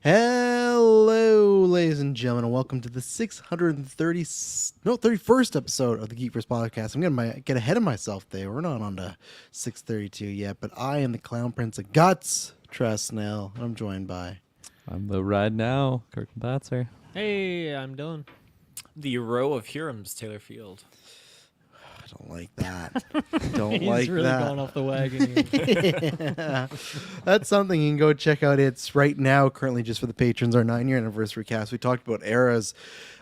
Hello, ladies and gentlemen, and welcome to the 31st episode of the GeekVerse podcast. I'm going to get ahead of myself there. We're not on to 632 yet, but I am the Clown Prince of Guts, Tressnell, and I'm joined by... I'm the ride now, Kirk Batzer. Hey, I'm Dylan. The row of Hurrims, Taylor Field. I don't like that. Don't He's like really that. gone off the wagon here. Yeah. That's something you can go check out. It's right now, currently just for the patrons, our 9-year anniversary cast. We talked about eras.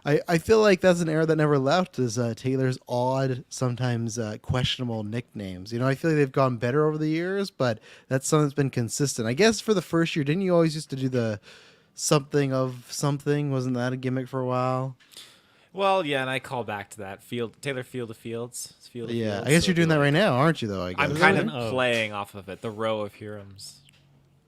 I feel like that's an era that never left, is Taylor's odd, sometimes questionable nicknames. You know, I feel like they've gone better over the years, but that's something that's been consistent. I guess for the first year, didn't you always used to do the something of something? Wasn't that a gimmick for a while? Well, yeah, and I call back to that. Taylor Field of Fields. Field of Fields, I guess so you're doing that right now, aren't you, though? I guess. I'm kind of playing off of it. The row of Hurrims.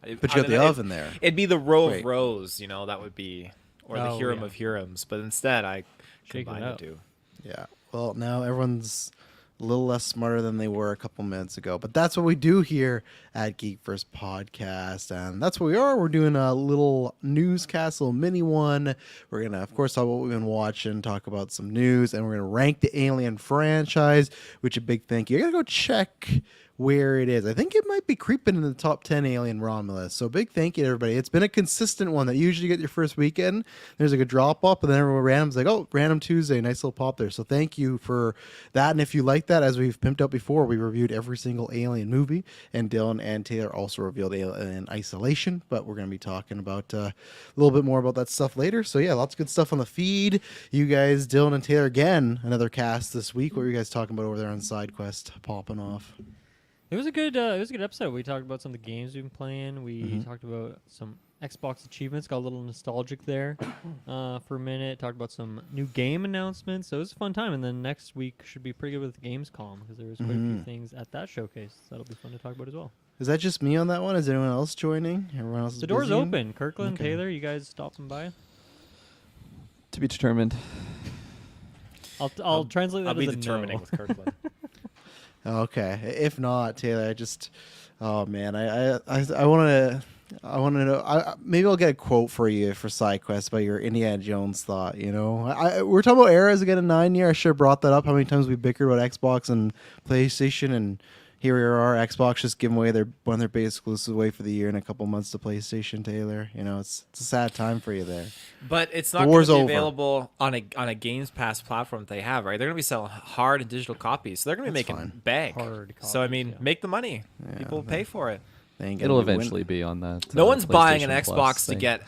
But you got the oven there. It'd be the row Right. of rows, you know, that would be, or the Hurrim of Hurrims. But instead, I combine the two. Yeah. Well, now everyone's a little less smarter than they were a couple minutes ago. But that's what we do here at GeekVerse Podcast. And that's what we are. We're doing a little newscast, a little mini one. We're going to, of course, talk about what we've been watching, talk about some news, and we're going to rank the Alien franchise, which a big thank you. I got to go check where it is. I think it might be creeping in the top 10 Alien Romulus. So big thank you to everybody. It's been a consistent one that usually you get your first weekend. There's like a drop off, and then everyone random's like, oh, random Tuesday, nice little pop there. So thank you for that. And if you like that, as we've pimped out before, we reviewed every single Alien movie, and Dylan and Taylor also revealed Alien Isolation, but we're going to be talking about a little bit more about that stuff later. So yeah, lots of good stuff on the feed. You guys, Dylan and Taylor, again, another cast this week. What were you guys talking about over there on SideQuest popping off? It was a good episode. We talked about some of the games we've been playing. We talked about some Xbox achievements. Got a little nostalgic there for a minute. Talked about some new game announcements. So it was a fun time. And then next week should be pretty good with Gamescom because there was quite a few things at that showcase. That'll be fun to talk about as well. Is that just me on that one? Is anyone else joining? Everyone else is The door's busy? open. Kirkland, Okay. Taylor, you guys stopping by? To be determined. I'll translate that I'll be as a determining no. with Kirkland. Okay. If not, Taylor, oh man, I want to know. Maybe I'll get a quote for you for SideQuest about your Indiana Jones thought. You know, we're talking about eras again in 9-year. I should have brought that up. How many times we bickered about Xbox and PlayStation, and here we are. Xbox just giving away one of their big exclusives away for the year in a couple months to PlayStation. Taylor, you know, it's a sad time for you there. But it's not The going war's to be over. available on a Games Pass platform that they have, right? They're going to be selling hard and digital copies. So they're going to be That's making fine. bank. Hard So, I copies, mean, yeah. make the money. Yeah, People will pay for it. It'll eventually be on that. No one's buying an PlayStation Xbox Plus to thing. get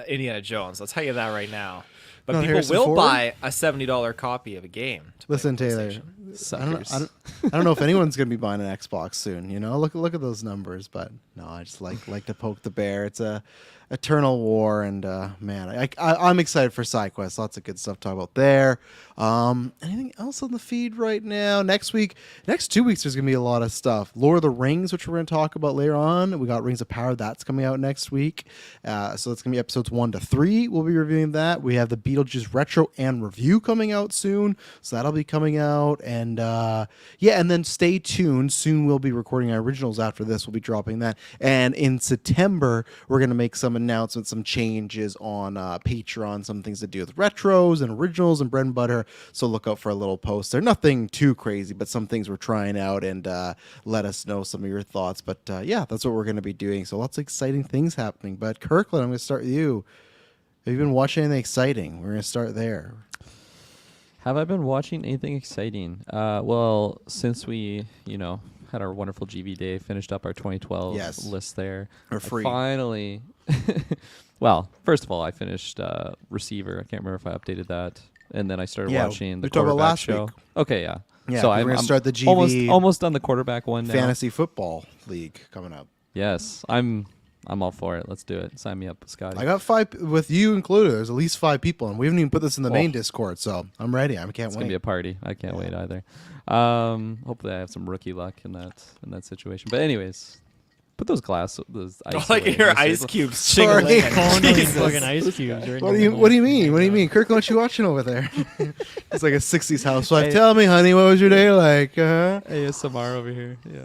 Indiana Jones. I'll tell you that right now. But Not people Harrison will Ford? buy a $70 copy of a game. To play Listen, on Taylor. PlayStation. Suckers. I don't know if anyone's gonna be buying an Xbox soon. You know, look at those numbers. But no, I just like to poke the bear. It's a eternal war, and man, I'm excited for SideQuest. Lots of good stuff to talk about there. Anything else on the feed right now? Next 2 weeks, there's gonna be a lot of stuff. Lord of the Rings, which we're gonna talk about later on. We got Rings of Power. That's coming out next week. So it's gonna be episodes 1 to 3. We'll be reviewing that. We have the Beetlejuice retro and review coming out soon, so that'll be coming out. And and then stay tuned. Soon we'll be recording our originals. After this, we'll be dropping that. And in September, we're gonna make some announcements, some changes on Patreon, some things to do with retros and originals and bread and butter. So look out for a little post there. Nothing too crazy, but some things we're trying out, and let us know some of your thoughts. But yeah, that's what we're going to be doing. So lots of exciting things happening. But Kirkland, I'm going to start with you. Have you been watching anything exciting? We're going to start there. Have I been watching anything exciting? Well, since we, had our wonderful GV day, finished up our 2012 Yes. list there. Or free. Finally. Well, first of all, I finished Receiver. I can't remember if I updated that. And then I started watching the we talked about quarterback last show. week. Okay, yeah. Yeah, so we're I'm going to start the GV almost done the quarterback one now. Fantasy Football League coming up. Yes, I'm all for it. Let's do it. Sign me up, Scotty. I got 5 with you included. There's at least 5 people, and we haven't even put this in the main Discord. So I'm ready. I can't It's wait. gonna be a party. I can't wait either. Hopefully, I have some rookie luck in that situation. But anyways, put those ice. Like away. your Let's ice just- cubes. Sorry. Ching-a-ling. Only Jesus. fucking ice cubes. What do you mean? What do you mean? Kirk, what you watching over there? It's like a 60s housewife. Hey. Tell me, honey, what was your day like? ASMR over here. Yeah.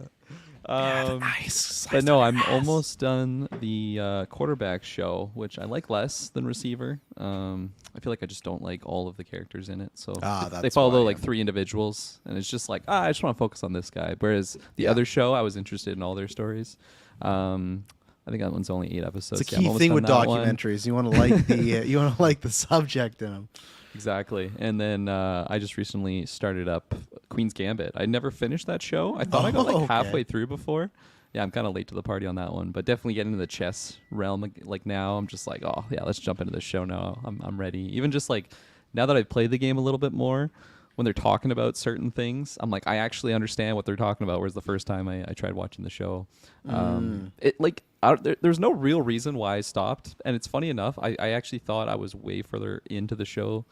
Nice. But no, I'm almost done the quarterback show, which I like less than receiver. I feel like I just don't like all of the characters in it. So they that's follow why, like 3 individuals, and it's just like, I just want to focus on this guy. Whereas the other show, I was interested in all their stories. I think that one's only 8 episodes. It's a key thing with documentaries. You want to like the subject in them. Exactly. And then I just recently started up Queen's Gambit. I never finished that show. I thought I got like halfway through before. Yeah, I'm kind of late to the party on that one, but definitely getting into the chess realm. Like now, I'm just like, oh yeah, let's jump into this show now. I'm ready. Even just like now that I've played the game a little bit more, when they're talking about certain things, I'm like, I actually understand what they're talking about. Whereas the first time I tried watching the show, there's no real reason why I stopped. And it's funny enough, I actually thought I was way further into the show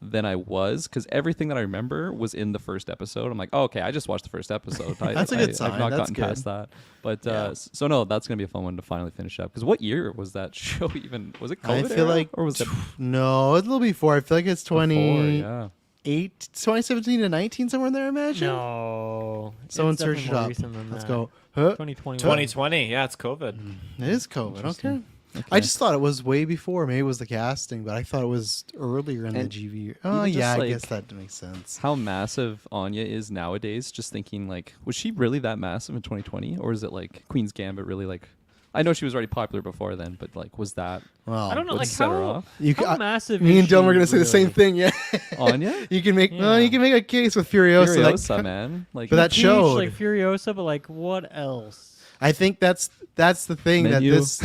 than I was, because everything that I remember was in the first episode. I'm like, oh, okay, I just watched the first episode. That's a good sign. I've not That's gotten good. past that. But so no, that's gonna be a fun one to finally finish up. Because what year was that show even? Was it COVID I feel era, like or was it no, it's a little before. I feel like it's 2017 before? Yeah. to 19, somewhere in there. I imagine. No. Someone It's search definitely it more up. recent than Let's that. go. 2021. 2020. Yeah, it's COVID. It is COVID. Interesting. Okay. I just thought it was way before. Maybe it was the casting, but I thought it was earlier in the And GV. Oh, even just, yeah, I like, guess that makes sense. How massive Anya is nowadays? Just thinking, like, was she really that massive in 2020, or is it like Queen's Gambit really like? I know she was already popular before then, but like, was that Well, I don't know, what like set her how, off? how massive. Me is and Dylan were she gonna say the same really? thing. Yeah, Anya? you can make Yeah. you can make a case with Furiosa. Furiosa, like, man. Like, But that Huge, showed. like Furiosa, but like what else? I think that's the thing Menu. that this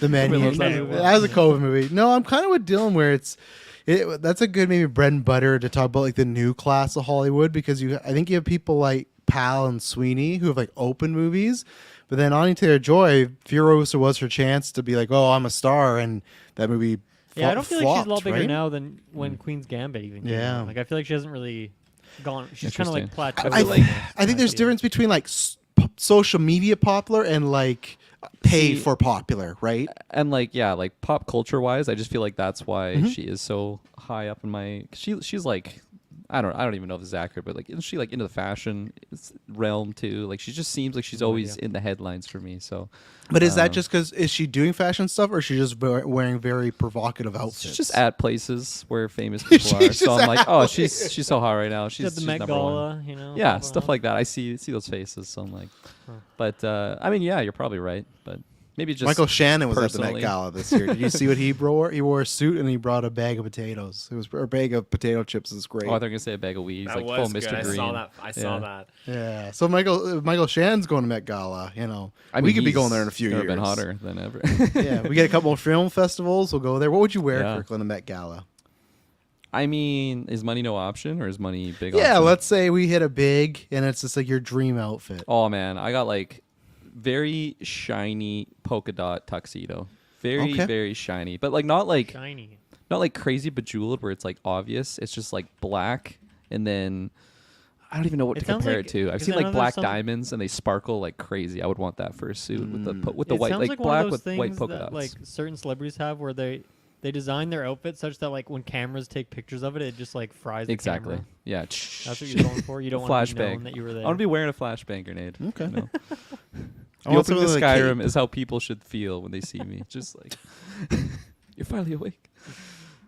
the menu. Everyone loves that That movie. was a COVID movie. No, I'm kind of with Dylan where that's a good maybe bread and butter to talk about like the new class of Hollywood, because I think you have people like Pal and Sweeney who have like open movies, but then Anya Taylor-Joy, Furiosa was her chance to be like, oh, I'm a star, and that movie. Yeah, I don't feel like she's a lot bigger right? now than when Queen's Gambit even. came Yeah. out. Like I feel like she hasn't really gone. She's kind of like Interesting. plateaued. I think almost, I think there's difference between like social media popular and like paid See- for popular, right? and like, yeah, like pop culture wise, I just feel like that's why Mm-hmm. she is so high up in my. She's like, I don't even know if this is accurate, but like, isn't she like into the fashion realm too? Like, she just seems like she's always in the headlines for me. So, But is that just because is she doing fashion stuff, or is she just wearing very provocative outfits? she's just at places where famous people are. She's So I'm like, at oh, she's so hot right now. She's She's at the she's Met number one. Gala, you know. Yeah, popping stuff off. like that. I see those faces. So I'm like, but I mean, yeah, you're probably right. But maybe just Michael Shannon was at the Met personally. Gala this year. Did you see what he wore? He wore a suit and he brought a bag of potatoes. It was a bag of potato chips. Is great. Oh, I thought you were gonna say a bag of weeds, That like was full good. Mr. I Green. saw that. I saw Yeah. that. Yeah. So Michael Shannon's going to Met Gala. You know, I we mean, could be he's going there in a few never years. been hotter than ever. Yeah, we get a couple of film festivals. We'll go there. What would you wear, Yeah. Kirkland, to Met Gala? I mean, is money no option, or is money big? Yeah, option? let's say we hit a big, and it's just like your dream outfit. Oh man, I got like very shiny polka dot tuxedo. Very Okay. very shiny, but like not like Shiny. crazy bejeweled where it's like obvious. It's just like black, and then I don't even know what It to sounds compare like- it to. I've 'cause seen I like know black there's some- diamonds and they sparkle like crazy. I would want that for a suit with the It white, sounds like one black of those with white things polka that, dots. like certain celebrities have, where they design their outfit such that like when cameras take pictures of it, it just like fries the Exactly. camera. Yeah. That's what you're going for. You don't want to be known Flashbang. that you were there. I want to be wearing a flashbang grenade. Okay. You know? I The want opening to something with a Skyrim cape. is how people should feel when they see me. Just like, you're finally awake.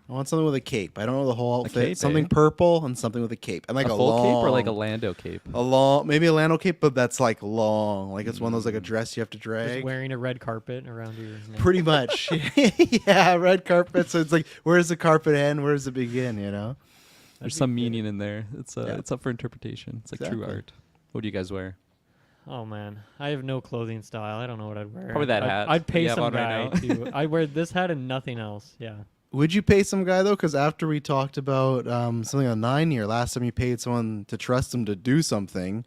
I want something with a cape. I don't know the whole outfit. cape, Something eh? purple and something with a cape. And like a a full long cape or like a Lando cape? a long, maybe a Lando cape, but that's like long. Like it's one of those like a dress you have to Just drag. wearing a red carpet around your neck. Pretty much. Yeah, red carpet. So it's like, where does the carpet end? Where does it begin? You know? There's That'd some be good. meaning in there. It's Yeah. it's up for interpretation. It's like true Exactly. art. What do you guys wear? Oh man, I have no clothing style. I don't know what I'd wear. Probably that hat I'd that pay you have some on guy right now. to. I'd wear this hat and nothing else. Yeah. Would you pay some guy though? Because after we talked about something on 9-year, last time you paid someone to trust them to do something,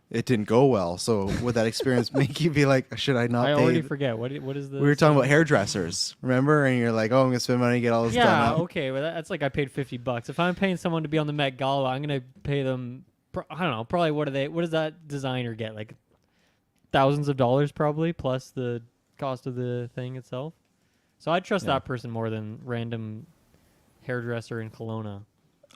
it didn't go well. So would that experience make you be like, should I not I pay? already forget what is the. We were talking about hairdressers, remember? And you're like, oh, I'm gonna spend money to get all this done. Yeah. up. Okay. Well, that's like I paid $50. If I'm paying someone to be on the Met Gala, I'm gonna pay them. I don't know. Probably what does that designer get? Like thousands of dollars, probably plus the cost of the thing itself. So I'd trust that person more than random hairdresser in Kelowna.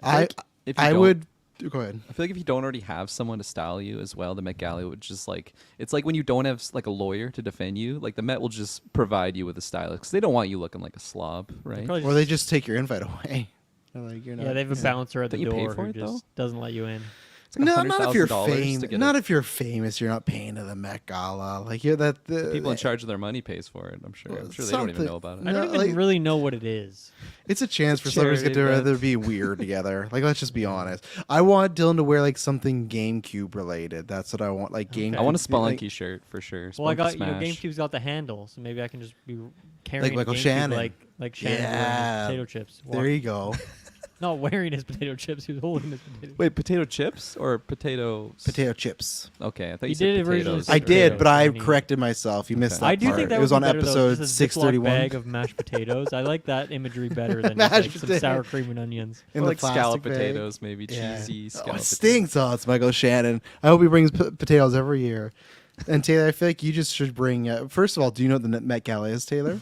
I If you I don't- would Go ahead. I feel like if you don't already have someone to style you as well, the Met Gala would just like, it's like when you don't have like a lawyer to defend you, like the Met will just provide you with a stylist because they don't want you looking like a slob, right? Or they just take your invite away. Like, you're not, Yeah, they have a bouncer at the Don't you pay door for who it, just doesn't let you in. It's like No, not if you're $100,000 famous. to get Not if you're famous, you're not paying to the Met Gala. Like you're that the people in charge of their money pays for it. I'm sure. I'm sure they don't even something- know about it. I don't No, even like- really know what it is. It's a chance for celebrities to get to Charity rather event. be weird together. Like, let's just be honest. I want Dylan to wear like something GameCube related. That's what I want. Like GameCube. I want a like- Spelunky shirt for sure. Well, I Spelunky got Smash. GameCube's got the handle, so maybe I can just be carrying Michael a GameCube Shannon. like Shannon Yeah. wearing potato chips. There you go. Not wearing his potato chips, he was holding his potato. Wait, potato chips or potatoes? Potato chips. Okay, I thought He you said did originally potatoes. say I potatoes, did, but I I mean- corrected myself. You missed that I do part. think that it was would on be better, though, episode just a Ziploc 631. bag of mashed potatoes. I like that imagery better than Mashed just, like, some potatoes. sour cream and onions. In Or the like scallop plastic bag. potatoes, maybe Yeah. cheesy Oh, scallop it stinks. potatoes. Oh, it's Michael Shannon. I hope he brings potatoes every year. And Taylor, I feel like you just should bring. First of all, do you know what the Met Gala is, Taylor?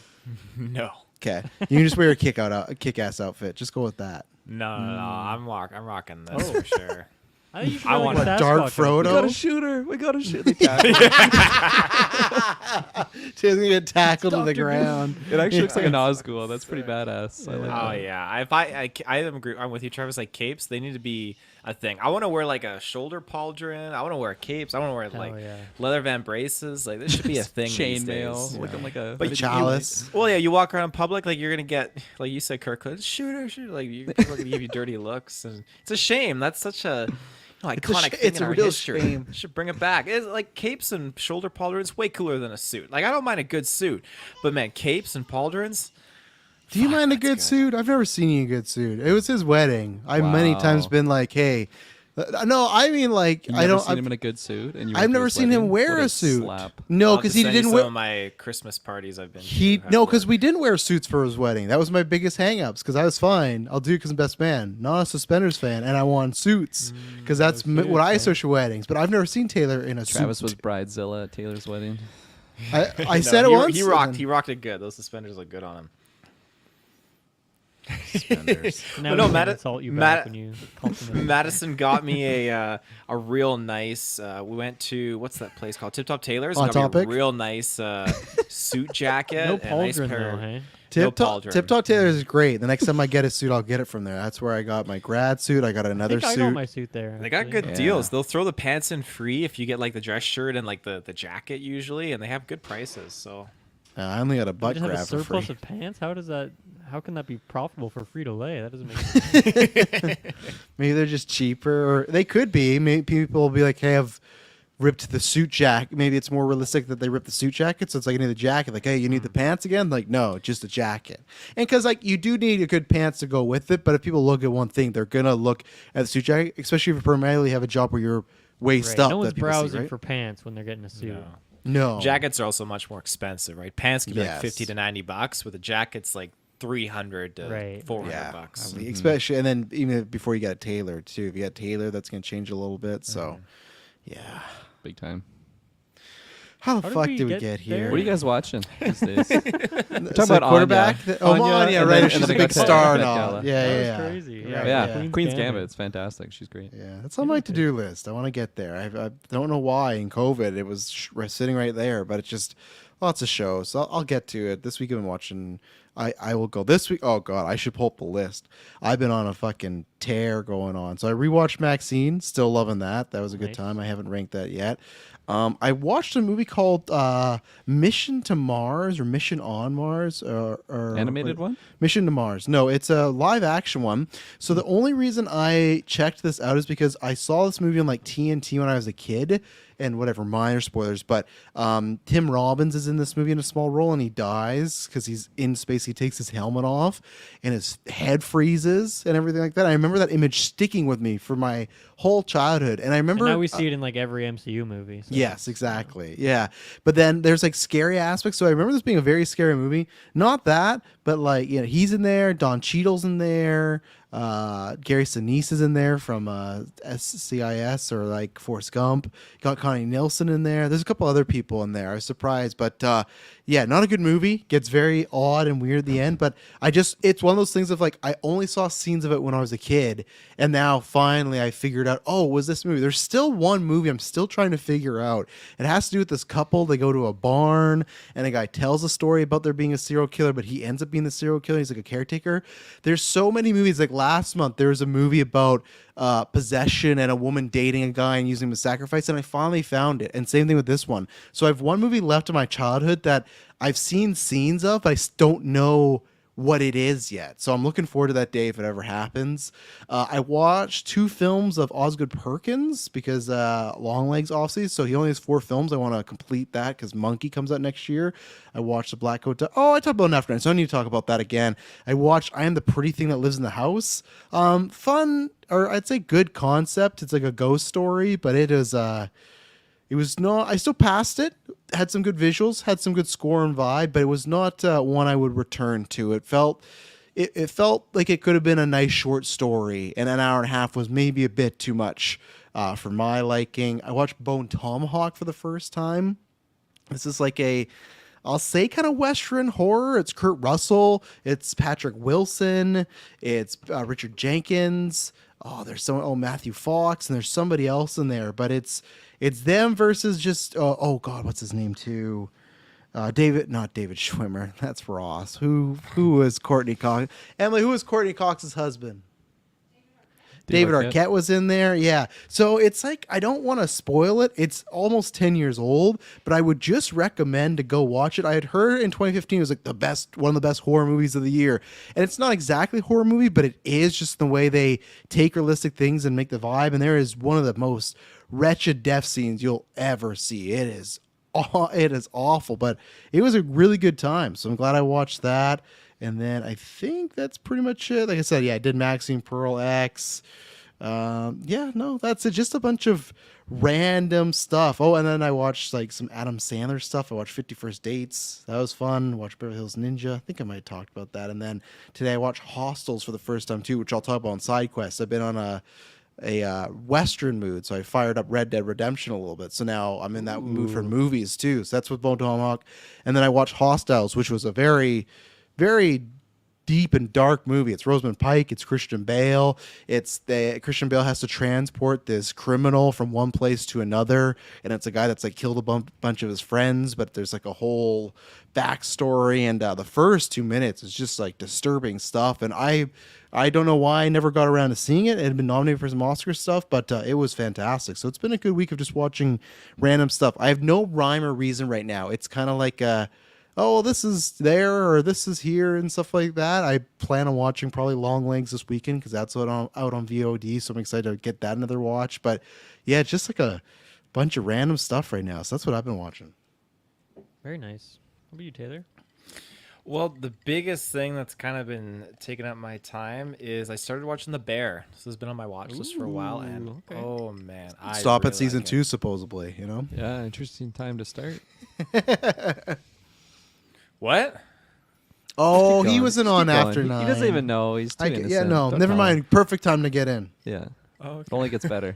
No. Okay, you can just wear a kick-ass outfit. Just go with that. No. I'm rocking this for sure. I think you should I wear, want like, a a Dark Sasquatch Frodo? We got a outfit. shooter. We got a shooter. They tagged him. Taylor's gonna get tackled to the Dr. Doom. ground. It actually looks like a Nazgul. That's pretty badass. I like Oh that. yeah, if I agree. I'm with you, Travis. Like capes, they need to be a thing. I want to wear like a shoulder pauldron. I want to wear capes. I want to wear Hell like yeah. leather van braces. Like this should be a thing. these days. Chainmail, looking like a But Chalice. Well, yeah, you walk around in public, like you're gonna get, like you said, Kirk, shooter. Like people are gonna give you dirty looks, and it's a shame. That's such a iconic thing it's in a our real history. shame. Should bring it back. It's like capes and shoulder pauldrons way cooler than a suit. Like I don't mind a good suit, but man, capes and pauldrons. Do you mind a that's good good. suit? I've never seen you in a good suit. It was his wedding. I've many Wow. times been like, hey, no, I mean like You've I never don't. seen I've, him in a good suit, and you went I've to never his seen him wedding? wear What a suit. slap. No, I'll have because to he send you didn't some wear. of my Christmas parties I've been. He to. no, because we didn't wear suits for his wedding. That was my biggest hang-ups. Because I was fine. I'll do it because I'm best man, not a suspenders fan, and I want suits because that's no what I suits, associate with weddings. But I've never seen Taylor in a Travis suit. was bridezilla at Taylor's wedding. I No, said it he, once. He and rocked. then- He rocked it good. Those suspenders look good on him. Suspenders. Now Well, no, we Mad- insult you Mad- back when you compliment. Madison got me a real nice. We went to what's that place called? Tip Top Tailor's. On Got me topic. a real nice suit jacket. No and a nice pauldron pair though, of- hey? Tip Top pauldron. Tip Top Taylor is great. The next time I get a suit, I'll get it from there. That's where I got my grad suit. I got I another think I suit. got my suit there. They got actually. good Yeah. deals. They'll throw the pants in free if you get like the dress shirt and like the jacket usually, and they have good prices. So I only got a You butt just have a grab for free. surplus of pants. How does that? How can that be profitable for Frito Lay? That doesn't make sense. Maybe they're just cheaper, or they could be. Maybe people will be like, "Hey, I've ripped the suit jacket." Maybe it's more realistic that they rip the suit jacket, so it's like you need the jacket. Like, hey, you need the pants again? Like, no, just a jacket. And because like you do need a good pants to go with it, but if people look at one thing, they're gonna look at the suit jacket, especially if you primarily have a job where you're waist Right. up. No one's that people see, browsing right? for pants when they're getting a suit. No jackets are also much more expensive, right? Pants can be Yes. like $50 to $90. With a jacket's like $300 to Right. $400 bucks. I mean, especially, and then even before you get a tailor too. If you get a tailor, that's gonna change a little bit. So, yeah. Big time. How the How did fuck we did we get get here? there? What are you guys watching these days? Talk about quarterback. Anya. Oh, Anya, Anya, and right? then- She's and a then big they got star Met and all. Gala. Yeah, That yeah, was yeah. crazy. Right, Yeah. Yeah, Queen's Queen's Gambit. Gambit. It's fantastic. She's great. Yeah, that's on my to-do list. I want to get there. I don't know why in COVID it was sitting right there, but it's just lots of shows. So I'll get to it. This week I've been watching. I will go this week. Oh god, I should pull up the list. I've been on a fucking tear going on. So I rewatched Maxine. Still loving that. That was a good Nice. time. I haven't ranked that yet. I watched a movie called Mission to Mars or Mission on Mars or Animated one? Mission to Mars. No, it's a live action one. So the only reason I checked this out is because I saw this movie on like TNT when I was a kid, and whatever, minor spoilers, but Tim Robbins is in this movie in a small role, and he dies because he's in space. He takes his helmet off, and his head freezes and everything like that. I remember that image sticking with me for my whole childhood, and I remember And now we see it in like every MCU movie. So. Yes, exactly. Yeah. But then there's like scary aspects. So I remember this being a very scary movie. Not that, but like, you know, he's in there, Don Cheadle's in there. Gary Sinise is in there from SCIS or like Forrest Gump. Got Connie Nielsen in there. There's a couple other people in there. I was surprised, but yeah, not a good movie. Gets very odd and weird at the end, but it's one of those things of like I only saw scenes of it when I was a kid, and now finally I figured out, oh, was this movie? There's still one movie I'm still trying to figure out. It has to do with this couple. They go to a barn, and a guy tells a story about there being a serial killer, but he ends up being the serial killer. He's like a caretaker. There's so many movies. Like last month, there was a movie about possession and a woman dating a guy and using him as sacrifice, and I finally found it. And same thing with this one. So I have one movie left in my childhood that I've seen scenes of, but I don't know what it is yet. So I'm looking forward to that day if it ever happens. I watched 2 films of Osgood Perkins because Longlegs obviously, so he only has 4 films. I want to complete that because Monkey comes out next year. I watched The Black Coat. I talked about it after, so I don't need to talk about that again. I watched I Am the Pretty Thing That Lives in the House. Fun, or I'd say good concept. It's like a ghost story, but it is it was not. I still passed it. Had some good visuals, had some good score and vibe, but it was not one I would return to. It felt like it could have been a nice short story, and an hour and a half was maybe a bit too much for my liking. I watched Bone Tomahawk for the first time. This is like I'll say kind of Western horror. It's Kurt Russell. It's Patrick Wilson. It's Richard Jenkins. Matthew Fox, and there's somebody else in there, but it's them versus just oh god, what's his name too? Not David Schwimmer. That's Ross. Who was Courtney Cox? Emily, who was Courtney Cox's husband? David Arquette was in there. Yeah. So it's like, I don't want to spoil it. It's almost 10 years old, but I would just recommend to go watch it. I had heard in 2015 it was like one of the best horror movies of the year. And it's not exactly a horror movie, but it is just the way they take realistic things and make the vibe. And there is one of the most wretched death scenes you'll ever see. It is awful, but it was a really good time. So I'm glad I watched that. And then I think that's pretty much it. Like I said, yeah, I did Maxine Pearl X. That's it. Just a bunch of random stuff. Oh, and then I watched like some Adam Sandler stuff. I watched 50 First Dates. That was fun. Watched Beverly Hills Ninja. I think I might have talked about that. And then today I watched Hostels for the first time too, which I'll talk about on Side Quest. I've been on a Western mood, so I fired up Red Dead Redemption a little bit. So now I'm in that mood for movies too. So that's with Bone Tomahawk. And then I watched Hostels, which was a very, very deep and dark movie. It's Rosamund Pike. It's Christian Bale. Christian Bale has to transport this criminal from one place to another, and it's a guy that's like killed a bunch of his friends. But there's like a whole backstory, and the first 2 minutes is just like disturbing stuff. And I don't know why I never got around to seeing it. It had been nominated for some Oscar stuff, but it was fantastic. So it's been a good week of just watching random stuff. I have no rhyme or reason right now. It's kind of like this is there or this is here and stuff like that. I plan on watching probably Longlegs this weekend because that's out on VOD, so I'm excited to get that another watch. But yeah, it's just like a bunch of random stuff right now. So that's what I've been watching. Very nice. What about you, Taylor? Well, the biggest thing that's kind of been taking up my time is I started watching The Bear. This has been on my watch list for a while, and oh man, Stop at season 2 supposedly. You know? Yeah, interesting time to start. What? Oh, he wasn't on after 9. He doesn't even know. He's too innocent. Don't never tell mind. him. Perfect time to get in. Yeah. Oh, okay. It only gets better.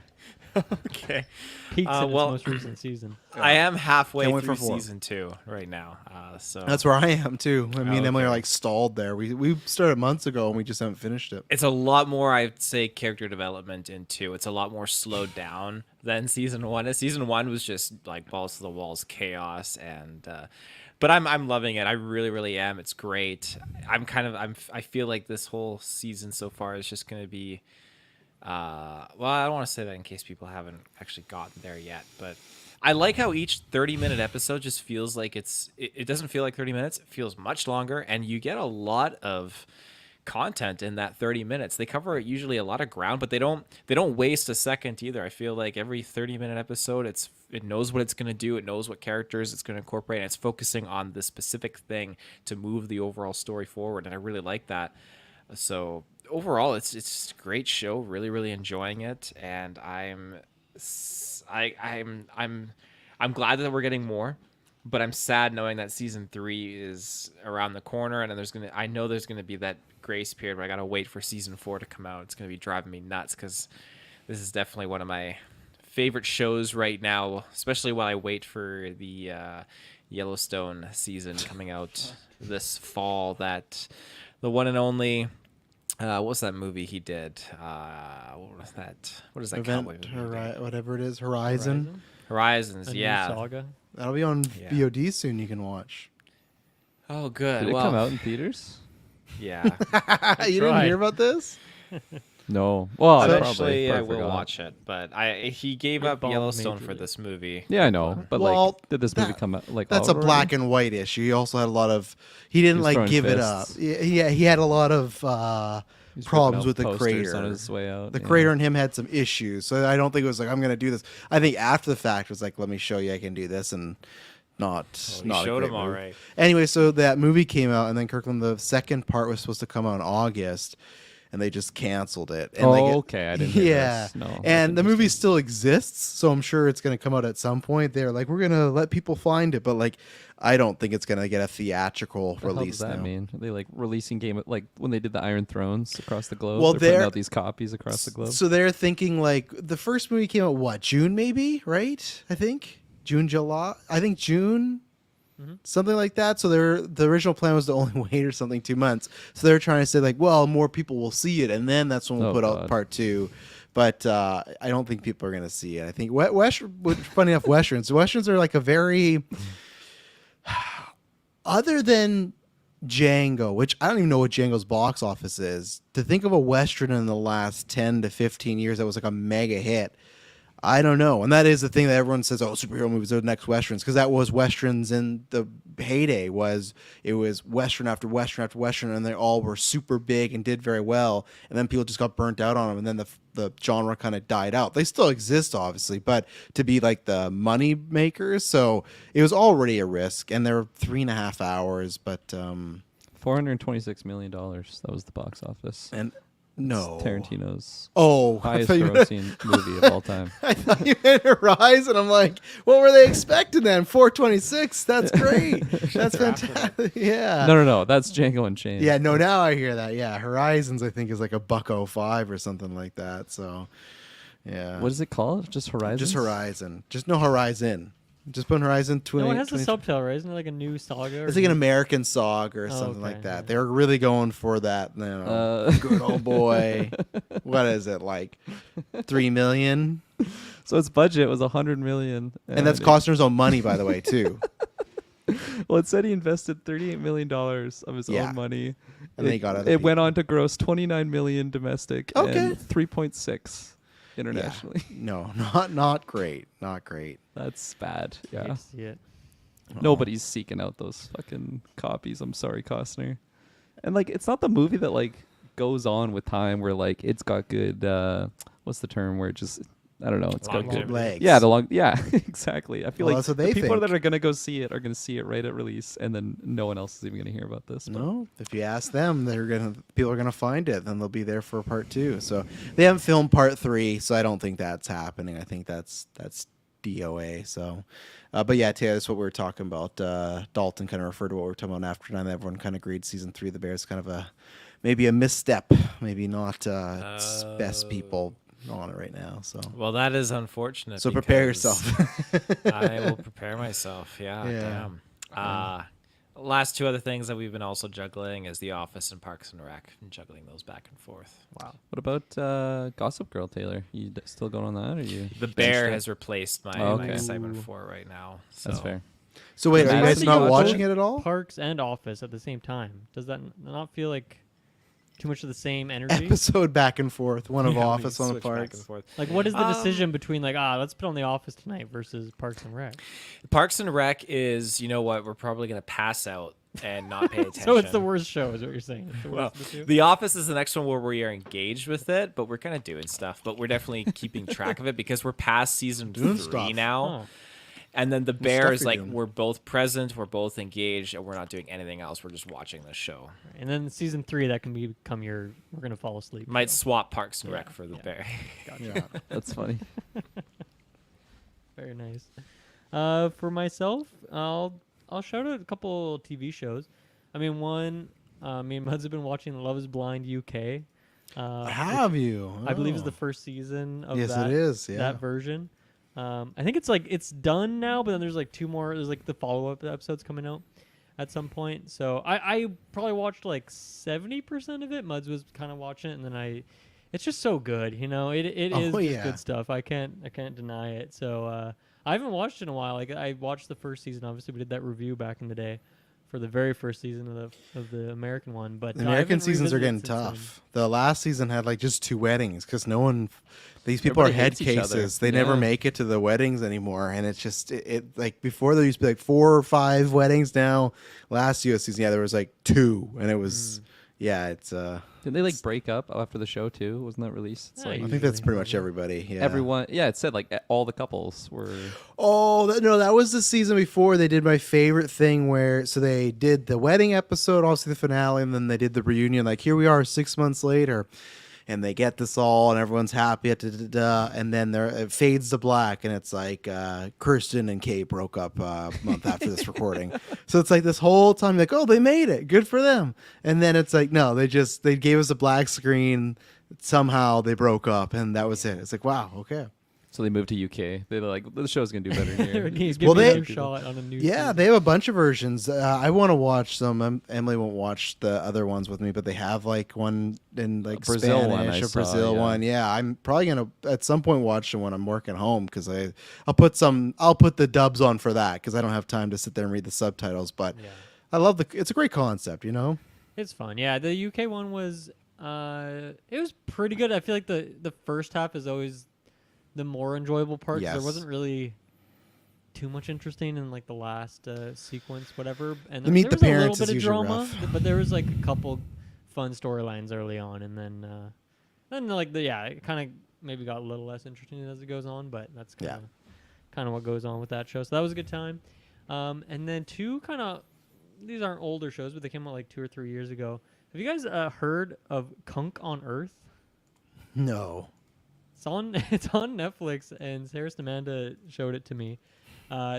Okay. Peaks in its most recent season. I am halfway Can't wait through for 4. season 2 right now. So That's where I am too. Me and Emily okay. are like stalled there. We started months ago and we just haven't finished it. it's a lot more, I'd say, character development in 2. It's a lot more slowed down than season 1. Season 1 was just like balls to the walls chaos, and but I'm loving it. I really, really am. It's great. I feel like this whole season so far is just going to be, I don't want to say that in case people haven't actually gotten there yet, but I like how each 30-minute episode just feels like it doesn't feel like 30 minutes. It feels much longer, and you get a lot of content in that 30 minutes. They cover usually a lot of ground, but they don't waste a second either. I feel like every 30-minute episode, it knows what it's going to do. It knows what characters it's going to incorporate, and it's focusing on the specific thing to move the overall story forward, and I really like that. So overall, it's just a great show. Really, really enjoying it, and I'm glad that we're getting more. but I'm sad knowing that season 3 is around the corner, and then I know there's gonna be that grace period where I gotta wait for season 4 to come out. It's gonna be driving me nuts because this is definitely one of my favorite shows right now, especially while I wait for the Yellowstone season coming out this fall. That the one and only. What was that movie he did? What was that? What is that? cowboy movie? Whatever it is, Horizon. Horizons, A new yeah. saga. That'll be on Yeah. VOD soon. You can watch. Oh, good. Did it well, come out in theaters? Yeah. You didn't tried. hear about this? No. Well, Eventually, probably I will forgot. watch it, but he gave It up bombed Yellowstone for majorly. this movie. Yeah, I know. But Well, like, did this movie that- come out like? That's out a black already? and white issue. He also had a lot of. He didn't was like throwing give it up. fists. Yeah, he had a lot of He's ripping problems out with the posters creator. on his way out. The yeah. creator and him had some issues, so I don't think it was like I'm going to do this. I think after the fact it was like, let me show you I can do this, and not He not a showed great him all move. right. Anyway, so that movie came out, and then Kirkland, the second part was supposed to come out in August, and they just canceled it. And Oh, like okay. I didn't hear yeah, this. No, that's and the movie interesting. still exists, so I'm sure it's going to come out at some point. They're like, we're going to let people find it, but like, I don't think it's going to get a theatrical What the hell release does that now. mean? Are they like releasing game like when they did the Iron Thrones across the globe? Well, they're putting they're- out these copies across the globe. So they're thinking like the first movie came out what, June maybe, right? I think June, July. I think June, something like that. So the original plan was to only wait or something 2 months. So they're trying to say like, well, more people will see it, and then that's when we'll Oh, put out God. part 2. But I don't think people are going to see it. I think funny enough, westerns are like a very other than Django, which I don't even know what Django's box office is. To think of a western in the last 10 to 15 years that was like a mega hit, I don't know. And that is the thing that everyone says, oh, superhero movies are the next westerns, because that was westerns in the heyday. It was western after western after western, and they all were super big and did very well. And then people just got burnt out on them, and then the genre kind of died out. They still exist, obviously, but to be like the money makers, so it was already a risk. And they were 3.5 hours, but $426 million. That was the box office. and It's no, Tarantino's Oh, highest I thought you grossing movie of all time. I thought you meant Horizon. I'm like, what were they expecting then? 426. That's great. That's fantastic. Yeah. No. That's Django Unchained. Yeah. No. Now I hear that. Yeah. Horizons, I think, is like $1.05 or something like that. So, yeah. What is it called? Just Horizon? Just Horizon. Just no Horizon. Just put Horizon 20. No, it has the 20 subtitle, right? Isn't it like a new saga? It's like an American saga or Oh, something like okay, that. yeah. They're really going for that. You know, good old boy. What is it, like 3 million? So its budget was $100 million. And that's it- Costner's own money, by the way, too. Well, it said he invested $38 million of his Yeah. own money. And they got other It went people. on to gross $29 million domestic Okay. and 3.6 internationally. Yeah. No, not great. Not great. That's bad. Hate Yeah. to see it. Nobody's seeking out those fucking copies. I'm sorry, Costner. And like, it's not the movie that like goes on with time where like it's got good. What's the term where it just? I don't know. It's got Longevity. good. Legs. Yeah, yeah, exactly. I feel Well, like that's what the they people think. that are gonna go see it are gonna see it right at release, and then no one else is even gonna hear about this. But No, if you ask them, people are gonna find it. Then they'll be there for part 2. So they haven't filmed part 3, so I don't think that's happening. I think that's DOA. So, but yeah, Taylor, that's what we were talking about. Dalton kind of referred to what we were talking about in After 9. Everyone kind of agreed season 3 of The Bears kind of maybe a misstep, maybe not its best people on it right now. So Well, that is unfortunate. so prepare because yourself. I will prepare myself. Yeah. Yeah. Damn. Last 2 other things that we've been also juggling is The Office and Parks and Rec, and juggling those back and forth. Wow. what about Gossip Girl, Taylor? You still going on that, or you? The benched Bear it? has replaced my, Oh, my okay. excitement for it right now. So. That's fair. So wait, are you Imagine guys you not watch watching it? it at all? Parks and Office at the same time. Does that not feel like too much of the same energy? Episode back and forth, one of Yeah, we Office, one of switch back Parks. and forth. Like, what is the decision between like, let's put on The Office tonight versus Parks and Rec? Parks and Rec is, you know what, we're probably going to pass out and not pay attention. So it's the worst show, is what you're saying. It's the Well, worst of the two? The Office is the next one where we are engaged with it, but we're kind of doing stuff. But we're definitely keeping track of it because we're past season Doing 3 stuff. now. Oh. And then the stuff Bear is you're like, doing? we're both present, we're both engaged, and we're not doing anything else. We're just watching the show. And then season 3, that can become we're gonna fall asleep. Might show. swap Parks and Yeah, Rec for the yeah. Bear. Yeah. That's funny. Very nice. For myself, I'll shout out a couple TV shows. I mean, one, me and Muds have been watching Love Is Blind UK. Have you? I believe is Oh. the first season of Yes, that. it is. Yeah. That version. I think it's done now, but then there's like 2 more. There's like the follow-up episodes coming out at some point. So I probably watched like 70% of it. Muds was kind of watching it, and then it's just so good, you know. It is just yeah. good stuff. I can't deny it. So I haven't watched it in a while. Like I watched the first season. Obviously, we did that review back in the day for the very first season of the American one. But The I American haven't seasons are revisited getting since tough. The last season had like just 2 weddings because no one. These people Everybody are head hates each other. cases. They never Yeah. make it to the weddings anymore, and it's just it like before there used to be like 4 or 5 weddings. Now, last US season, there was like 2, and it was it's Did they like break up after the show too? Wasn't that released? It's Yeah, like I think that's Usually. pretty much everybody. Yeah. everyone. Yeah, it said like all the couples were. Oh no, that was the season before. They did my favorite thing where they did the wedding episode, also the finale, and then they did the reunion. Like here we are 6 months later, and they get this all, and everyone's happy. And then it fades to black, and it's like Kirsten and Kate broke up a month after this recording. So it's like this whole time, like, oh, they made it, good for them. And then it's like, no, they gave us a black screen. Somehow they broke up, and that was it. It's like, wow, okay. So they moved to UK. They're like, the show's gonna do better here. Give Well, me they- another shot on a new. Yeah, season. they have a bunch of versions. I want to watch some. Emily won't watch the other ones with me, but they have like one in like Brazil Spanish, one I a saw, Brazil yeah. one. Yeah, I'm probably gonna at some point watch them when I'm working home because I'll put the dubs on for that because I don't have time to sit there and read the subtitles. But Yeah. I love it's a great concept, you know. It's fun. Yeah, the UK one was it was pretty good. I feel like the first half is always the more enjoyable part. 'Cause Yes. There wasn't really too much interesting in like the last sequence, whatever. And The meet there the was a little parents bit is of usually drama, rough. but there was like a couple fun storylines early on, and then like it kind of maybe got a little less interesting as it goes on. But that's kind of what goes on with that show. So that was a good time. And then 2 kind of these aren't older shows, but they came out like 2 or 3 years ago. Have you guys heard of Kunk on Earth? No. It's on Netflix, and Sarah Amanda showed it to me.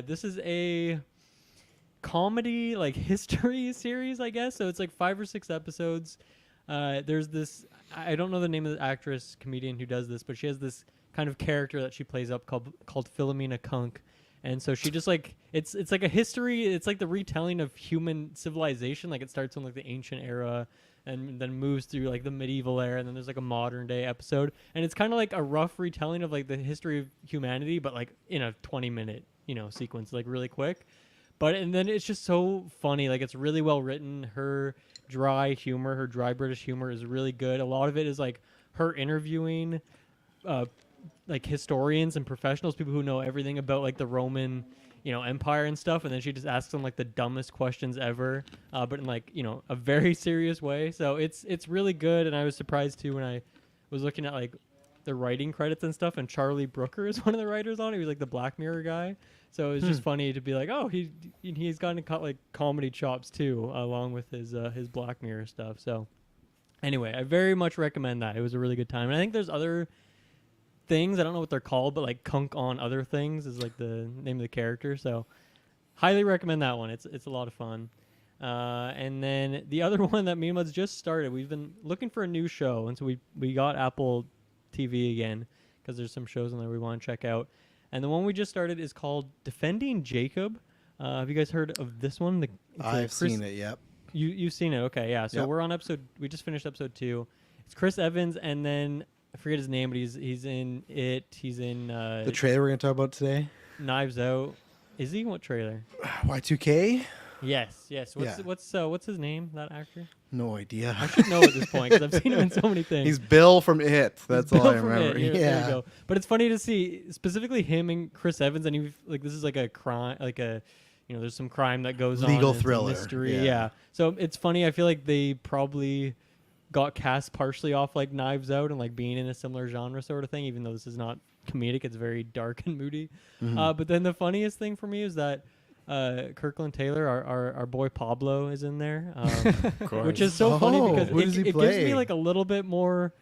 This is a comedy like history series, I guess. So it's like 5 or 6 episodes. There's this I don't know the name of the actress comedian who does this, but she has this kind of character that she plays up called Philomena Kunk. And so she just like it's like a history. It's like the retelling of human civilization. Like it starts in like the ancient era, and then moves through like the medieval era, and then there's like a modern day episode. And it's kind of like a rough retelling of like the history of humanity, but like in a 20-minute sequence, like really quick. And then it's just so funny. Like it's really well written. Her dry British humor is really good. A lot of it is like her interviewing like historians and professionals, people who know everything about like the Roman, Empire and stuff, and then she just asks them like the dumbest questions ever, but in like a very serious way. So it's really good, and I was surprised too when I was looking at like the writing credits and stuff, and Charlie Brooker is one of the writers on it. He was like the Black Mirror guy, so it was just funny to be like, oh, he's gotten to cut like comedy chops too, along with his Black Mirror stuff. So anyway, I very much recommend that. It was a really good time, and I think there's other things, I don't know what they're called, but like Kunk on Other Things is like the name of the character. So highly recommend that one. It's a lot of fun. And then the other one that me and Muds just started, we've been looking for a new show, and so we got Apple TV again because there's some shows on there we want to check out. And the one we just started is called Defending Jacob. Have you guys heard of this one? I've seen it. Yep. You've seen it. Okay, yeah. So Yep. we're on we just finished episode 2. It's Chris Evans, and then I forget his name, but he's in it. He's in The trailer we're gonna talk about today. Knives Out. Is he? What trailer? Y2K. Yes. Yeah. What's his name? That actor? No idea. I should know at this point because I've seen him in so many things. He's Bill from It. That's Bill all I from remember. It. There Yeah. you go. But it's funny to see specifically him and Chris Evans, and this is like a crime, like a there's some crime that goes on. Legal and it's a thriller. mystery. Yeah. Yeah. So it's funny. I feel like they probably got cast partially off like Knives Out and like being in a similar genre sort of thing, even though this is not comedic. It's very dark and moody. But then the funniest thing for me is that Kirkland Taylor, our boy Pablo, is in there, which is so funny because who does he it gives play? me like a little bit more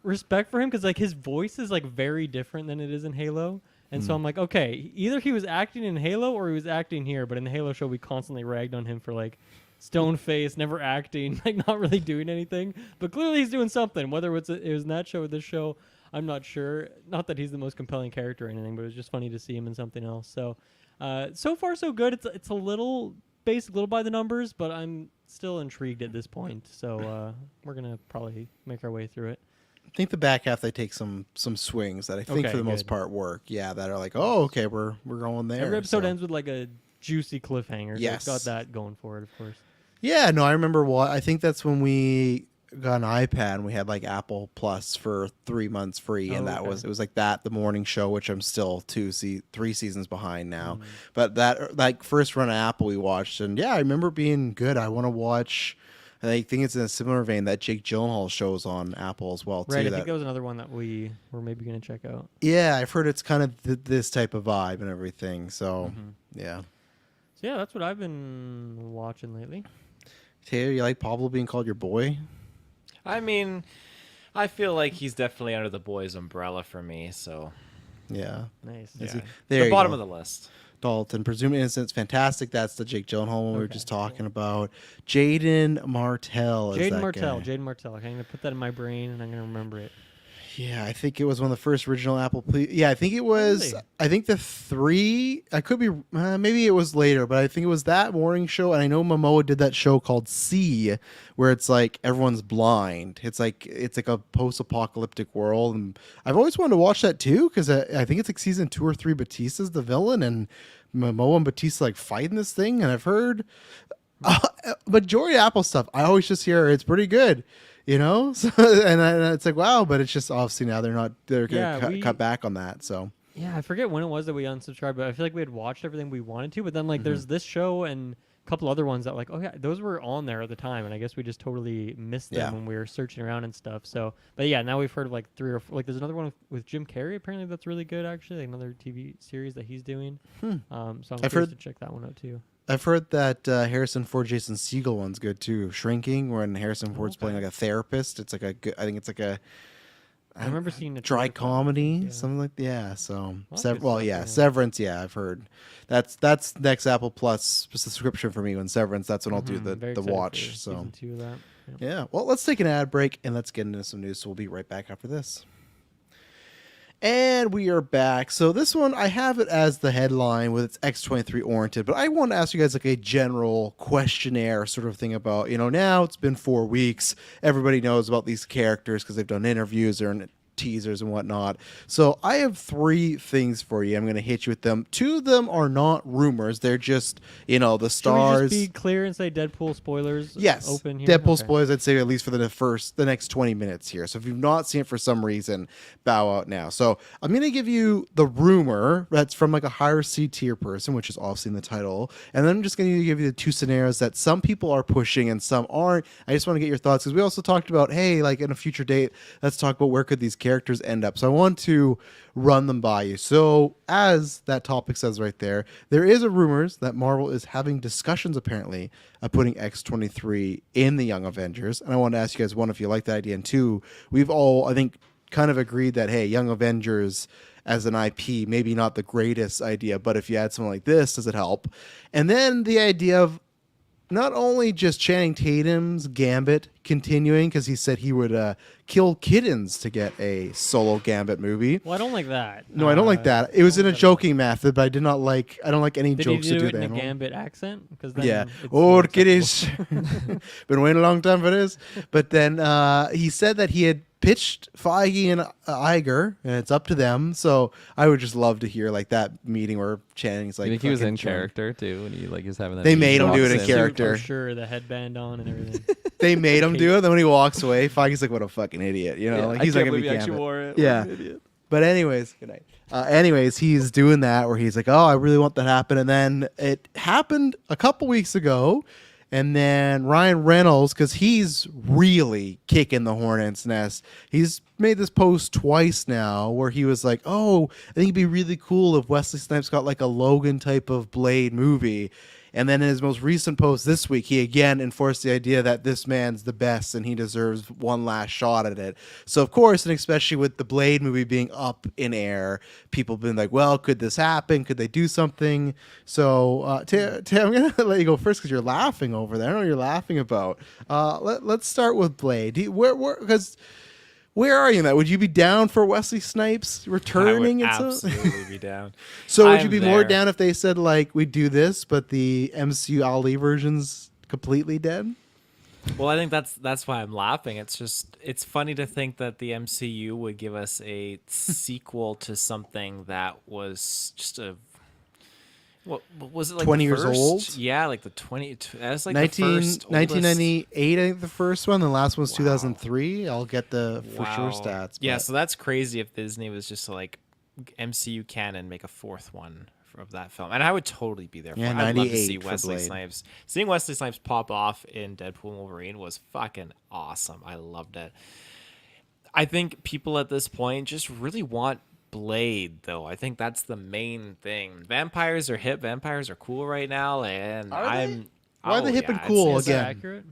respect for him because like his voice is like very different than it is in Halo. And so I'm like, okay, either he was acting in Halo or he was acting here. But in the Halo show, we constantly ragged on him for like stone face, never acting, like not really doing anything. But clearly he's doing something. Whether it was in that show or this show, I'm not sure. Not that he's the most compelling character or anything, but it was just funny to see him in something else. So, so far so good. It's a little basic, a little by the numbers, but I'm still intrigued at this point. So we're gonna probably make our way through it. I think the back half they take some swings that I think Okay, for the most good. part work. Yeah, that are like, oh, okay, we're going there. Every episode so. ends with like a juicy cliffhanger. So Yes. it's got that going for it, of course. Yeah, no, I remember what I think that's when we got an iPad and we had like Apple Plus for 3 months free, and okay. it was like that the morning show, which I'm still 3 seasons behind now. But that like first run of Apple we watched, and yeah, I remember it being good. I want to watch. And I think it's in a similar vein that Jake Gyllenhaal shows on Apple as well too. Right, I think that was another one that we were maybe going to check out. Yeah, I've heard it's kind of this type of vibe and everything. So yeah. So yeah, that's what I've been watching lately. Taylor, you like Pablo being called your boy? I mean, I feel like he's definitely under the boys' umbrella for me. So Yeah. Nice. Is yeah. he- there the you bottom go. of the list. Dalton, presumed innocence, fantastic. That's the Jake Gyllenhaal one we were Okay, just talking about. Jaden Martell is Jaden that Martell. guy. Jaden Martell. Okay, I'm going to put that in my brain and I'm going to remember it. Yeah, I think it was one of the first original Apple. Yeah, I think it was. Really? I think the 3. I could be. Maybe it was later, but I think it was that morning show. And I know Momoa did that show called C, where it's like everyone's blind. It's like a post-apocalyptic world, and I've always wanted to watch that too because I think it's like season 2 or 3. Batista's the villain, and Momoa and Batista like fighting this thing. And I've heard majority of Apple stuff. I always just hear it's pretty good. You know, so, and it's like wow, but it's just obviously now they're gonna cut back on that. So Yeah, I forget when it was that we unsubscribed, but I feel like we had watched everything we wanted to. But then like there's this show and a couple other ones that like, oh yeah, those were on there at the time, and I guess we just totally missed them when we were searching around and stuff. So, but yeah, now we've heard of like 3 or 4. Like there's another one with Jim Carrey apparently that's really good actually, like another TV series that he's doing. So I'm curious to check that one out too. I've heard that Harrison Ford, Jason Segel one's good too. Shrinking, when Harrison Ford's playing like a therapist. It's like a good. I think it's like a. I remember seeing a dry trailer for that. comedy, Yeah. something like So, Well, that's good stuff, yeah. Severance. Yeah, I've heard. That's next Apple Plus subscription for me. When Severance, that's when I'll do Very the excited for watch. So season 2 of that. Yep. yeah. Well, let's take an ad break and let's get into some news. So we'll be right back after this. And we are back. So this one, I have it as the headline with its X-23 oriented, but I want to ask you guys like a general questionnaire sort of thing about, now it's been 4 weeks. Everybody knows about these characters because they've done interviews or teasers and whatnot. So I have 3 things for you. I'm going to hit you with them. 2 of them are not rumors. They're just, the stars. Should we just be clear and say Deadpool spoilers? Yes, Open here? Deadpool Okay. spoilers. I'd say at least for the next 20 minutes here. So if you've not seen it for some reason, bow out now. So I'm gonna give you the rumor that's from like a higher C tier person, which is obviously in the title, and then I'm just gonna give you the 2 scenarios that some people are pushing and some aren't. I just want to get your thoughts because we also talked about, hey, like in a future date, let's talk about where could these characters end up. So I want to run them by you. So as that topic says right there is a rumors that Marvel is having discussions apparently of putting X-23 in the Young Avengers. And I want to ask you guys, 1, if you like that idea, and 2, we've all, I think, kind of agreed that, hey, Young Avengers as an IP, maybe not the greatest idea, but if you add something like this, does it help? And then the idea of not only just Channing Tatum's Gambit continuing, because he said he would kill kittens to get a solo Gambit movie. Well, I don't like that. No, I don't like that. It was in a joking method, but I don't like any Did jokes he do to do it in a that. Gambit accent? Because Yeah. it's Oh, more kiddies. acceptable. Been waiting a long time for this. But then he said that he had pitched Feige and Iger, and it's up to them. So I would just love to hear like that meeting where Channing's like. I think he was fucking in chilling. character too when he like is having that. They meeting made him do it in walks in. character. For sure, the headband on and everything. They made him do it. Then when he walks away, Feige's like, "What a fucking idiot!" Like I he's can't like, believe he "Gonna actually be wore it. Yeah. What an idiot. But anyways, good night. Anyways, he's doing that where he's like, "Oh, I really want that to happen," and then it happened a couple weeks ago, and then Ryan Reynolds, because he's really kicking the hornet's nest, he's made this post twice now where he was like, "Oh, I think it'd be really cool if Wesley Snipes got like a Logan type of Blade movie." And then in his most recent post this week, he again enforced the idea that this man's the best and he deserves one last shot at it. So, of course, and especially with the Blade movie being up in air, people have been like, well, could this happen? Could they do something? So, Tim, I'm going to let you go first because you're laughing over there. I don't know what you're laughing about. Let's start with Blade. Because where are you in that? Would you be down for Wesley Snipes returning? I would absolutely be down. So would I'm you be more there. down if they said, like, we do this, but the MCU Ali version's completely dead? Well, I think that's why I'm laughing. It's funny to think that the MCU would give us a sequel to something that was just a what was it, like 20 the years first? old? Yeah, like the 20. That's like 19, the first 1998, I think the first one. The last one's Wow. 2003. I'll get the for sure Wow. stats. Yeah, but- so that's crazy if Disney was just to, like, MCU canon make a fourth one of that film, and I would totally be there for Yeah, it. I'd love to 98 see for Wesley Blade. Snipes. Seeing Wesley Snipes pop off in Deadpool and Wolverine was fucking awesome. I loved it. I think people at this point just really want Blade, though. I think that's the main thing. Vampires are hip. Vampires are cool right now, and Are they? I'm. Why are they oh, hip yeah, and it's- cool it's- Is that again? accurate?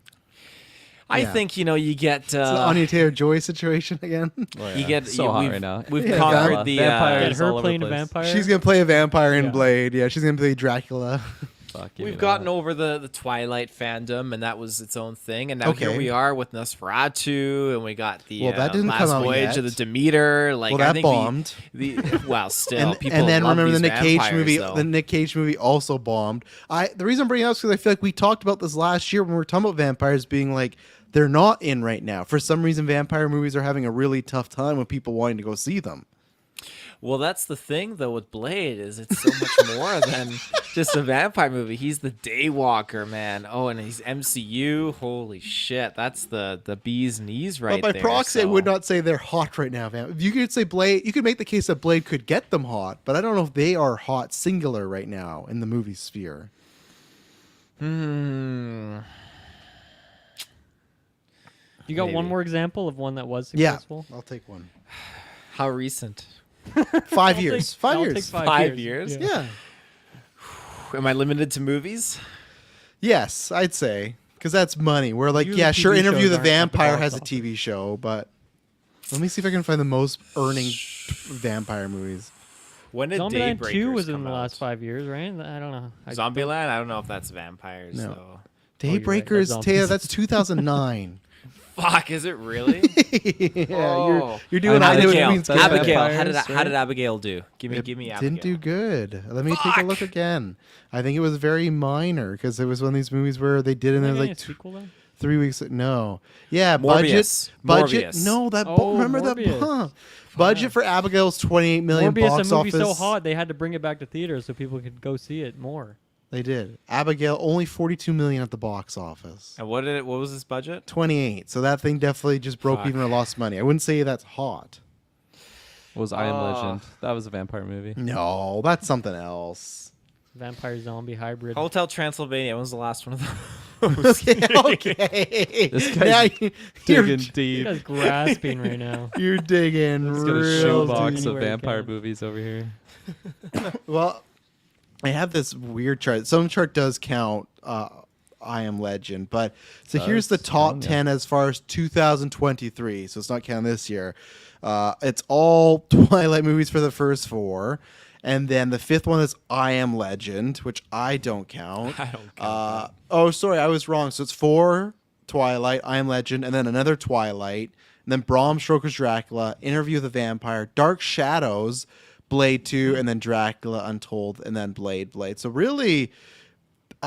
I Yeah. think you get It's the Anya Taylor-Joy situation again. you get So you- hot we've, right now. We've Yeah, conquered God. the Vampires. Get all her over playing the a place. vampire. She's going to play a vampire in Yeah. Blade. Yeah, she's going to play Dracula. Fuck, give We've me gotten that. over the Twilight fandom, and that was its own thing. And now Okay. here we are with Nosferatu, and we got the Well, that didn't Last come out Voyage of the yet. Demeter. Like, Well, I that think bombed. Well, still, and, people and then love remember the these Nick Cage vampires, movie. though. The Nick Cage movie also bombed. The reason I'm bringing it up is because I feel like we talked about this last year when we were talking about vampires being like they're not in right now. For some reason, vampire movies are having a really tough time with people wanting to go see them. Well, that's the thing, though, with Blade, is it's so much more than just a vampire movie. He's the Daywalker, man. Oh, and he's MCU. Holy shit, that's the bee's knees right But by there. proxy, I so- would not say they're hot right now. You could say Blade. You could make the case that Blade could get them hot, but I don't know if they are hot singular right now in the movie sphere. Hmm. You got one Maybe. more example of one that was Yeah, successful? I'll take one. How recent? 5 I'll years. take- 5 I'll years. take 5 years? Yeah. Am I limited to movies? Yes, I'd say because that's money. We're like, Usually yeah, sure. TV Interview shows the aren't at the Vampire box has a office. TV show, but let me see if I can find the most earning vampire movies. When did Zombieland 2 Daybreakers was in come the out? last 5 years, right? I don't know. Zombieland? I don't know if that's vampires, No. though. you're right, Daybreakers, that's Taya, zombies. that's 2009. Fuck, is it really? Yeah, Oh. you're doing I know, it. Abigail. Means That's good. Abigail. vampires, How did Abigail do? Give me Abigail. Didn't do good. Let me take a look Fuck. again. I think it was very minor because it was one of these movies where they did it and Isn't it there was a like sequel then? 3 weeks. No, yeah, Morbius. budget. Morbius. No, that Oh, remember Morbius. that budget for Abigail's 28 million Morbius, box a movie office. so hot they had to bring it back to theaters so people could go see it more. They did. Abigail only 42 million at the box office. And what was this budget? 28. So that thing definitely just broke Fuck. even or lost money. I wouldn't say that's hot. Was I Am Oh. Legend? That was a vampire movie. No, that's something else. Vampire zombie hybrid. Hotel Transylvania. When was the last one of those? okay. This Now guy's you're, Digging You deep. guys grasping right now. you're digging He's got a real shoebox deep. of Anywhere you vampire can. movies over here. Well, I have this weird chart. Some chart does count I Am Legend, but so here's the Does top count, yeah. 10 as far as 2023. So it's not counting this year. It's all Twilight movies for the first 4. And then the 5th one is I Am Legend, which I don't count. I don't count Oh, sorry, I was wrong. So it's 4 Twilight, I Am Legend, and then another Twilight, and then Bram Stoker's Dracula, Interview with the Vampire, Dark Shadows, Blade 2, and then Dracula Untold, and then Blade. So really,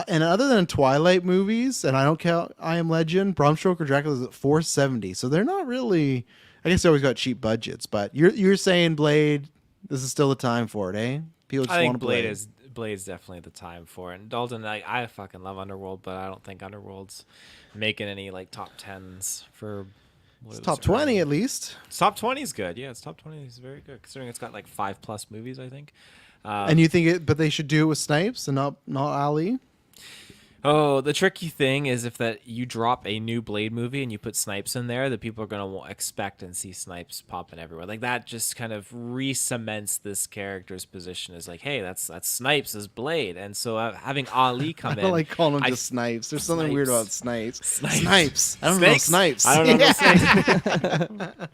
and other than Twilight movies, and I don't count I Am Legend, Bram Stoker Dracula is at 470. So they're not really. I guess they always got cheap budgets, but you're saying Blade. This is still the time for it, eh? People just I want think to play. Blade's definitely the time for it. And Dalton, I fucking love Underworld, but I don't think Underworld's making any like top 10s for. What It's it top was 20 earning. at least. It's top 20 is good. Yeah, it's top 20 is very good considering it's got like 5+ movies, I think. And you think it, but they should do it with Snipes and not Ali? Oh, the tricky thing is if that you drop a new Blade movie and you put Snipes in there, that people are gonna expect and see Snipes popping everywhere. Like that just kind of re-cements this character's position as like, hey, that's Snipes as Blade, and so having Ali come I in, don't like calling him I- just Snipes. There's something weird about Snipes. Snipes. I don't Snakes? know Snipes. I don't know Yeah. Snipes.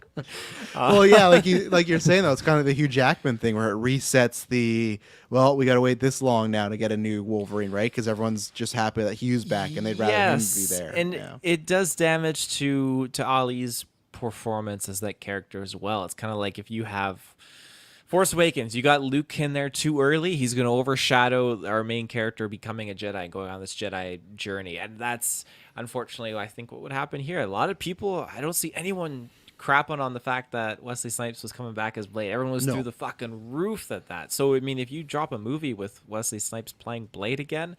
Well, yeah, like you're saying though, it's kind of the Hugh Jackman thing where it resets the. Well, we got to wait this long now to get a new Wolverine, right? Because everyone's just happy that Hugh's back and they'd rather him be there. And yeah. it does damage to Ali's performance as that character as well. It's kind of like if you have Force Awakens, you got Luke in there too early, he's going to overshadow our main character becoming a Jedi, going on this Jedi journey. And that's unfortunately, I think, what would happen here. A lot of people, I don't see anyone crapping on the fact that Wesley Snipes was coming back as Blade. Everyone was through the fucking roof at that. So, I mean, if you drop a movie with Wesley Snipes playing Blade again,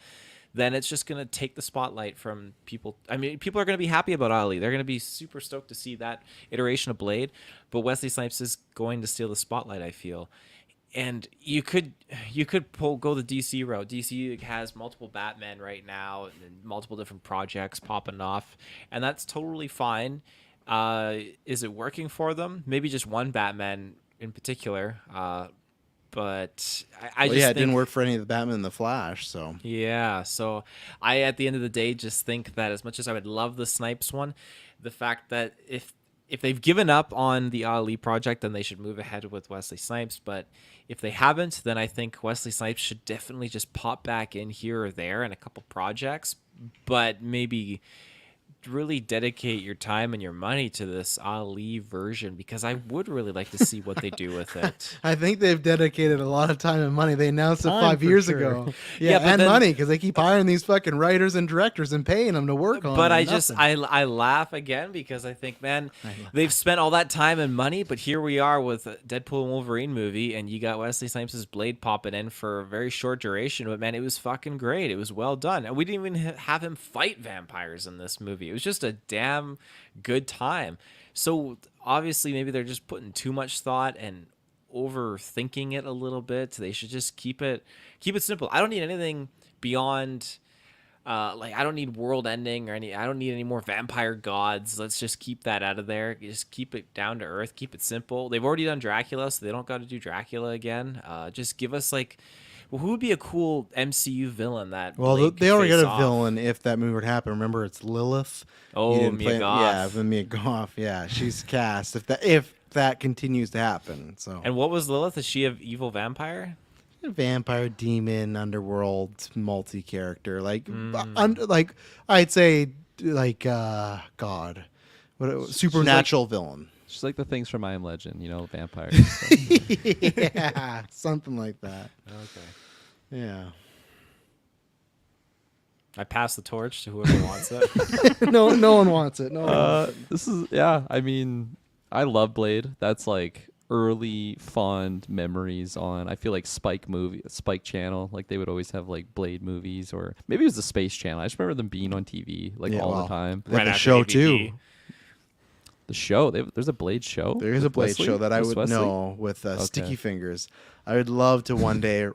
then it's just going to take the spotlight from people. I mean, people are going to be happy about Ali. They're going to be super stoked to see that iteration of Blade. But Wesley Snipes is going to steal the spotlight, I feel. And you could go the DC route. DC has multiple Batman right now and multiple different projects popping off. And that's totally fine. Is it working for them? Maybe just one Batman in particular. But I just it think, didn't work for any of the Batman and the Flash. So yeah, so I at the end of the day just think that as much as I would love the Snipes one, the fact that if they've given up on the Ali project, then they should move ahead with Wesley Snipes. But if they haven't, then I think Wesley Snipes should definitely just pop back in here or there in a couple projects, but maybe really dedicate your time and your money to this Ali version, because I would really like to see what they do with it. I think they've dedicated a lot of time and money. They announced it Time 5 for years sure. ago. Yeah, Yeah, but and then- money because they keep hiring these fucking writers and directors and paying them to work on. But it I and just nothing. I laugh again because I think, man, they've spent all that time and money, but here we are with a Deadpool and Wolverine movie, and you got Wesley Snipes' Blade popping in for a very short duration, but man, it was fucking great. It was well done, and we didn't even have him fight vampires in this movie. It was just a damn good time. So obviously, maybe they're just putting too much thought and overthinking it a little bit. They should just keep it simple. I don't need anything beyond. Like I don't need world ending or I don't need any more vampire gods. Let's just keep that out of there. Just keep it down to earth. Keep it simple. They've already done Dracula, so they don't got to do Dracula again. Just give us like, well, who would be a cool MCU villain that? Well, Blade they could already face got a off? villain if that movie would happen. Remember, it's Lilith. Oh, You didn't Mia Goth. Yeah, the Mia Goth. Yeah, she's cast if that continues to happen. So And what was Lilith? Is she an evil vampire? vampire, demon, underworld, multi-character, like like I'd say like God, supernatural villain. Just like the things from I Am Legend, you know, vampires. Yeah, something like that. Okay. Yeah. I pass the torch to whoever wants it. No one wants it. No. This is I mean, I love Blade. That's like early fond memories on. I feel like Spike Channel. Like they would always have like Blade movies, or maybe it was the Space Channel. I just remember them being on TV like Yeah, all well, the time. They have Right the after show AVP. too. The show. There's a Blade show. There is a with Blade Wesley? show that I With would Wesley? know with Sticky Fingers. I would love to one day.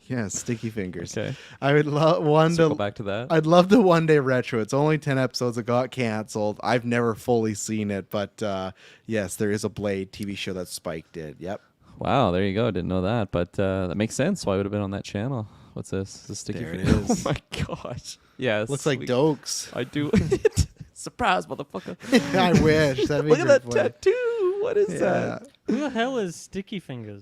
Yeah, Sticky Fingers. Okay. I would love one Circle to. back to that. I'd love to one day retro. It's only 10 episodes. It got canceled. I've never fully seen it, but yes, there is a Blade TV show that Spike did. Yep. Wow, there you go. Didn't know that, but that makes sense. Why would have been on that channel? What's this? Is this Sticky There it Fingers? is. Oh my gosh. Yeah, Looks like sweet. Dokes. I do. Surprise, motherfucker. I wish. That'd be Look a at good that play. tattoo. What is Yeah. that? Who the hell is Sticky Fingers?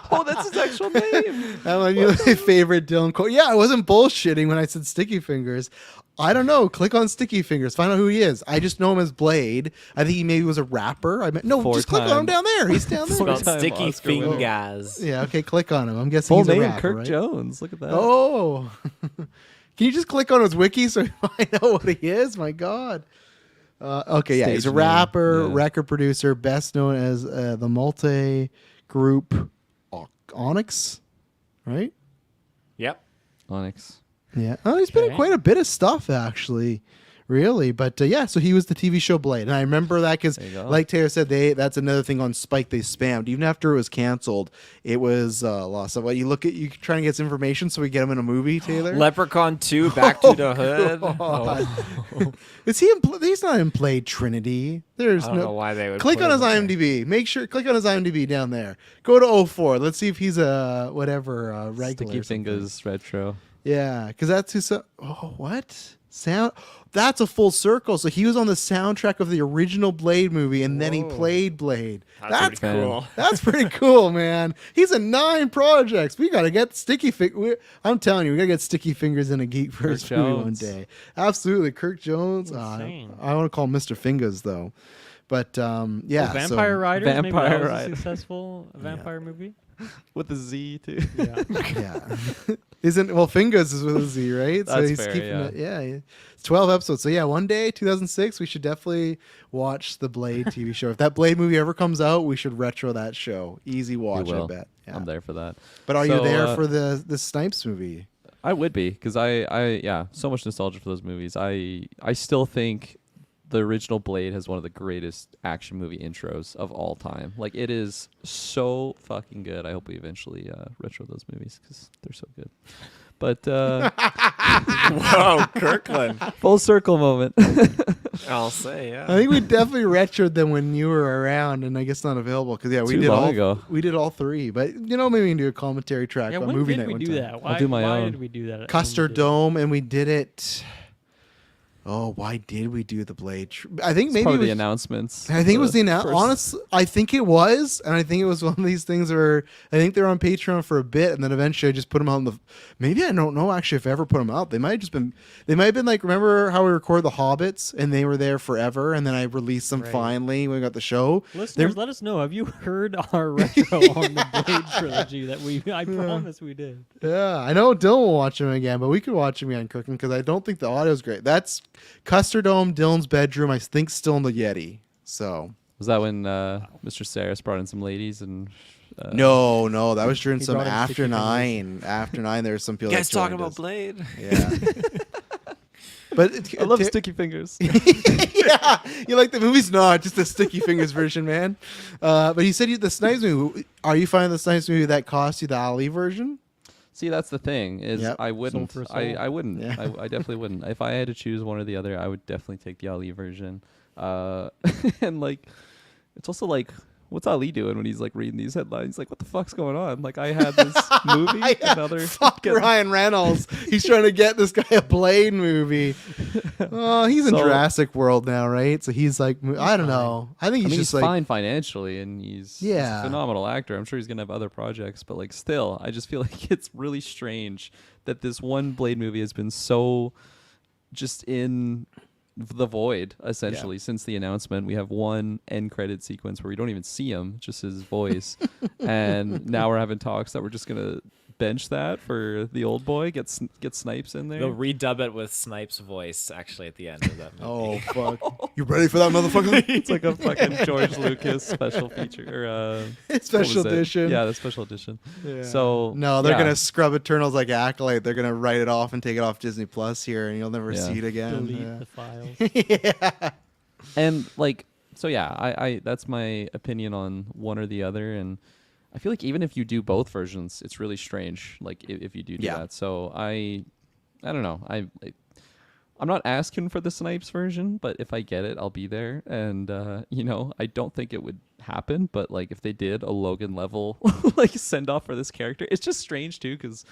Oh, that's his actual name. That might be my favorite Dylan quote. Yeah, I wasn't bullshitting when I said Sticky Fingers. I don't know. Click on Sticky Fingers. Find out who he is. I just know him as Blade. I think he maybe was a rapper. Just click on him Four-time- down there. He's down there. Spelled Four-time Sticky Oscar winner. Fingers. Yeah, okay, click on him. I'm guessing Full he's a name, rapper, Kirk right? Jones. Look at that. Oh. Can you just click on his wiki so I know what he is? My God. Okay, yeah, he's a Stage name, rapper, yeah. record producer, best known as the multi-group Onyx, right? Yep. Onyx. Yeah. Oh, he's been in Okay. quite a bit of stuff, actually. Really, but yeah. So he was the TV show Blade, and I remember that because, There you go. like Taylor said, that's another thing on Spike they spammed. Even after it was canceled, it was lost. So what you trying to get some information so we get him in a movie, Taylor. Leprechaun 2, Back to the Hood. God. Is he? He's not in Blade Trinity. There's I don't know no. why they would Click put on his him in IMDb. Make sure click on his IMDb down there. Go to 04. Let's see if he's a regular. Sticky or something. Fingers retro. Yeah, because that's who. Oh, what sound? That's a full circle. So he was on the soundtrack of the original Blade movie, and then he Whoa. played Blade. That's pretty cool. That's pretty cool, man. He's in 9 projects. We gotta get Sticky Fingers. I'm telling you, we gotta get Sticky Fingers in a GeekVerse movie one Jones. day. Absolutely, Kirk Jones. Insane. I want to call him Mr. Fingers though, but yeah. Vampire Riders. Maybe Vampire that was Riders. a successful vampire movie. With a Z too. Yeah. Yeah. Isn't Fingers is with a Z, right? That's he's fair, keeping yeah. it. Yeah. It's 12 episodes. So yeah, one day, 2006, we should definitely watch the Blade TV show. If that Blade movie ever comes out, we should retro that show. Easy watch, I will. bet. Yeah. I'm there for that. But are you So, there for the Snipes movie? I would be, because I so much nostalgia for those movies. I still think the original Blade has one of the greatest action movie intros of all time. Like, it is so fucking good. I hope we eventually retro those movies because they're so good. But Whoa, Kirkland. full circle moment. I'll say, yeah. I think we definitely retroed them when you were around, and I guess not available because we Too did long all ago. we did all 3. But maybe we can do a commentary track Yeah, on when movie did night we one do time. that? Why, do my why own. did we do that? Custer Dome, and we did it. Oh, why did we do the Blade? I think It's maybe probably it the was, announcements. I think it was the first- honestly, I think it was, and I think it was one of these things where I think they're on Patreon for a bit, and then eventually I just put them out on the. Maybe I don't know actually if I ever put them out. They might have been like, remember how we recorded the Hobbits and they were there forever, and then I released them Right. finally when we got the show. Listeners, let us know. Have you heard our retro on the Blade trilogy that I promise we did. Yeah, I know Dylan will watch them again, but we could watch them again cooking because I don't think the audio's great. That's Custer Dome, Dylan's bedroom. I think still in the Yeti. So. Was that when Mr. Saris brought in some ladies and? No, that was during He some brought in after sticky 9. After 9, there's some people. Guys that talking joined about us. Blade. Yeah. But I love Sticky Fingers. yeah, you like the movies? No, just the Sticky Fingers version, man. But you said the Snipes movie. Are you finding the Snipes movie that cost you the Ali version? See, that's the thing is Yep. I wouldn't. Soul for I soul. wouldn't. Yeah. I definitely wouldn't. If I had to choose one or the other, I would definitely take the Ali version. And like, it's also like, what's Ali doing when he's like reading these headlines? Like, what the fuck's going on? Like, I had this movie, another. Fuck Ryan Reynolds. He's trying to get this guy a Blade movie. Oh, he's in So- Jurassic World now, right? So he's like, I don't know. I think I he's mean, just he's like, fine financially, and he's Yeah. a phenomenal actor. I'm sure he's gonna have other projects, but like, still, I just feel like it's really strange that this one Blade movie has been so just in the void essentially since the announcement. We have one end credit sequence where we don't even see him, just his voice, and now we're having talks that we're just gonna bench that for the old boy, get Snipes in there. They'll redub it with Snipes' voice actually at the end of that movie. oh fuck, you ready for that, motherfucker? It's like a fucking George Lucas special feature or what Special was it? edition. Yeah, the special edition. Yeah. So no, they're yeah. gonna scrub Eternals like Acolyte. They're gonna write it off and take it off Disney Plus here, and you'll never Yeah. see it again. Delete the files. Yeah. And like, so yeah, I that's my opinion on one or the other, and I feel like even if you do both versions, it's really strange. Like if you do Yeah. that, so I don't know. I'm not asking for the Snipes version, but if I get it, I'll be there. And I don't think it would happen, but like if they did a Logan level like send off for this character, it's just strange too, because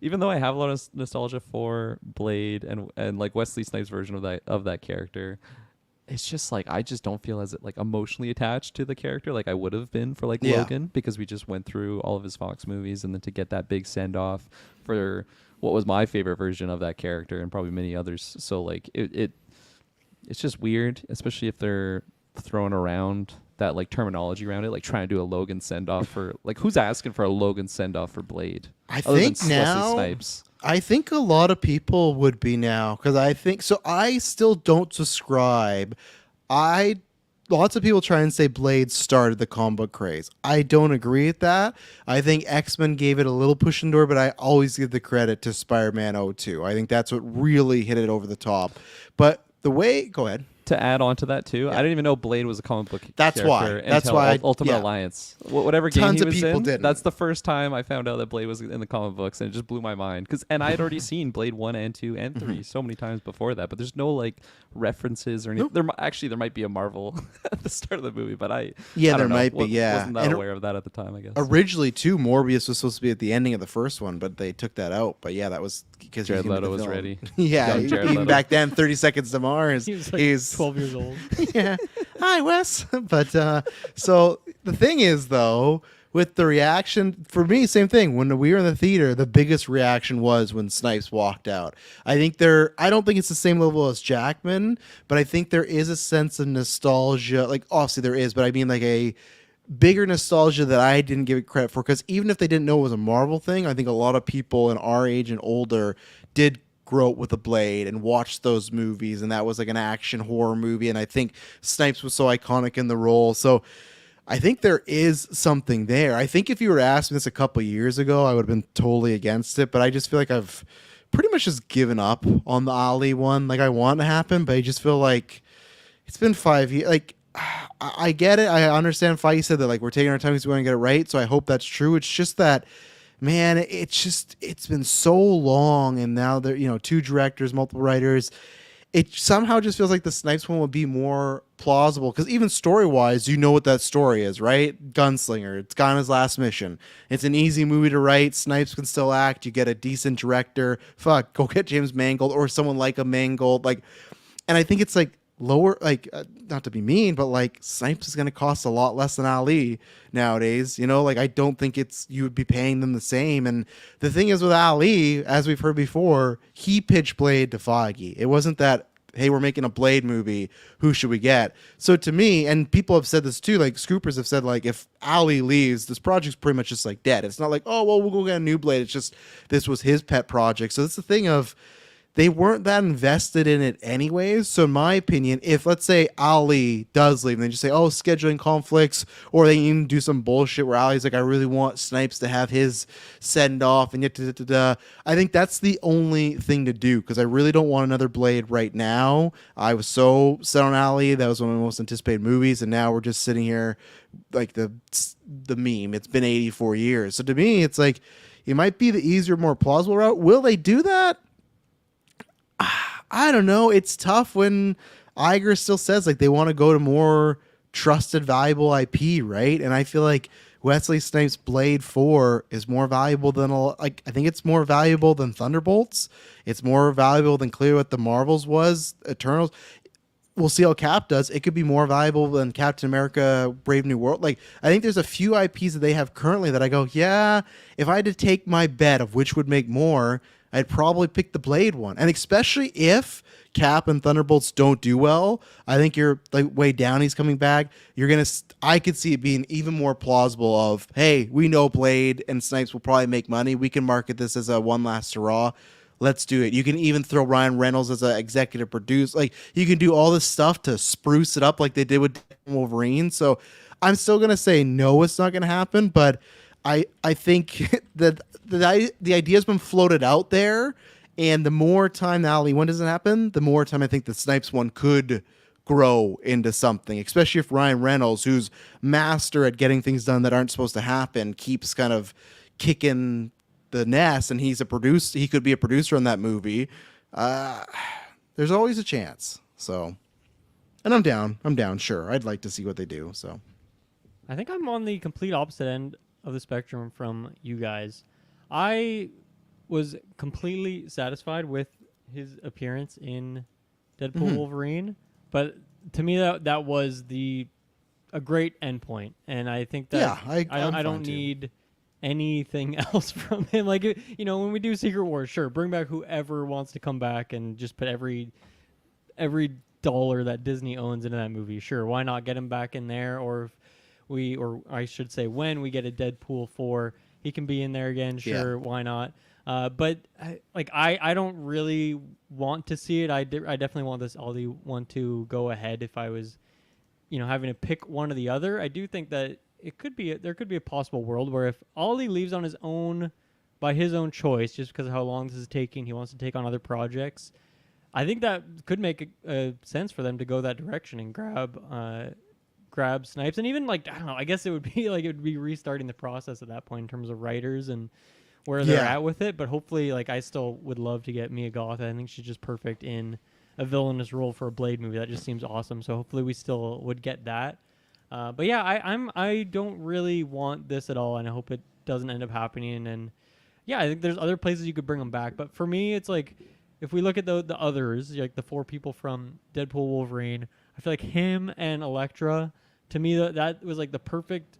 even though I have a lot of nostalgia for Blade and like Wesley Snipes' version of that character, it's just like I just don't feel as like emotionally attached to the character like I would have been for like Yeah. Logan, because we just went through all of his Fox movies, and then to get that big send off for what was my favorite version of that character and probably many others. So like it's just weird, especially if they're throwing around that like terminology around it, like trying to do a Logan send off for like who's asking for a Logan send off for Blade? I other than think Wesley now. Snipes. I think a lot of people would be now, because I think so. I still don't subscribe. Lots of people try and say Blade started the comic book craze. I don't agree with that. I think X-Men gave it a little push in the door, but I always give the credit to Spider-Man 02. I think that's what really hit it over the top. But the way. Go ahead. To add on to that too, I didn't even know Blade was a comic book That's character why. until That's why. Ultimate Yeah. Alliance. Whatever game Tons he of was people in, didn't. that's the first time I found out that Blade was in the comic books, and it just blew my mind. And I had already seen Blade 1 and 2 and 3 so many times before that, but there's no like references or anything. Nope. There might be a Marvel at the start of the movie, but I there don't know. might be. Yeah, wasn't that and aware of that at the time, I guess. originally too, Morbius was supposed to be at the ending of the first one, but they took that out. But yeah, that was because Jared Leto was ready. Yeah, Young Jared even Leto. back then, 30 Seconds to Mars. He was like he's 12 years old. Yeah. Hi, Wes. But so the thing is, though, with the reaction, for me, same thing. When we were in the theater, the biggest reaction was when Snipes walked out. I don't think it's the same level as Jackman, but I think there is a sense of nostalgia. Like, obviously there is, but I mean like a bigger nostalgia that I didn't give it credit for. Because even if they didn't know it was a Marvel thing, I think a lot of people in our age and older did grow up with a Blade and watch those movies, and that was like an action horror movie, and I think Snipes was so iconic in the role. So I think there is something there. I think if you were asking this a couple years ago, I would have been totally against it, but I just feel like I've pretty much just given up on the Ali one. Like, I want it to happen, but I just feel like it's been 5 years. Like, I get it. I understand Feige said that like we're taking our time because we want to get it right, so I hope that's true. It's just that, man, it's been so long, and now there, 2 directors, multiple writers. It somehow just feels like the Snipes one would be more plausible, because even story-wise, you know what that story is, right? Gunslinger, it's gone his last mission. It's an easy movie to write. Snipes can still act. You get a decent director. Fuck, go get James Mangold or someone like a Mangold. Like, and I think it's like lower, like not to be mean, but like Snipes is going to cost a lot less than Ali nowadays. Like I don't think you would be paying them the same. And the thing is with Ali, as we've heard before, he pitched Blade to Feige. It wasn't that, hey, we're making a Blade movie, who should we get? So to me, and people have said this too, like Scoopers have said, like if Ali leaves, this project's pretty much just like dead. It's not like, oh well, we'll go get a new Blade. It's just this was his pet project. So it's the thing of, they weren't that invested in it anyways. So in my opinion, if let's say Ali does leave and they just say, oh, scheduling conflicts, or they even do some bullshit where Ali's like, I really want Snipes to have his send off and I think that's the only thing to do, because I really don't want another Blade right now. I was so set on Ali. That was one of my most anticipated movies. And now we're just sitting here like the meme. It's been 84 years. So to me, it's like, it might be the easier, more plausible route. Will they do that? I don't know. It's tough when Iger still says like they want to go to more trusted, valuable IP, right? And I feel like Wesley Snipes' Blade 4 is more valuable than I think it's more valuable than Thunderbolts. It's more valuable than clearly what the Marvels was, Eternals. We'll see how Cap does. It could be more valuable than Captain America, Brave New World. Like, I think there's a few IPs that they have currently that I go, yeah, if I had to take my bet of which would make more, I'd probably pick the Blade one. And especially if Cap and Thunderbolts don't do well, I think you're like way down. He's coming back. I could see it being even more plausible of, hey, we know Blade and Snipes will probably make money. We can market this as a one last hurrah. Let's do it. You can even throw Ryan Reynolds as an executive producer. Like, you can do all this stuff to spruce it up like they did with Wolverine. So I'm still going to say no, it's not going to happen. But I think that the idea's been floated out there. And the more time the Ali one doesn't happen, the more time I think the Snipes one could grow into something, especially if Ryan Reynolds, who's master at getting things done that aren't supposed to happen, keeps kind of kicking the nest, and he could be a producer on that movie. There's always a chance. So, and I'm down. Sure, I'd like to see what they do. So, I think I'm on the complete opposite end of the spectrum from you guys. I was completely satisfied with his appearance in Deadpool Wolverine, but to me that was a great endpoint, and I think that I don't need anything else from him. Like, when we do Secret Wars, sure, bring back whoever wants to come back and just put every dollar that Disney owns into that movie. Sure, why not get him back in there? Or I should say, when we get a Deadpool 4, he can be in there again. Sure, why not? But I don't really want to see it. I definitely want this Ollie one to go ahead. If I was, having to pick one or the other, I do think that there could be a possible world where if Ollie leaves on his own, by his own choice, just because of how long this is taking, he wants to take on other projects. I think that could make sense for them to go that direction and grab Snipes, and even like I don't know. I guess it would be restarting the process at that point in terms of writers and where they're at with it. But hopefully, like I still would love to get Mia Goth. I think she's just perfect in a villainous role for a Blade movie. That just seems awesome. So hopefully we still would get that. But yeah, I don't really want this at all, and I hope it doesn't end up happening. And yeah, I think there's other places you could bring them back. But for me, it's like if we look at the others, like the 4 people from Deadpool, Wolverine, I feel like him and Elektra, to me that was like the perfect,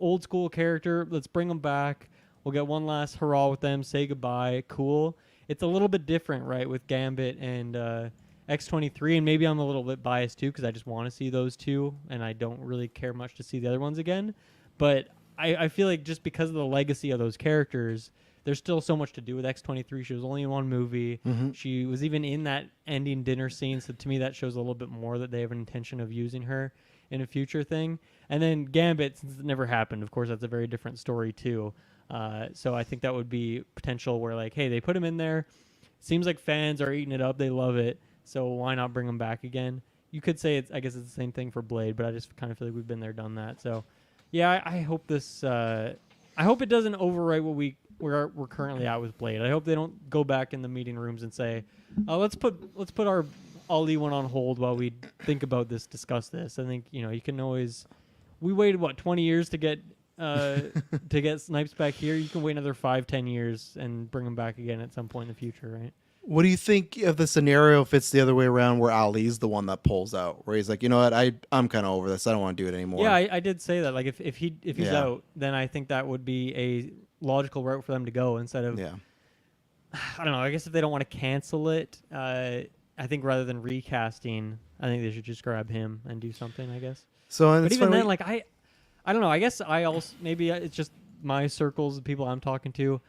old school character. Let's bring them back. We'll get one last hurrah with them, say goodbye. Cool. It's a little bit different, right, with Gambit and X-23, and maybe I'm a little bit biased too because I just want to see those two, and I don't really care much to see the other ones again. But I feel like just because of the legacy of those characters, there's still so much to do with X-23. She was only in one movie. Mm-hmm. She was even in that ending dinner scene, so to me that shows a little bit more that they have an intention of using her in a future thing. And then Gambit, since it never happened, of course, that's a very different story too. So I think that would be potential where, like, hey, they put him in there. Seems like fans are eating it up. They love it. So why not bring him back again? You could say I guess it's the same thing for Blade, but I just kind of feel like we've been there, done that. So, yeah, I hope this. I hope it doesn't overwrite where we're currently at with Blade. I hope they don't go back in the meeting rooms and say, let's put our Ali one on hold while we think about this, discuss this. I think you can always. We waited 20 years to get. To get Snipes back here, you can wait another 5-10 years and bring him back again at some point in the future, right? What do you think if the scenario fits the other way around, where Ali's the one that pulls out, where he's like, you know what, I'm kind of over this, I don't want to do it anymore? Yeah, I did say that. Like if he's out, then I think that would be a logical route for them to go instead of. Yeah. I don't know. I guess if they don't want to cancel it, I think rather than recasting, I think they should just grab him and do something. I guess. So, but even then, like I don't know. I guess I also maybe it's just my circles, the people I'm talking to.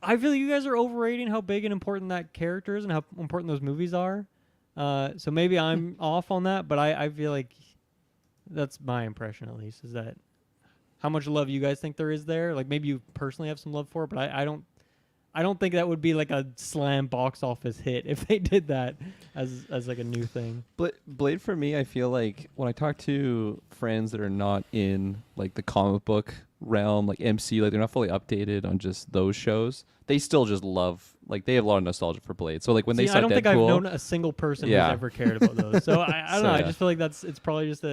I feel like you guys are overrating how big and important that character is and how important those movies are. So maybe I'm off on that, but I feel like that's my impression at least, is that how much love you guys think there is there. Like maybe you personally have some love for it, but I don't think that would be like a slam box office hit if they did that as like a new thing. Blade for me, I feel like when I talk to friends that are not in like the comic book realm, like MC, like they're not fully updated on just those shows, they still just love, like they have a lot of nostalgia for Blade. So like when they saw Deadpool, I don't think I've known a single person who's ever cared about those. So I don't know. I just feel like it's probably just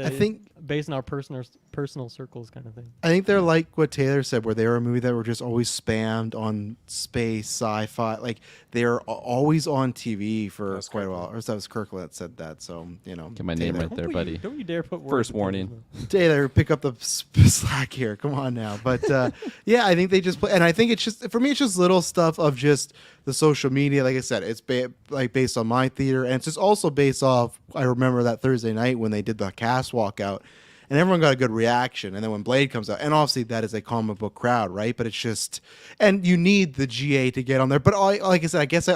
based on our personal circles kind of thing. I think they're like what Taylor said, where they were a movie that were just always spammed on space, sci-fi. Like they're always on TV for quite a while. Or that was Kirkland that said that. So get my name right there, buddy. Don't you dare put words. First warning. Taylor, pick up the slack here. Come on now. But yeah, I think they just play, and I think it's just for me, it's just little stuff of just the social media. Like I said, it's based on my theater, and it's just also based off. I remember that Thursday night when they did the cast walkout, and everyone got a good reaction. And then when Blade comes out, and obviously that is a comic book crowd, right? But it's just, and you need the GA to get on there. But like I said, I guess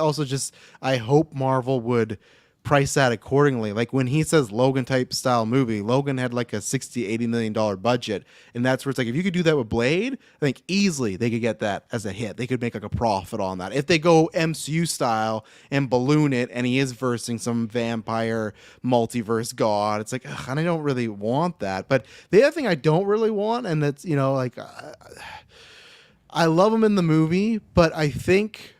I hope Marvel would price that accordingly. Like when he says Logan type style movie, Logan had like a $60-80 million budget, and that's where it's like, if you could do that with Blade, I think easily they could get that as a hit. They could make like a profit on that if they go MCU style and balloon it, and he is versing some vampire multiverse god. It's like, ugh, and I don't really want that. But the other thing I don't really want, and that's like I love him in the movie, but I think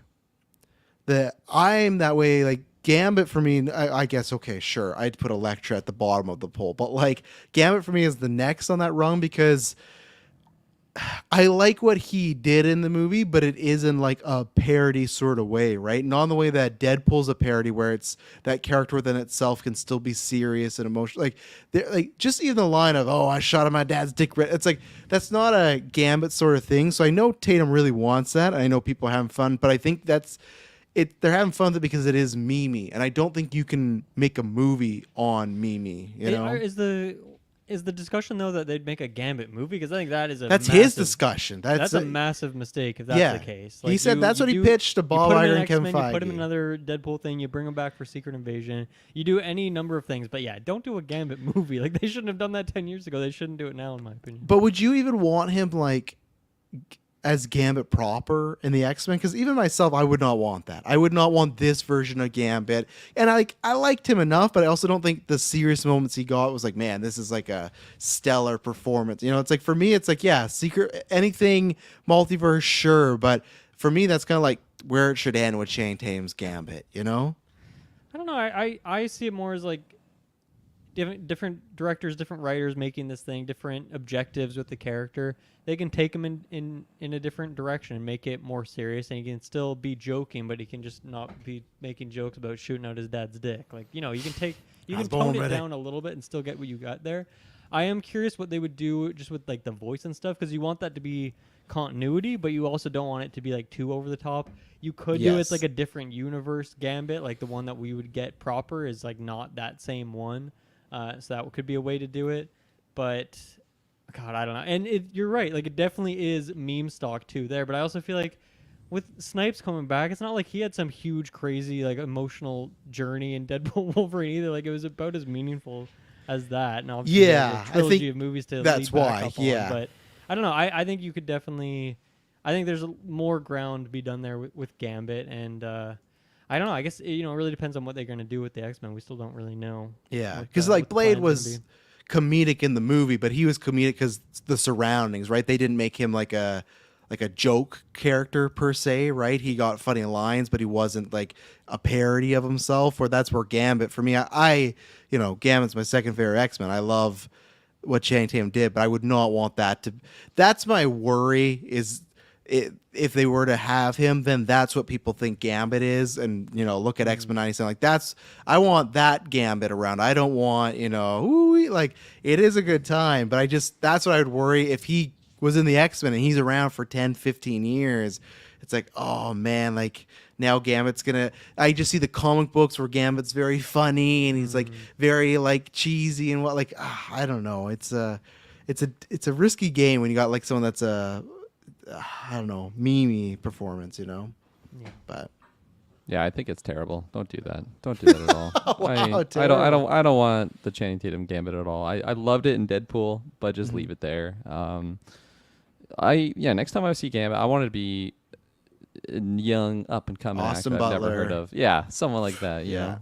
that I'm that way. Like Gambit for me, I guess, okay, sure, I'd put Elektra at the bottom of the poll, but like Gambit for me is the next on that rung, because I like what he did in the movie, but it is in like a parody sort of way, right? Not in the way that Deadpool's a parody, where it's that character within itself can still be serious and emotional. Like just even the line of, "Oh, I shot at my dad's dick." It's like that's not a Gambit sort of thing. So I know Tatum really wants that. I know people are having fun, but I think that's it. They're having fun with it because it is Mimi, and I don't think you can make a movie on Mimi. Is the discussion though that they'd make a Gambit movie? Because I think that's his discussion. That's a massive mistake if that's the case. Like he said that's what he pitched to Bob Iger and Kevin Feige. You put him in another Deadpool thing. You bring him back for Secret Invasion. You do any number of things, but yeah, don't do a Gambit movie. Like they shouldn't have done that 10 years ago. They shouldn't do it now, in my opinion. But would you even want him like? as Gambit proper in the X-Men, because even myself, I would not want that. I would not want this version of Gambit. And I liked him enough, but I also don't think the serious moments he got was like, man, this is like a stellar performance. You know, it's like, for me, it's like, yeah, secret, anything multiverse, sure, but for me, that's kind of like where it should end with Channing Tatum's Gambit, you know? I don't know. I see it more as like different directors, different writers making this thing, different objectives with the character. They can take him in a different direction and make it more serious, and he can still be joking, but he can just not be making jokes about shooting out his dad's dick. Like, you know, you can tone it down a little bit and still get what you got there. I am curious what they would do just with like the voice and stuff, because you want that to be continuity, but you also don't want it to be like too over the top. You could do it's like a different universe Gambit, like the one that we would get proper is like not that same one. So that could be a way to do it, but God, I don't know. And you're right, like it definitely is meme stock too there. But I also feel like with Snipes coming back, it's not like he had some huge, crazy, like emotional journey in Deadpool Wolverine either. Like it was about as meaningful as that. And obviously, there's a trilogy of movies to that's lead back why. up on, but I don't know. I think you could definitely. I think there's more ground to be done there with Gambit, and I don't know. I guess it really depends on what they're going to do with the X-Men. We still don't really know. Yeah, because like Blade was comedic in the movie, but he was comedic because the surroundings, right? They didn't make him like a joke character per se, right? He got funny lines, but he wasn't like a parody of himself. Or that's where Gambit, for me, I Gambit's my second favorite X-Men. I love what Channing Tatum did, but I would not want that to. That's my worry is. If they were to have him, then that's what people think Gambit is, and look at X-Men 97. Like I want that Gambit around. I don't want like it is a good time, but that's what I would worry if he was in the X-Men and he's around for 10, 15 years. It's like, oh man, like now Gambit's gonna. I just see the comic books where Gambit's very funny and he's like very like cheesy and I don't know. It's a risky game when you got like someone that's I don't know, meme performance, Yeah. But yeah, I think it's terrible. Don't do that. Don't do that at all. Wow, I don't want the Channing Tatum Gambit at all. I loved it in Deadpool, but just leave it there. Next time I see Gambit, I want it to be a young up and coming actor I've never heard of. Yeah, someone like that. Yeah.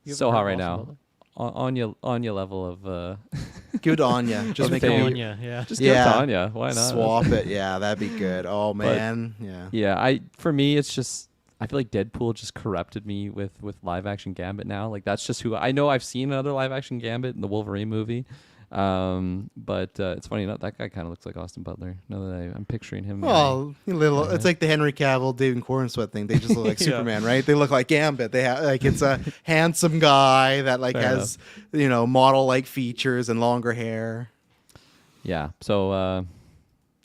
So hot right now. Anya level of give it to Anya. Just make Anya, yeah. Just give it to Anya. Why not? Swap it. Yeah, that'd be good. Oh man. Yeah. For me it's just I feel like Deadpool just corrupted me with live action Gambit now. Like that's just who I know. I've seen another live action Gambit in the Wolverine movie. But it's funny enough, that guy kind of looks like Austin Butler. Now that I'm picturing him. Well, it's like the Henry Cavill, David Cornsweet thing. They just look like Superman, right? They look like Gambit. They have it's a handsome guy that has model like features and longer hair. Yeah. So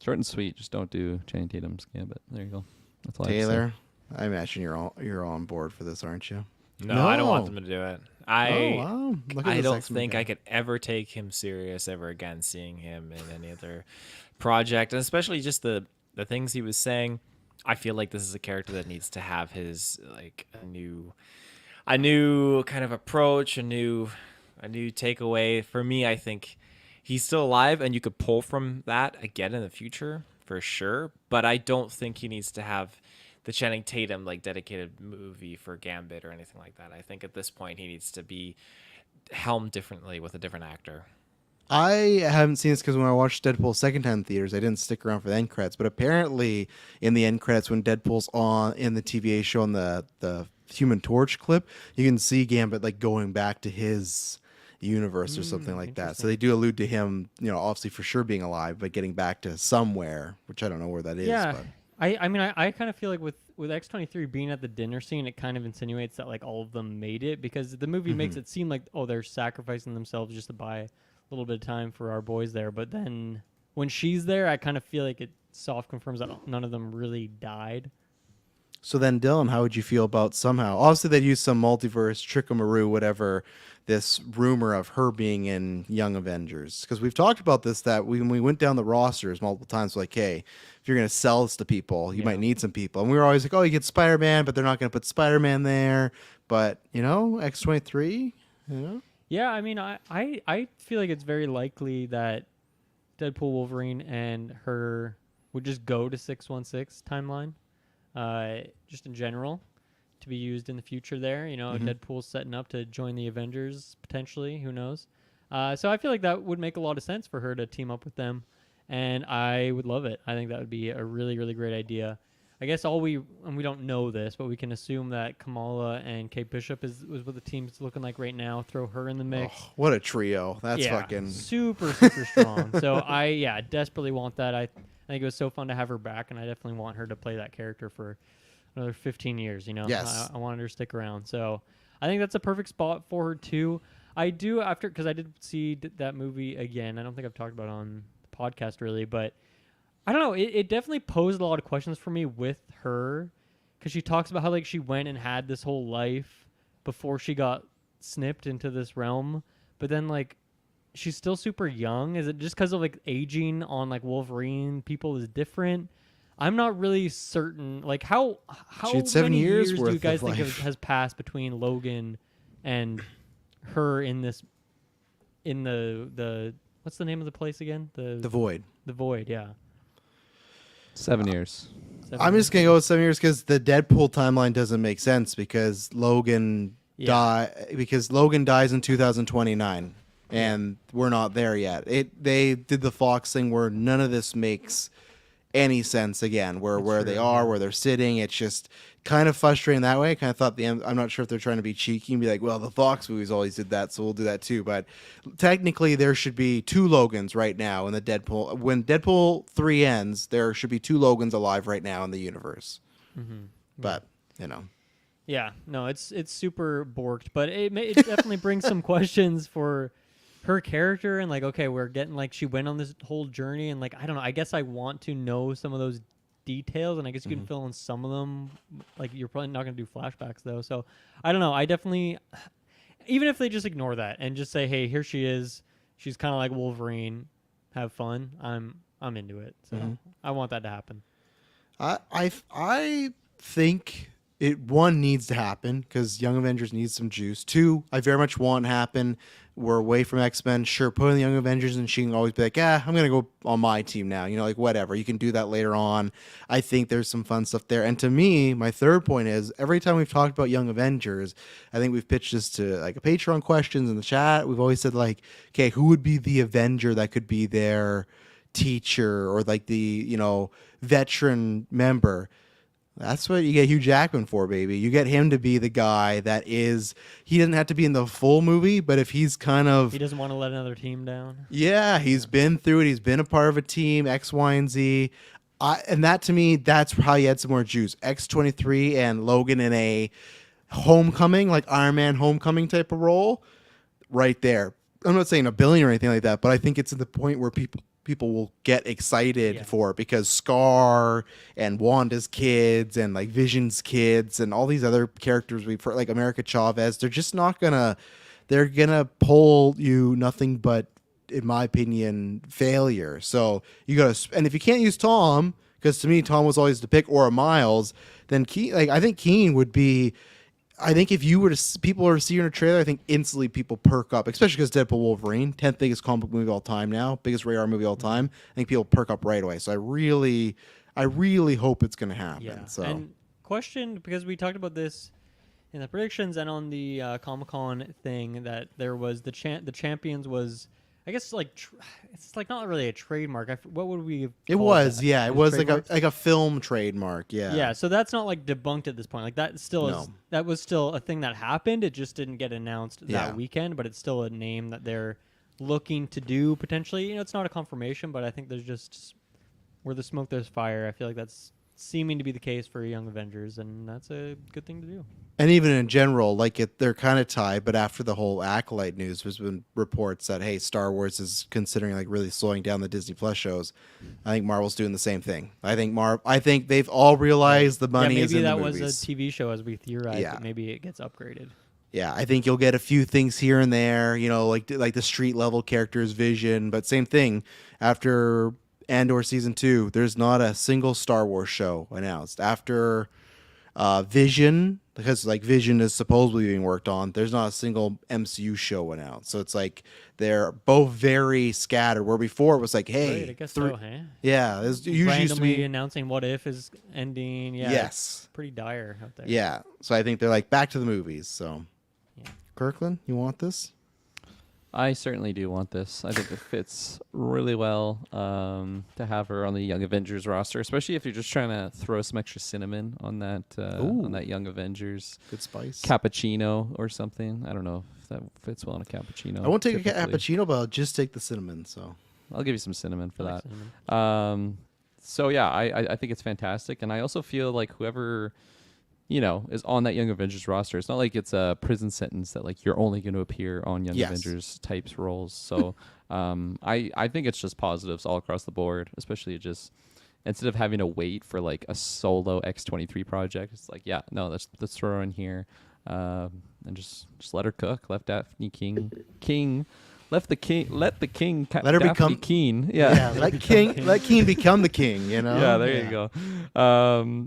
short and sweet. Just don't do Channing Tatum's Gambit. There you go. That's all Taylor, I imagine you're on board for this, aren't you? No, I don't want them to do it. I don't think guy. I could ever take him serious ever again, seeing him in any other project, and especially just the things he was saying. I feel like this is a character that needs to have his like a new kind of approach, a new takeaway. For me, I think he's still alive, and you could pull from that again in the future for sure. But I don't think he needs to have the Channing Tatum like dedicated movie for Gambit or anything like that. I think at this point he needs to be helmed differently with a different actor. I haven't seen this because when I watched Deadpool second time in theaters, I didn't stick around for the end credits. But apparently, in the end credits, when Deadpool's on in the TVA show on the Human Torch clip, you can see Gambit like going back to his universe or something like that. So they do allude to him, obviously for sure being alive, but getting back to somewhere, which I don't know where that is. Yeah. But. I kind of feel like with X-23 being at the dinner scene, it kind of insinuates that like all of them made it, because the movie makes it seem like, oh, they're sacrificing themselves just to buy a little bit of time for our boys there. But then when she's there, I kind of feel like it soft confirms that none of them really died. So then, Dylan, how would you feel about somehow? Obviously, they'd use some multiverse trickamaroo, whatever, this rumor of her being in Young Avengers. Because we've talked about this, that when we went down the rosters multiple times, like, hey, if you're going to sell this to people, you might need some people. And we were always like, oh, you get Spider-Man, but they're not going to put Spider-Man there. But, X-23, Yeah, I mean, I feel like it's very likely that Deadpool, Wolverine, and her would just go to 616 timeline, just in general, to be used in the future there. You know, Deadpool's setting up to join the Avengers potentially. Who knows? So I feel like that would make a lot of sense for her to team up with them, and I would love it. I think that would be a really, really great idea. I guess we don't know this, but we can assume that Kamala and Kate Bishop is what the team's looking like right now. Throw her in the mix. Oh, what a trio. That's fucking super, super strong. So I desperately want that. I think it was so fun to have her back, and I definitely want her to play that character for another 15 years. You know, Yes. I wanted her to stick around. So I think that's a perfect spot for her too. I do because I did see that movie again. I don't think I've talked about it on the podcast really, but I don't know. It definitely posed a lot of questions for me with her, because she talks about how like she went and had this whole life before she got snipped into this realm, but then like she's still super young. Is it just because of like aging on like Wolverine people is different? I'm not really certain. Like how She had 7 many years do worth you guys of think life. has passed between Logan and her in this in the what's the name of the place again? the Void. The Void, yeah. 7 years. I'm just gonna go with 7 years because the Deadpool timeline doesn't make sense because Logan dies in 2029, and we're not there yet. They did the Fox thing where none of this makes any sense again. Where they are, where they're sitting, it's just kind of frustrating that way. I kind of thought I'm not sure if they're trying to be cheeky and be like, well, the Fox movies always did that, so we'll do that too. But technically, there should be 2 Logans right now in the Deadpool. When Deadpool 3 ends, there should be 2 Logans alive right now in the universe. But you know, yeah, no, it's super borked, but it definitely brings some questions for her character, and like, okay, we're getting like she went on this whole journey, and like I don't know, I guess I want to know some of those details, and I guess you can fill in some of them. Like you're probably not going to do flashbacks though, so I don't know. I definitely, even if they just ignore that and just say, hey, here she is, she's kind of like Wolverine, have fun. I'm into it, so I want that to happen. I think it needs to happen because Young Avengers needs some juice. 2, I very much want to happen. We're away from X-Men. Sure, put in the Young Avengers, and she can always be like, I'm gonna go on my team now. You know, like whatever. You can do that later on. I think there's some fun stuff there. And to me, my third point is every time we've talked about Young Avengers, I think we've pitched this to like a Patreon questions in the chat. We've always said like, okay, who would be the Avenger that could be their teacher or like the veteran member? That's what you get Hugh Jackman for, baby. You get him to be the guy that is. He doesn't have to be in the full movie, but if he's kind of, He doesn't want to let another team down. yeah, he's been through it. He's been a part of a team, X, Y, and Z. And that to me, that's how you add some more juice. X-23 and Logan in a homecoming, like Iron Man homecoming type of role, right there. I'm not saying a billion or anything like that, but I think it's at the point where people will get excited for it because Scar and Wanda's kids and like Vision's kids and all these other characters we've heard, like America Chavez, they're just not gonna, they're gonna pull you nothing but, in my opinion, failure. So you gotta, and if you can't use Tom, because to me Tom was always the pick, or a Miles, then I think Keen would be. I think if you were to people are seeing a trailer, I think instantly people perk up, especially because Deadpool Wolverine, 10th biggest comic book movie of all time now, biggest rated R movie of all time. I think people perk up right away. So I really hope it's going to happen. Yeah. So And question, because we talked about this in the predictions and on the Comic-Con thing, that there was the champions was, I guess, like it's like not really a trademark. What would we have it called was, that? yeah, it was trademarks? like a film trademark, yeah. Yeah, so that's not like debunked at this point. Like that still is, No. that was still a thing that happened. It just didn't get announced Yeah. that weekend, but it's still a name that they're looking to do potentially. You know, it's not a confirmation, but I think there's just where there's smoke, there's fire. I feel like that's seeming to be the case for Young Avengers, and that's a good thing to do. And even in general, like they're kind of tied, but after the whole Acolyte news, there's been reports that, hey, Star Wars is considering like really slowing down the Disney Plus shows. I think Marvel's doing the same thing. I think they've all realized the money is in the maybe that movies. was a TV show as we theorized, Yeah. but maybe it gets upgraded. Yeah, I think you'll get a few things here and there, like the street level characters, Vision, but same thing. After Andor season 2, there's not a single Star Wars show announced. After Vision, because like Vision is supposedly being worked on. There's not a single MCU show announced, so it's like they're both very scattered. Where before it was like, hey, Right, I guess so, huh? yeah, there's usually used to Randomly be announcing What If is ending. Yeah, yes, it's pretty dire out there. yeah. So I think they're like back to the movies. So, Yeah. Kirkland, you want this? I certainly do want this. I think it fits really well to have her on the Young Avengers roster, especially if you're just trying to throw some extra cinnamon on that Young Avengers Good spice. cappuccino or something. I don't know if that fits well in a cappuccino. I won't take a typically. cappuccino, but I'll just take the cinnamon. So I'll give you some cinnamon for I like that. cinnamon. So yeah, I think it's fantastic, and I also feel like whoever is on that Young Avengers roster, it's not like it's a prison sentence that like you're only going to appear on Young Yes. Avengers types roles. So I think it's just positives all across the board, especially just instead of having to wait for like a solo X-23 project, it's like let's throw her in here and just let her cook. Let Daphne King. Let the king Let her Daphne become- Keen. Yeah. let King become the king. You know. Yeah, there you go.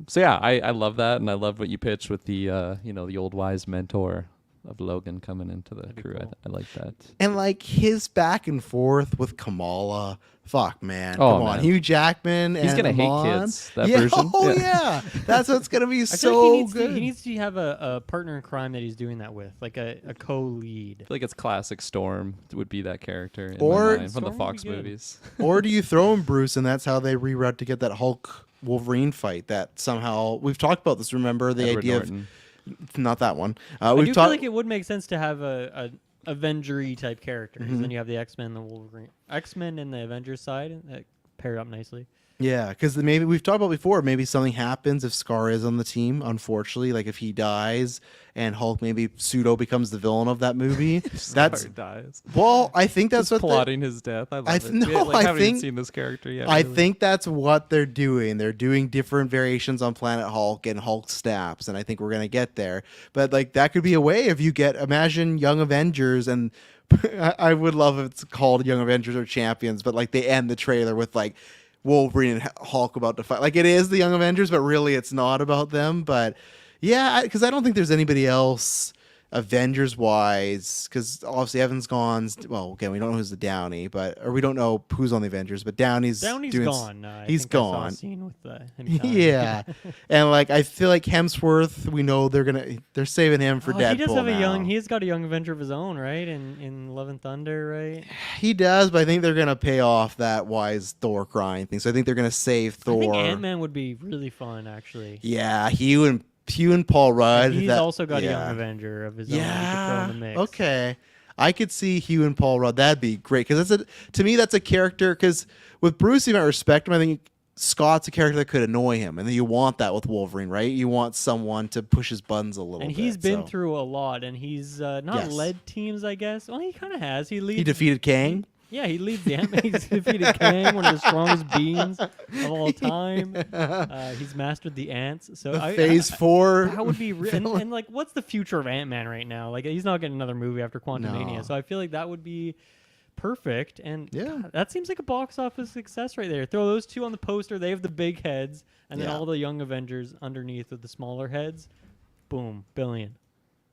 So yeah, I love that, and I love what you pitched with the the old wise mentor of Logan coming into the That'd be crew. cool. I like that. And like his back and forth with Kamala. Fuck, man. Oh, Come on. man. Hugh Jackman He's and gonna hate Amon. kids, that yeah. version. Oh, Yeah. yeah. That's what's going to be I so feel like good. he needs to have a partner in crime that he's doing that with, like a co-lead. I feel like it's classic Storm would be that character in Or- my mind, from the Storm would Fox be good. movies. Or do you throw in Bruce and that's how they reroute to get that Hulk Wolverine fight that somehow we've talked about this, remember? The Edward idea Norton. of not that one. I We've do feel talked like it would make sense to have a Avenger-y type character. 'Cause Mhm. Then you have the X-Men, and the Wolverine, X-Men, and the Avengers side that pair up nicely. Yeah, because maybe we've talked about before. Maybe something happens if Scar is on the team. Unfortunately, like if he dies and Hulk maybe pseudo becomes the villain of that movie. That's Scar dies. well, I think that's Just what plotting his death. I love it. no, Yeah, like, I haven't even think- seen this character yet. I really. think that's what they're doing. They're doing different variations on Planet Hulk and Hulk snaps, and I think we're gonna get there. But like that could be a way if you imagine Young Avengers, and I would love if it's called Young Avengers or Champions, but like they end the trailer with like Wolverine and Hulk about to fight. Like it is the Young Avengers, but really it's not about them. But yeah, because I don't think there's anybody else Avengers wise, because obviously Evan's gone. Well, again, we don't know who's the Downey, or we don't know who's on the Avengers. But Downey's Downey's doing gone. I he's think I saw a gone. scene with him dying. Yeah, and like I feel like Hemsworth, we know they're saving him for Deadpool. He does have now. he's got a young Avenger of his own, right? In Love and Thunder, right? He does, but I think they're gonna pay off that wise Thor crying thing. So I think they're gonna save Thor. I think Ant-Man would be really fun, actually. Yeah, Hugh and Paul Rudd. He's also got a yeah. young Avenger of his own. You could throw Yeah. in the mix. Okay. I could see Hugh and Paul Rudd. That'd be great because to me that's a character. Because with Bruce, you might respect him. I think Scott's a character that could annoy him, and then you want that with Wolverine, right? You want someone to push his buttons a little And bit. he's been so. through a lot, and he's not Yes. led teams, I guess. Well, he kind of has. He leads. He defeated Kang. Yeah, he leads the Ant-Man. He's defeated Kang, one of the strongest beings of all time. He's mastered the ants. So Phase 4. That would be and like, what's the future of Ant-Man right now? Like, he's not getting another movie after Quantumania, No. so I feel like that would be perfect. And Yeah. God, that seems like a box office success right there. Throw those two on the poster. They have the big heads, and then Yeah. all the young Avengers underneath with the smaller heads. Boom, billion.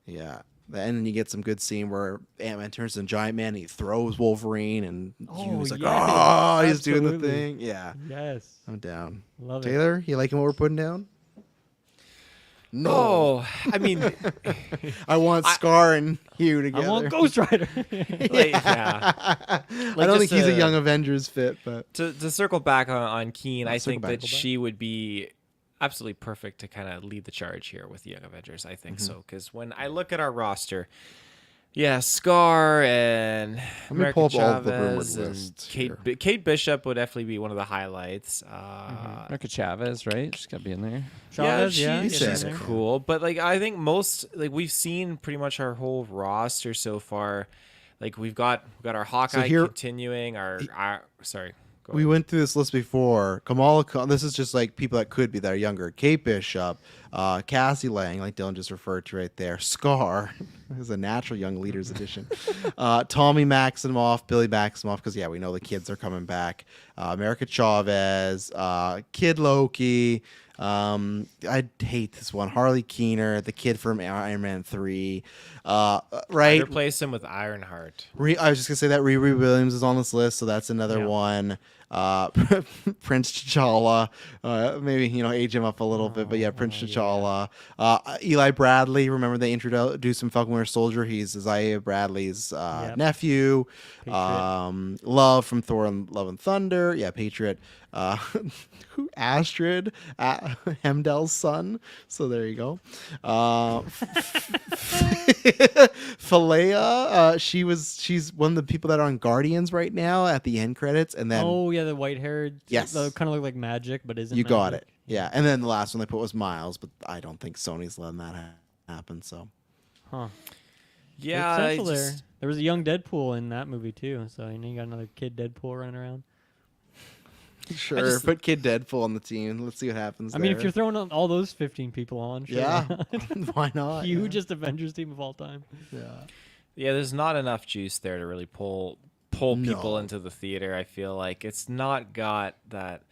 Yeah. And then you get some good scene where Ant-Man turns into Giant Man and he throws Wolverine and Oh, Hugh's like, yes, oh, he's doing the absolutely. thing. Yeah. Yes, I'm down. love it. Taylor, you liking what we're putting down? No. Oh, I mean, I want Scar and Hugh together. I want Ghost Rider. like, yeah. I don't just think he's a to- Young Avengers fit, but To circle back on Keen, I circle think back. that she would be absolutely perfect to kind of lead the charge here with the Young Avengers. I think so, because when I look at our roster, yeah, Scar and me America pull up all of the rumored Chavez and lists Kate, here. Kate Bishop would definitely be one of the highlights. America Chavez, right? She's got to be in there. Chavez, yeah, yeah, she's get in she's there. cool. But like, I think most like we've seen pretty much our whole roster so far. Like we've got our Hawkeye here- continuing. Our sorry. Go we ahead. went through this list before. Kamala Khan, this is just like people that could be that are younger. Kate Bishop, Cassie Lang, like Dylan just referred to right there. Scar is a natural young leaders edition. Tommy Maximoff, Billy Maximoff, because yeah, we know the kids are coming back. America Chavez, Kid Loki, I hate this one. Harley Keener, the kid from Iron Man 3. Right? I'd replace him with Ironheart. I was just gonna say that Riri Williams is on this list, so that's another Yeah. one. Prince T'Challa, maybe age him up a little bit, but yeah, Prince T'Challa. Eli Bradley, remember they introduced him Falcon Winter Soldier. He's Isaiah Bradley's nephew. Patriot. Love from Thor and Love and Thunder. Yeah, Patriot. Astrid, Hemdel's son. So there you go. Philea, she's one of the people that are on Guardians right now at the end credits, and then The white haired. Yes. Kind of look like magic, but isn't. you got it. magic. Yeah, and then the last one they put was Miles, but I don't think Sony's letting that happen. So Huh. Yeah, There's I potential there. just- There was a young Deadpool in that movie too, so you got another kid Deadpool running around. sure, just- put Kid Deadpool on the team. Let's see what happens. I mean, if there. you're throwing all those 15 people on, sure. yeah, why not? Hugest Avengers team of all time. Yeah. Yeah, there's not enough juice there to really pull people No. into the theater. I feel like it's not got that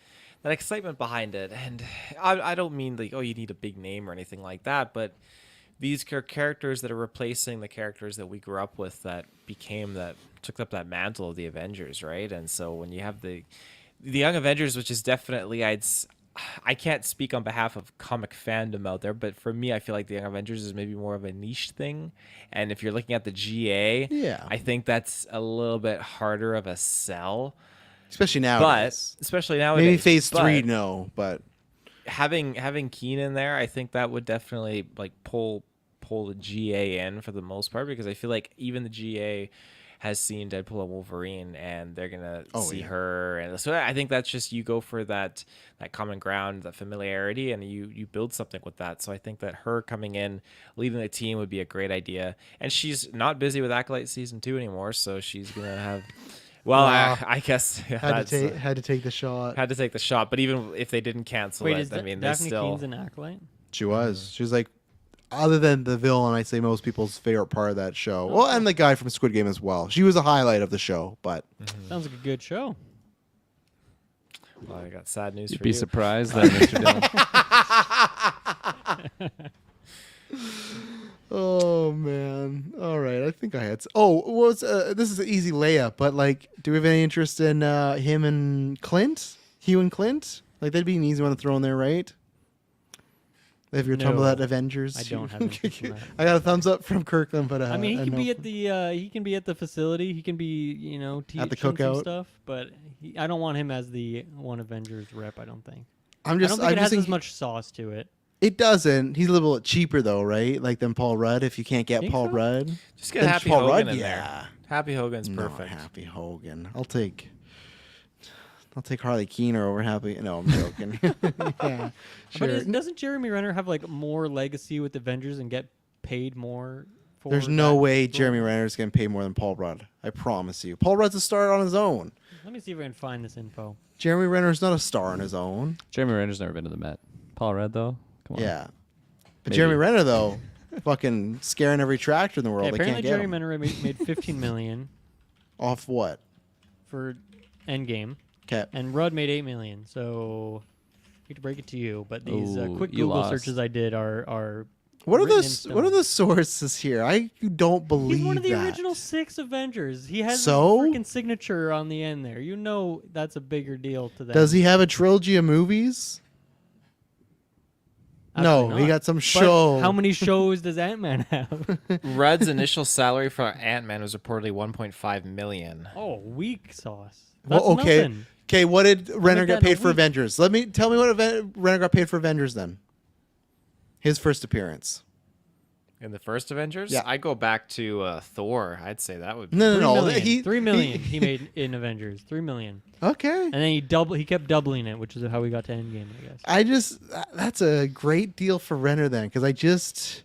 excitement behind it, and I don't mean like, oh, you need a big name or anything like that, but these characters that are replacing the characters that we grew up with that took up that mantle of the Avengers, right? And so when you have the Young Avengers, which is definitely I can't speak on behalf of comic fandom out there, but for me, I feel like the Young Avengers is maybe more of a niche thing. And if you're looking at the GA, Yeah. I think that's a little bit harder of a sell. Especially But nowadays. especially nowadays, Maybe Phase 3, but no, but having Keen in there, I think that would definitely like pull the GA in for the most part, because I feel like even the GA has seen Deadpool and Wolverine, and they're gonna see her, and so I think that's just, you go for that common ground, that familiarity, and you build something with that. So I think that her coming in, leading the team, would be a great idea. And she's not busy with Acolyte season 2 anymore, so she's gonna have. Well, Wow. I guess had to take the shot. had to take the shot. But even if they didn't cancel Wait, it, is I mean, they Daphne still. Keen's an acolyte? She was. She was like, other than the villain, I say most people's favorite part of that show. Well, and the guy from Squid Game as well. She was a highlight of the show, but Sounds like a good show. Well, I got sad news You'd for be you. surprised that Mr. Dillon. oh man. All right, I think I had. This is an easy layup, but like, do we have any interest in him and Clint, Hugh and Clint? Like, that'd be an easy one to throw in there, right? If you're talking No, about Avengers, I don't have interest in that. I got a thumbs up from Kirkland, but I mean, a he can no be at from- the he can be at the facility. He can be At the teaching some cookout. stuff. But I don't want him as the one Avengers rep. I don't think. I'm I just. don't think I'm it just has thinking, as much sauce to it. It doesn't. He's a little bit cheaper though, right? Like than Paul Rudd. If you can't get Think Paul so? Rudd, Just get Then Happy Paul Hogan Rudd, in yeah. there. Happy Hogan's Not perfect. Happy Hogan. I'll take Harley Keener over Happy. No, I'm joking. Yeah, sure. But doesn't Jeremy Renner have like more legacy with Avengers and get paid more? For There's no that way role? Jeremy Renner's getting paid more than Paul Rudd. I promise you. Paul Rudd's a star on his own. Let me see if I can find this info. Jeremy Renner's not a star on his own. Jeremy Renner's never been to the Met. Paul Rudd, though? Come on. Yeah. But Maybe. Jeremy Renner, though, fucking scaring every tractor in the world. Okay, They can't apparently get Jeremy him. Renner made 15 million Off what? for Endgame, Okay. and Rudd made 8 million. So I hate to break it to you, but these Ooh, quick you Google lost. searches I did are What are written in the stone. What are the sources here? I don't believe He's one of the that. original 6 Avengers. He has So? a freaking signature on the end there. You know that's a bigger deal to them. Does he have a trilogy of movies? Absolutely No, he not. got some But show. How many shows does Ant-Man have? Rudd's initial salary for Ant-Man was reportedly 1.5 million. Oh, weak sauce. Well, That's okay. nothing. Okay, what did Renner that get in a paid for week. Avengers? Tell me what Renner got paid for Avengers then. His first appearance. In the first Avengers? Yeah. I'd go back to Thor. I'd say that would be. No, 3 no, no. million. 3 million he made in Avengers. 3 million. Okay. And then he kept doubling it, which is how we got to Endgame, I guess. That's a great deal for Renner then, because I just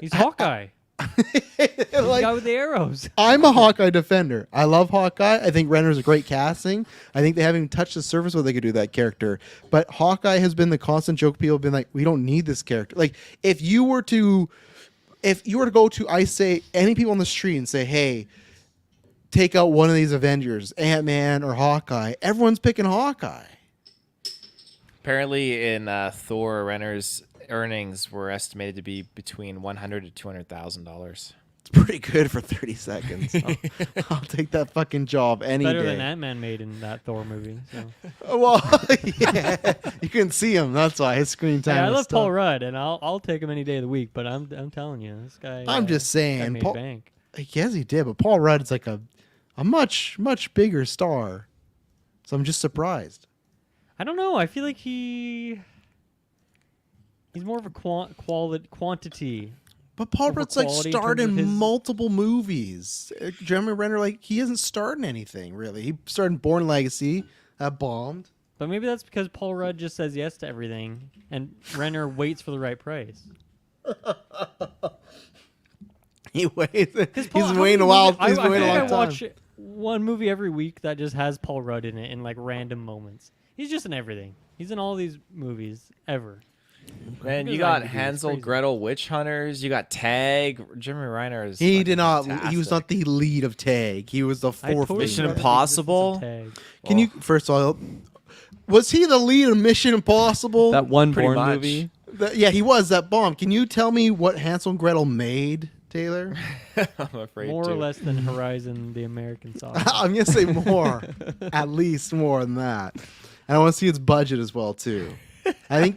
He's Hawkeye. He's the like guy with the arrows. I'm a Hawkeye defender. I love Hawkeye. I think Renner's a great casting. I think they haven't touched the surface where they could do that character. But Hawkeye has been the constant joke. People have been like, we don't need this character. Like, if you were to go to, I say, any people on the street and say, hey, take out one of these Avengers, Ant-Man or Hawkeye, everyone's picking Hawkeye. Apparently, in Thor, Renner's earnings were estimated to be between $100,000 to $200,000. It's pretty good for 30 seconds. I'll take that fucking job any Better day. than Ant-Man made in that Thor movie. So. Well, yeah, you couldn't see him. That's why his screen time. Hey, I was love stuck. Paul Rudd, and I'll take him any day of the week. But I'm telling you, this guy. I'm just saying, guy made Paul- bank. Yes, he did, but Paul Rudd is like a much bigger star. So I'm just surprised. I don't know. I feel like he's more of a quantity. But Paul Over Rudd's like quality in starred terms in of his- multiple movies. Jeremy Renner, like he hasn't starred in anything really. He starred in Born Legacy, that bombed. But maybe that's because Paul Rudd just says yes to everything, and Renner waits for the right price. He waits. Paul, He's how waiting a many while. movies- He's I waiting a feel long like I time. watch one movie every week that just has Paul Rudd in it in like random moments. He's just in everything. He's in all these movies ever. Man, Look you at got IMDb, it's Hansel, crazy. Gretel, Witch Hunters. You got Tag. Jeremy Renner is. He fucking did not. He was fantastic. not the lead of Tag. He was the I fourth. totally Mission forgot the Impossible? existence of Tag. Can you first of all? Was he the lead of Mission Impossible? That one Pretty Bourne much. movie. Yeah, he was that bomb. Can you tell me what Hansel and Gretel made, Taylor? I'm afraid More to. or less than Horizon, the American saga. I'm gonna say more, at least more than that. And I want to see its budget as well too. I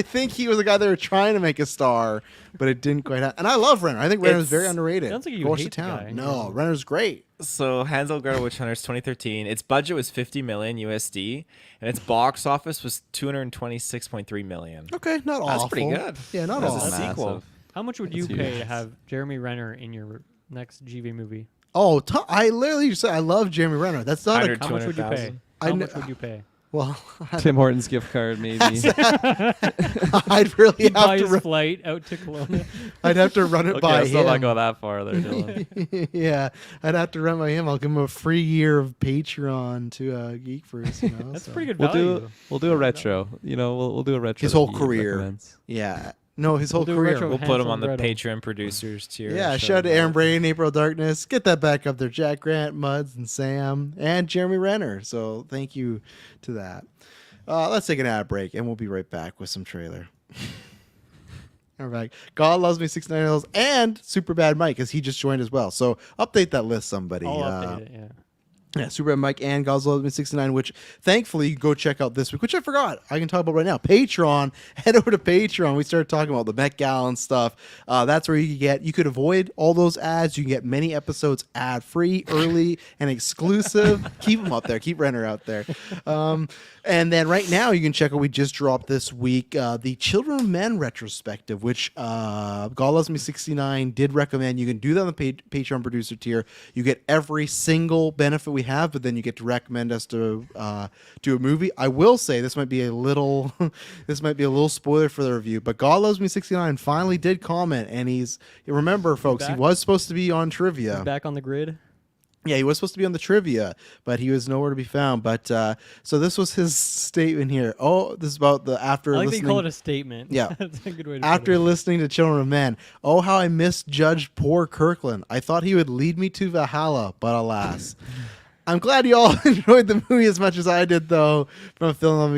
think he was the guy they were trying to make a star, but it didn't quite happen. And I love Renner. I think Renner's very underrated. sounds like you Watch hate the the town. guy. No, Renner's great. So Hansel, Gretel, Witch Hunters 2013. Its budget was 50 million USD, and its box office was 226.3 million. Okay, not awful. That's pretty good. Yeah, not That's a awful. sequel. Massive. How much would you That's pay huge. to have Jeremy Renner in your next GV movie? Oh, I literally just said I love Jeremy Renner. That's not a 100. How much would you pay? 200,000. I How kn- much would you pay? well. Tim Hortons gift card, maybe. I'd really have Buy to. his flight out to Kelowna. I'd have to run it Okay, by let's not him. go that far there, Dylan. Yeah, I'd have to run by him. I'll give him a free year of Patreon to GeekVerse. You know, That's so. pretty good We'll value. do a retro. You know, we'll do a retro. His that whole he career. recommends. Yeah, no, his whole do a career. retro We'll put him Hansel on the and Gretel. Patreon producers tier. Yeah, and shout out to him Aaron out. Brady and April Darkness. Get that back up there. Jack Grant, Muds, and Sam, and Jeremy Renner. So thank you to that. Let's take an ad break, and we'll be right back with some trailer. And we're back. God Loves Me 69 Hills and Superbad Mike, because he just joined as well. So update that list, somebody. I'll update it, yeah. Yeah, Superbad Mike and God Loves Me 69, which thankfully you can go check out this week, which I forgot. I can talk about right now. Patreon. Head over to Patreon. We started talking about the Met Gala and stuff. That's where you could avoid all those ads. You can get many episodes ad-free, early, and exclusive. Keep them up there. Keep Renner out there. And then right now you can check out, we just dropped this week, the Children of Men retrospective, which God Loves Me 69 did recommend. You can do that on the Patreon producer tier. You get every single benefit we have, but then you get to recommend us to do a movie. I will say this might be a little spoiler for the review, but God Loves Me 69 finally did comment, and remember folks, he back? was supposed to be on trivia. Back on the grid. Yeah, he was supposed to be on the trivia, but he was nowhere to be found. But so this was his statement here. Oh, this is about the after I like that listening. you call it a statement. Yeah. That's a good way to After put it. listening to Children of Men, oh, how I misjudged poor Kirkland. I thought he would lead me to Valhalla, but alas. I'm glad you all enjoyed the movie as much as I did, though. From a film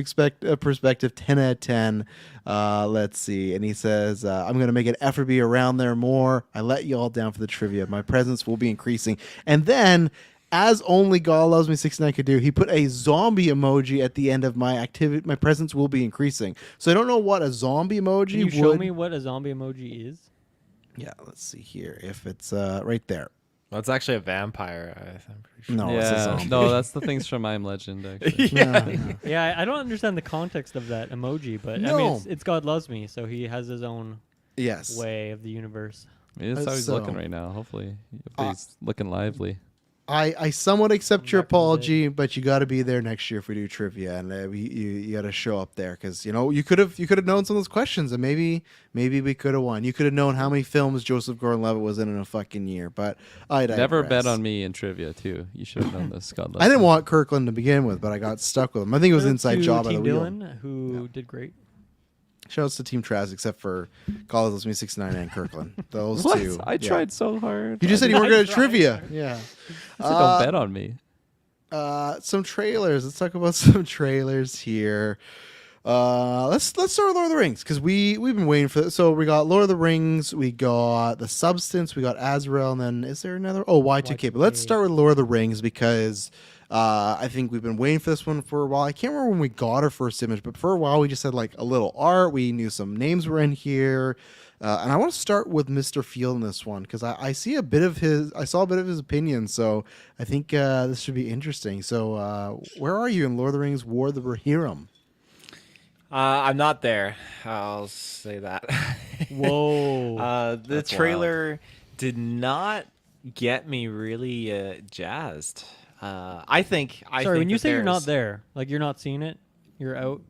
perspective, 10 out of 10. Let's see. And he says, I'm going to make an effort to be around there more. I let you all down for the trivia. My presence will be increasing. And then, as only God Loves Me 69 could do, he put a zombie emoji at the end of my activity. My presence will be increasing. So I don't know what a zombie emoji Can you would. show me what a zombie emoji is? Yeah, let's see here. If it's right there. Well, it's actually a vampire. I'm pretty sure. No, it's a Yeah, zombie. no, that's the things from I'm Legend. Actually. Yeah, I don't understand the context of that emoji, but I No. mean, it's God Loves Me, so he has his own Yes. way of the universe. It's how he's So- looking right now. Hopefully, he's looking lively. I somewhat accept your Back in the apology, but you got to be there next year if we do trivia, and you got to show up there because you could have known some of those questions, and maybe we could have won. You could have known how many films Joseph Gordon-Levitt was in a fucking year, but I digress. Never bet on me in trivia too. You should have known this, God. I didn't want Kirkland to begin with, but I got stuck with him. I think it was Shout out Inside to Job at the Team wheel. Dylan, who did great. Shouts to Team Traz, except for God Loves Me 69 and Kirkland. Those What? two. I Yeah. tried so hard. You just said you weren't I good at tried. trivia. Yeah. You said don't bet on me. Some trailers. Let's talk about some trailers here. Let's start with Lord of the Rings because we've been waiting for this. So we got Lord of the Rings, we got The Substance, we got Azarel, and then is there another? Oh, Y2K. But let's start with Lord of the Rings because I think we've been waiting for this one for a while. I can't remember when we got our first image, but for a while we just had like a little art. We knew some names were in here. And I want to start with Mr. Field in this one because I saw a bit of his opinion. So I think this should be interesting. So where are you in Lord of the Rings: War of the Rohirrim? I'm not there. I'll say that. Whoa. The trailer did not get me really jazzed. I think. Sorry, when you say you're not there, like you're not seeing it, you're out.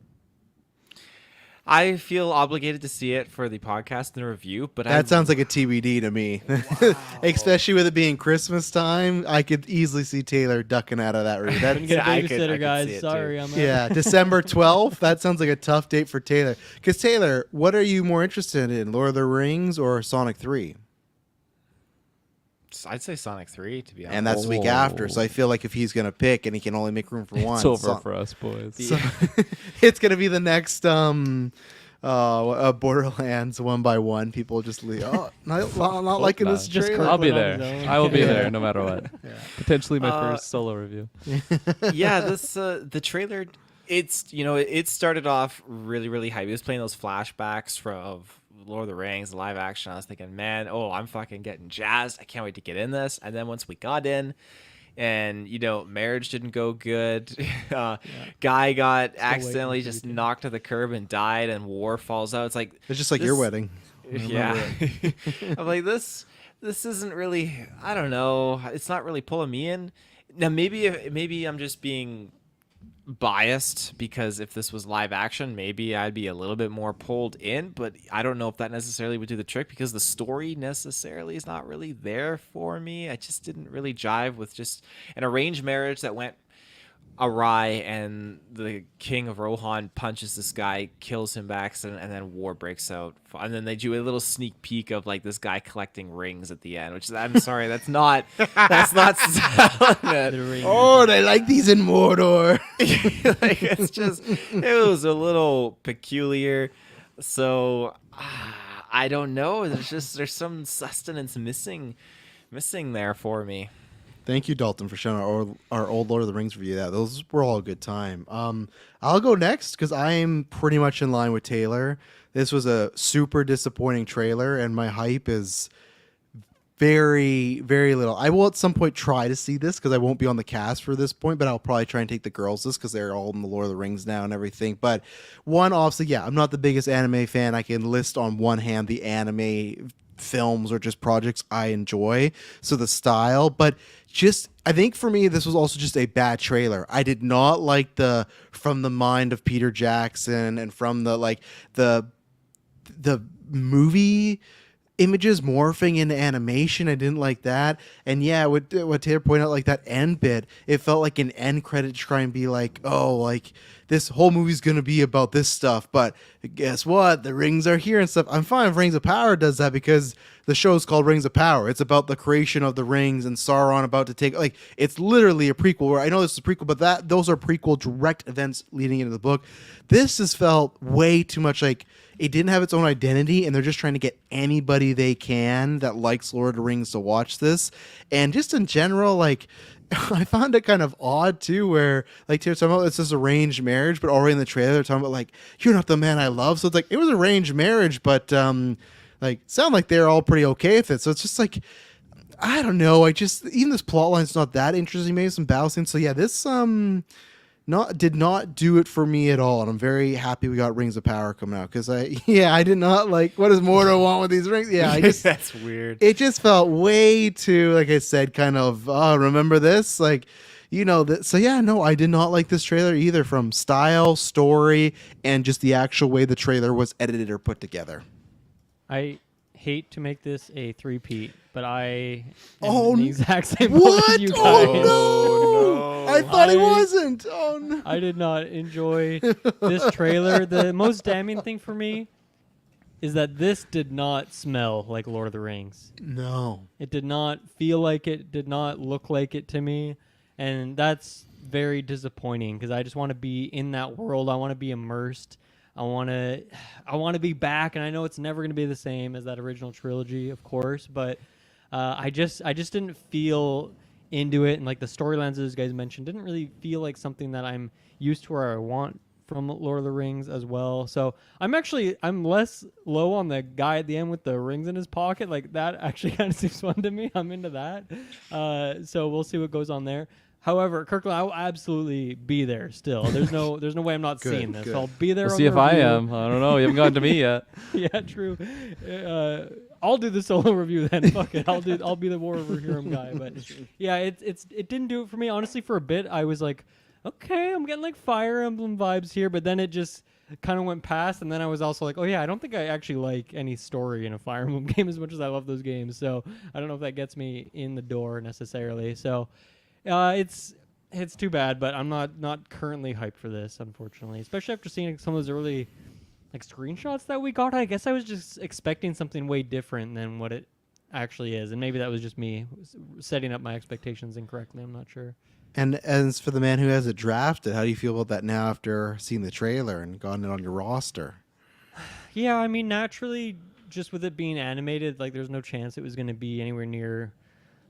I feel obligated to see it for the podcast and the review, but that sounds like a TBD to me. Wow. Especially with it being Christmas time, I could easily see Taylor ducking out of that room. Couldn't get a babysitter, guys. Sorry, I'm out. Yeah, December 12th. That sounds like a tough date for Taylor. Because Taylor, what are you more interested in, Lord of the Rings or Sonic 3? I'd say Sonic 3, to be honest. And that's the week after, so I feel like if he's going to pick and he can only make room for one. It's over for us, boys. So it's going to be the next Borderlands 1 by 1. People just leave. Oh, not liking this trailer. I'll be there. I will be there no matter what. Yeah. Potentially my first solo review. Yeah, the trailer, it started off really, really hype. It was playing those flashbacks of Lord of the Rings, live action. I was thinking, man, I'm fucking getting jazzed. I can't wait to get in this. And then once we got in, and marriage didn't go good. Guy got accidentally just knocked to the curb and died, and war falls out. It's just like your wedding. Yeah. I'm like, this isn't really. I don't know. It's not really pulling me in. Now maybe I'm just being biased because if this was live action, maybe I'd be a little bit more pulled in, but I don't know if that necessarily would do the trick because the story necessarily is not really there for me. I just didn't really jive with just an arranged marriage that went awry, and the king of Rohan punches this guy, kills him by accident, and then war breaks out. And then they do a little sneak peek of like this guy collecting rings at the end, which is, I'm sorry, that's not selling it. Oh, they like these in Mordor. Like, it was a little peculiar. So I don't know. There's some sustenance missing there for me. Thank you, Dalton, for showing our old Lord of the Rings review. Those were all a good time. I'll go next because I'm pretty much in line with Taylor. This was a super disappointing trailer, and my hype is very, very little. I will at some point try to see this because I won't be on the cast for this point, but I'll probably try and take the girls this because they're all in the Lord of the Rings now and everything. But one, obviously, yeah, I'm not the biggest anime fan. I can list on one hand the anime films or just projects I enjoy, so the style, but just I think for me this was also just a bad trailer. I did not like the from the mind of Peter Jackson and from the movie images morphing into animation. I didn't like that. And yeah, what Taylor pointed out, like that end bit, it felt like an end credit to try and be like, oh, like this whole movie's gonna be about this stuff, but guess what? The rings are here and stuff. I'm fine if Rings of Power does that because the show's called Rings of Power. It's about the creation of the rings and Sauron about to take, like, it's literally a prequel. Where I know this is a prequel, but those are prequel direct events leading into the book. This has felt way too much like it didn't have its own identity, and they're just trying to get anybody they can that likes Lord of the Rings to watch this. And just in general, like, I found it kind of odd too, where like Taylor's talking about it's this arranged marriage, but already in the trailer they're talking about like, you're not the man I love. So it's like it was arranged marriage, but like sound like they're all pretty okay with it. So it's just like, I don't know. Even this plot line's not that interesting. Maybe some battle scenes. So yeah, this did not do it for me at all, and I'm very happy we got Rings of Power coming out because I did not like, what does Mordor want with these rings? Yeah, that's weird. It just felt way too, like I said, kind of remember this, like, so yeah, no, I did not like this trailer either, from style, story, and just the actual way the trailer was edited or put together. I hate to make this a three-peat, but I am in the exact same boat what? as you guys. Oh no! I thought it wasn't. Oh no! I did not enjoy this trailer. The most damning thing for me is that this did not smell like Lord of the Rings. No. It did not feel like it, did not look like it to me, and that's very disappointing because I just want to be in that world. I want to be immersed. I want to be back, and I know it's never going to be the same as that original trilogy, of course, but I just didn't feel into it, and like the storylines those guys mentioned didn't really feel like something that I'm used to or I want from Lord of the Rings as well. So I'm less low on the guy at the end with the rings in his pocket. Like that actually kind of seems fun to me. I'm into that. So we'll see what goes on there. However, Kirkland, I will absolutely be there still. There's no way I'm not seeing this. So I'll be there. We'll see if I am. I don't know. You haven't gotten to me yet. Yeah, true. I'll do the solo review then. Fuck it. I'll be the War of Rohirrim guy. But yeah, it didn't do it for me. Honestly, for a bit, I was like, okay, I'm getting like Fire Emblem vibes here, but then it just kind of went past, and then I was also like, oh yeah, I don't think I actually like any story in a Fire Emblem game as much as I love those games. So I don't know if that gets me in the door necessarily. So. It's too bad, but I'm not currently hyped for this, unfortunately. Especially after seeing some of those early like screenshots that we got. I guess I was just expecting something way different than what it actually is, and maybe that was just me setting up my expectations incorrectly. I'm not sure. And as for the man who has it drafted, how do you feel about that now after seeing the trailer and gotten it on your roster? Yeah, I mean, naturally, just with it being animated, like there's no chance it was going to be anywhere near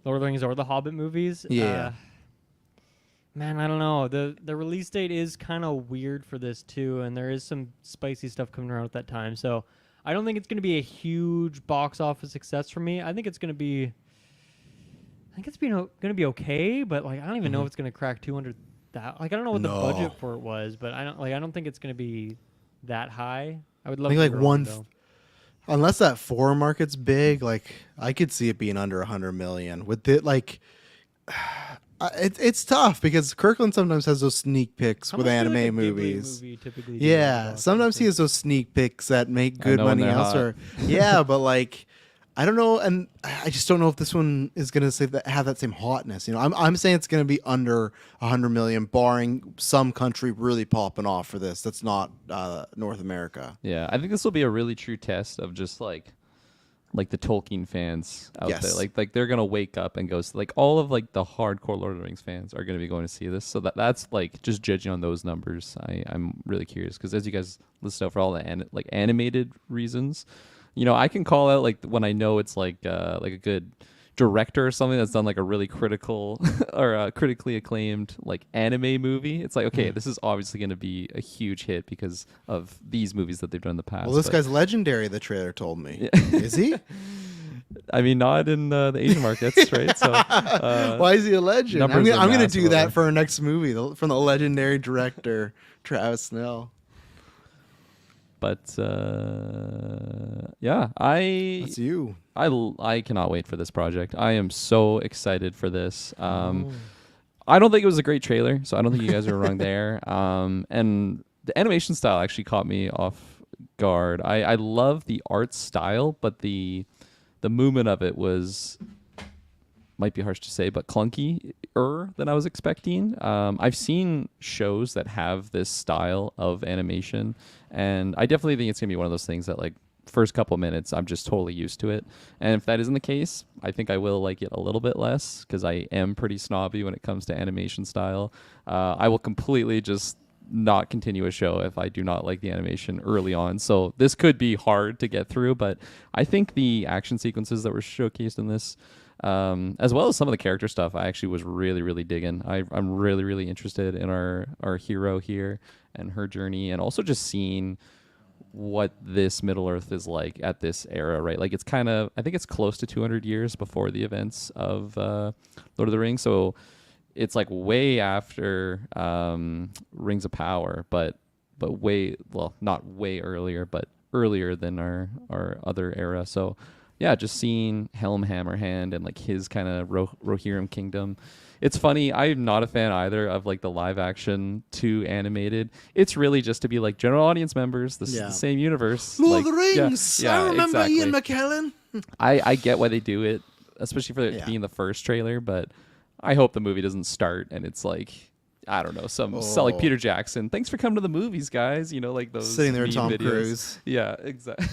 Lord of the Rings or the Hobbit movies. Yeah. Man, I don't know. The release date is kind of weird for this too, and there is some spicy stuff coming around at that time. So I don't think it's going to be a huge box office success for me. I think it's going to be going to be okay, but like I don't even know if it's going to crack 200,000. Like I don't know what the budget for it was, but I don't think it's going to be that high. I would love to like be wrong, though. Unless that foreign market's big, like I could see it being under 100 million. With it, like it's tough because Kirkland sometimes has those sneak peeks with anime movies. Yeah, sometimes he has those sneak peeks that make good money elsewhere. Yeah, but like I don't know, and I just don't know if this one is going to have that same hotness. You know, I'm saying it's going to be under 100 million, barring some country really popping off for this. That's not North America. Yeah, I think this will be a really true test of just like the Tolkien fans out there. Like they're gonna wake up and go. Like all of like the hardcore Lord of the Rings fans are gonna be going to see this. So that's like just judging on those numbers. I'm really curious because as you guys listen out for all the animated reasons. You know, I can call out like when I know it's like a good director or something that's done like a really critical or critically acclaimed like anime movie. It's like, okay, this is obviously going to be a huge hit because of these movies that they've done in the past. Well, this guy's legendary, the trailer told me. Is he? I mean, not in the Asian markets, right? So why is he a legend? I'm going to do that for our next movie from the legendary director Travis Snell. But yeah, that's you. I cannot wait for this project. I am so excited for this. I don't think it was a great trailer, so I don't think you guys are wrong there. And the animation style actually caught me off guard. I love the art style, but the movement of it was, might be harsh to say, but clunky-er than I was expecting. I've seen shows that have this style of animation, and I definitely think it's going to be one of those things that, like, first couple minutes, I'm just totally used to it. And if that isn't the case, I think I will like it a little bit less, because I am pretty snobby when it comes to animation style. I will completely just not continue a show if I do not like the animation early on. So this could be hard to get through, but I think the action sequences that were showcased in this, as well as some of the character stuff, I actually was really, really digging. I'm really, really interested in our hero here and her journey, and also just seeing what this Middle Earth is like at this era, right? Like it's kind of, I think it's close to 200 years before the events of Lord of the Rings. So it's like way after Rings of Power, but way, well, not way earlier, but earlier than our other era. So yeah, just seeing Helm Hammerhand and like his kind of Rohirrim kingdom. It's funny, I'm not a fan either of like the live action to animated. It's really just to be like general audience members. This is the same universe. Lord of the Rings. Yeah, I remember exactly. Ian McKellen. I get why they do it, especially for it being the first trailer, but I hope the movie doesn't start and it's like, I don't know, some like Peter Jackson. Thanks for coming to the movies, guys. You know, like those sitting there, Tom videos. Cruise. Yeah, exactly.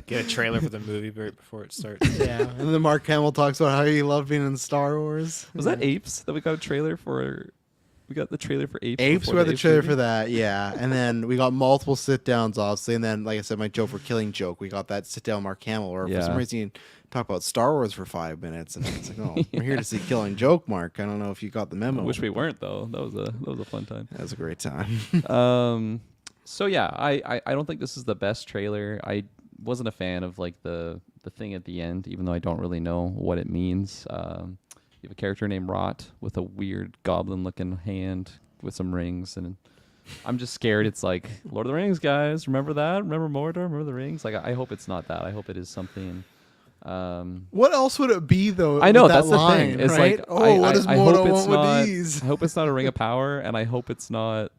Get a trailer for the movie right before it starts. Yeah, and then Mark Hamill talks about how he loved being in Star Wars. Was that Apes that we got a trailer for? We got the trailer for Apes. Apes, before we got the Apes trailer movie. for that, yeah. And then we got multiple sit-downs, obviously. And then, like I said, my joke for Killing Joke, we got that sit-down Mark Hamill, or for some Yeah. reason you talk about Star Wars for 5 minutes. And it's like, oh, we're here to see Killing Joke, Mark. I don't know if you got the memo. I wish we weren't though. That was a fun time. That was a great time. So yeah, I don't think this is the best trailer. I wasn't a fan of like the thing at the end, even though I don't really know what it means. You have a character named Rot with a weird goblin-looking hand with some rings, and I'm just scared. It's like Lord of the Rings, guys. Remember that? Remember Mordor? Remember the rings? Like I hope it's not that. I hope it is something. What else would it be, though? I know with that that's the line, thing. It's right? like what does I Mordo hope it's want not. with these? I hope it's not a ring of power, and I hope it's not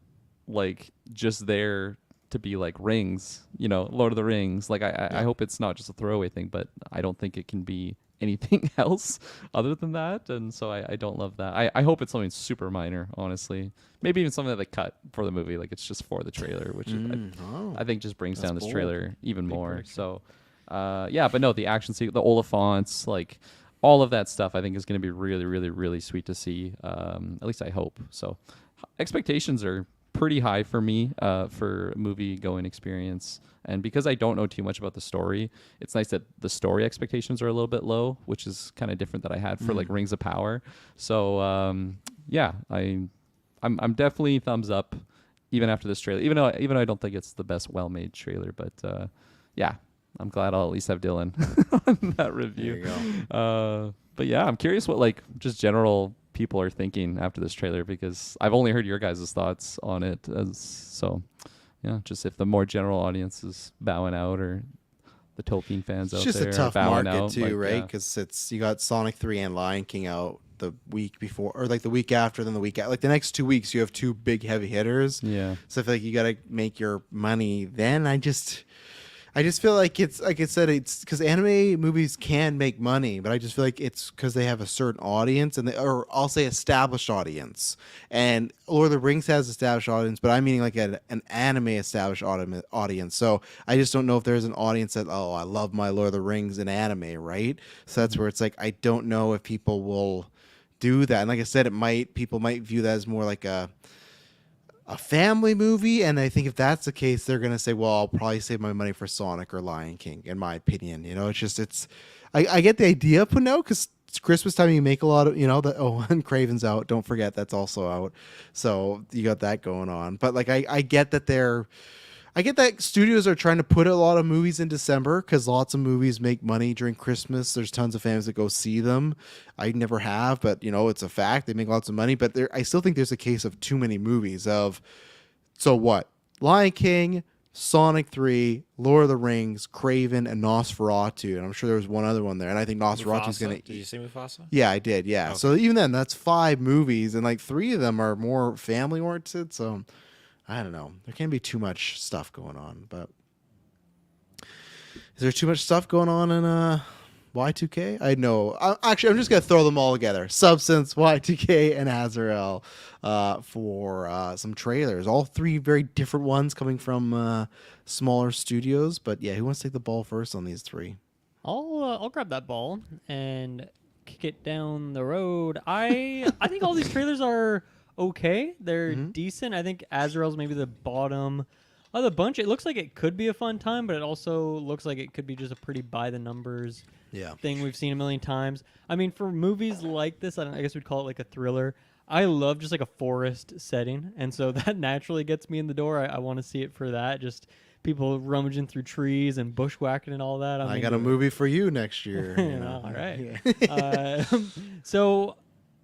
like just there to be like rings. You know, Lord of the Rings. Like I hope it's not just a throwaway thing, but I don't think it can be anything else other than that, and so I don't love that. I hope it's something super minor, honestly. Maybe even something that they cut for the movie, like it's just for the trailer, which I think just brings down this bold. trailer even more. So yeah, but no, the action sequence, the Oliphants, like all of that stuff, I think is going to be really, really, really sweet to see. At least I hope. So expectations are pretty high for me for movie going experience. And because I don't know too much about the story, it's nice that the story expectations are a little bit low, which is kind of different that I had for like Rings of Power. So yeah, I'm definitely thumbs up even after this trailer. Even though I don't think it's the best well-made trailer, but yeah, I'm glad I'll at least have Dylan on that review. There you go. But yeah, I'm curious what like just general people are thinking after this trailer, because I've only heard your guys' thoughts on it. So yeah, just if the more general audience is bowing out, or the Tolkien fans It's out just there a are tough bowing market out, too, like, right? yeah. Because you got Sonic 3 and Lion King out the week before, or like the week after, then the week like the next 2 weeks you have two big heavy hitters. Yeah. So I feel like you got to make your money then. I just feel like it's like I said, it's because anime movies can make money, but I just feel like it's because they have a certain audience, or I'll say established audience. And Lord of the Rings has established audience, but I'm meaning like an anime established audience. So I just don't know if there's an audience that, oh, I love my Lord of the Rings in anime, right? So that's where it's like I don't know if people will do that. And like I said, people might view that as more like a family movie, and I think if that's the case, they're gonna say, well, I'll probably save my money for Sonic or Lion King, in my opinion. You know, I get the idea of putting out, because it's Christmas time, you make a lot of, and Craven's out, don't forget, that's also out, so you got that going on. But like I get that studios are trying to put a lot of movies in December, because lots of movies make money during Christmas. There's tons of families that go see them. I never have, but it's a fact. They make lots of money, but I still think there's a case of too many movies of, so what? Lion King, Sonic 3, Lord of the Rings, Craven, and Nosferatu. And I'm sure there was one other one there. And I think Nosferatu's going to... Did you say Mufasa? Yeah, I did, yeah. Okay. So even then, that's 5 movies, and like 3 of them are more family-oriented, so... I don't know. There can't be too much stuff going on, but is there too much stuff going on in Y2K? I know. Actually, I'm just gonna throw them all together: Substance, Y2K, and Azarel for some trailers. All 3 very different ones coming from smaller studios. But yeah, who wants to take the ball first on these 3? I'll grab that ball and kick it down the road. I think all these trailers are okay. They're decent. I think Azrael's maybe the bottom of the bunch. It looks like it could be a fun time, but it also looks like it could be just a pretty by the numbers thing we've seen a million times. I mean, for movies like this, I guess we'd call it like a thriller. I love just like a forest setting, and so that naturally gets me in the door. I want to see it for that. Just people rummaging through trees and bushwhacking and all that. I got a movie for you next year. All right. Yeah.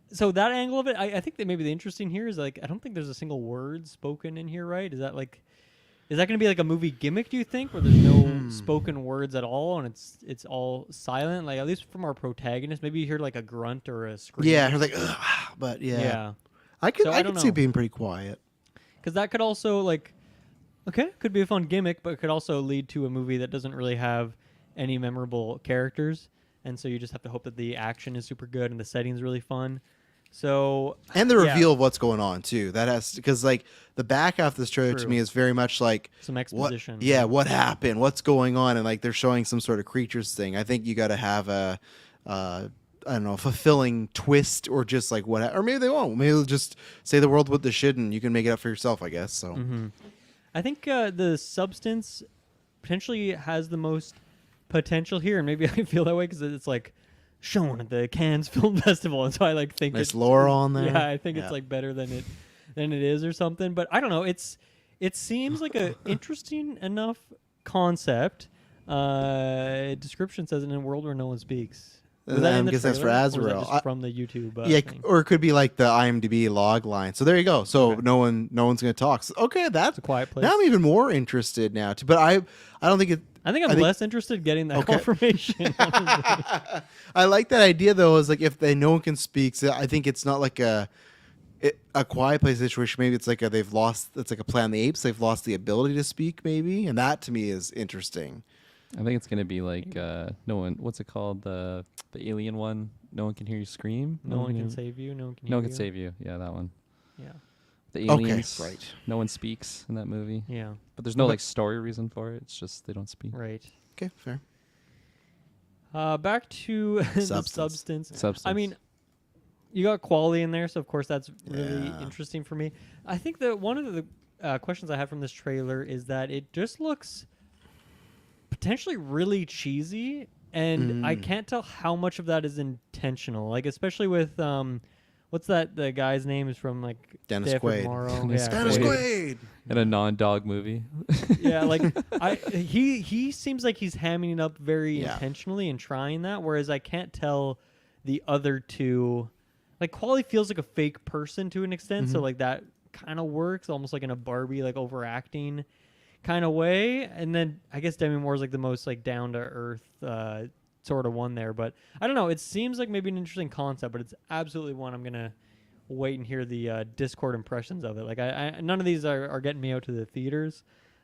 So that angle of it, I think that maybe the interesting here is like I don't think there's a single word spoken in here, right? Is that going to be like a movie gimmick? Do you think, where there's no spoken words at all and it's all silent? Like at least from our protagonist, maybe you hear like a grunt or a scream. Yeah, her like, ugh, but yeah. Yeah. I could So see it being pretty quiet. Because that could also could be a fun gimmick, but it could also lead to a movie that doesn't really have any memorable characters, and so you just have to hope that the action is super good and the setting's really fun. So and the reveal of what's going on too. That has because like the back half of this trailer to me is very much like some exposition. What happened? What's going on? And like they're showing some sort of creatures thing. I think you got to have a I don't know, fulfilling twist or just like what, or maybe they won't. Maybe they'll just say the world what they should, and you can make it up for yourself, I guess. So I think the substance potentially has the most potential here, and maybe I feel that way because it's like shown at the Cannes Film Festival, and so I like think nice it's lore on there. Yeah, I think it's like better than it is or something. But I don't know. It seems like a interesting enough concept. Description says in a world where no one speaks. Was that in the I guess that's for trailer, or was that Azarel. just from the YouTube. Yeah, Thing? or it could be like the IMDb log line. So there you go. So no one's going to talk. So, okay, that's a quiet place. Now I'm even more interested now. But I don't think it. I think I'm less interested getting that confirmation. I like that idea though. Is like if no one can speak. So I think it's not like a quiet place situation. Maybe it's like they've lost. It's like a Planet of the Apes. They've lost the ability to speak. Maybe, and that to me is interesting. I think it's gonna be like no one. What's it called? The alien one. No one can hear you scream. No one can save you. No one can. No one can save you. Yeah, that one. Yeah. The aliens. Okay, right. No one speaks in that movie. Yeah. But there's no like story reason for it. It's just they don't speak. Right. Okay, fair. Back to the substance. I mean, you got quality in there, so of course that's really interesting for me. I think that one of the questions I have from this trailer is that it just looks potentially really cheesy, and I can't tell how much of that is intentional. Like especially with what's that? The guy's name is from like Dennis Day After Quaid. Tomorrow. Dennis Dennis Quaid. In a non-dog movie. Yeah, like he seems like he's hamming it up very intentionally and trying that, whereas I can't tell the other two. Like Quali feels like a fake person to an extent, so like that kind of works, almost like in a Barbie like overacting kind of way. And then I guess Demi Moore's like the most like down to earth sort of one there, but I don't know. It seems like maybe an interesting concept, but it's absolutely one I'm gonna wait and hear the Discord impressions of it. Like I none of these are getting me out to the theaters.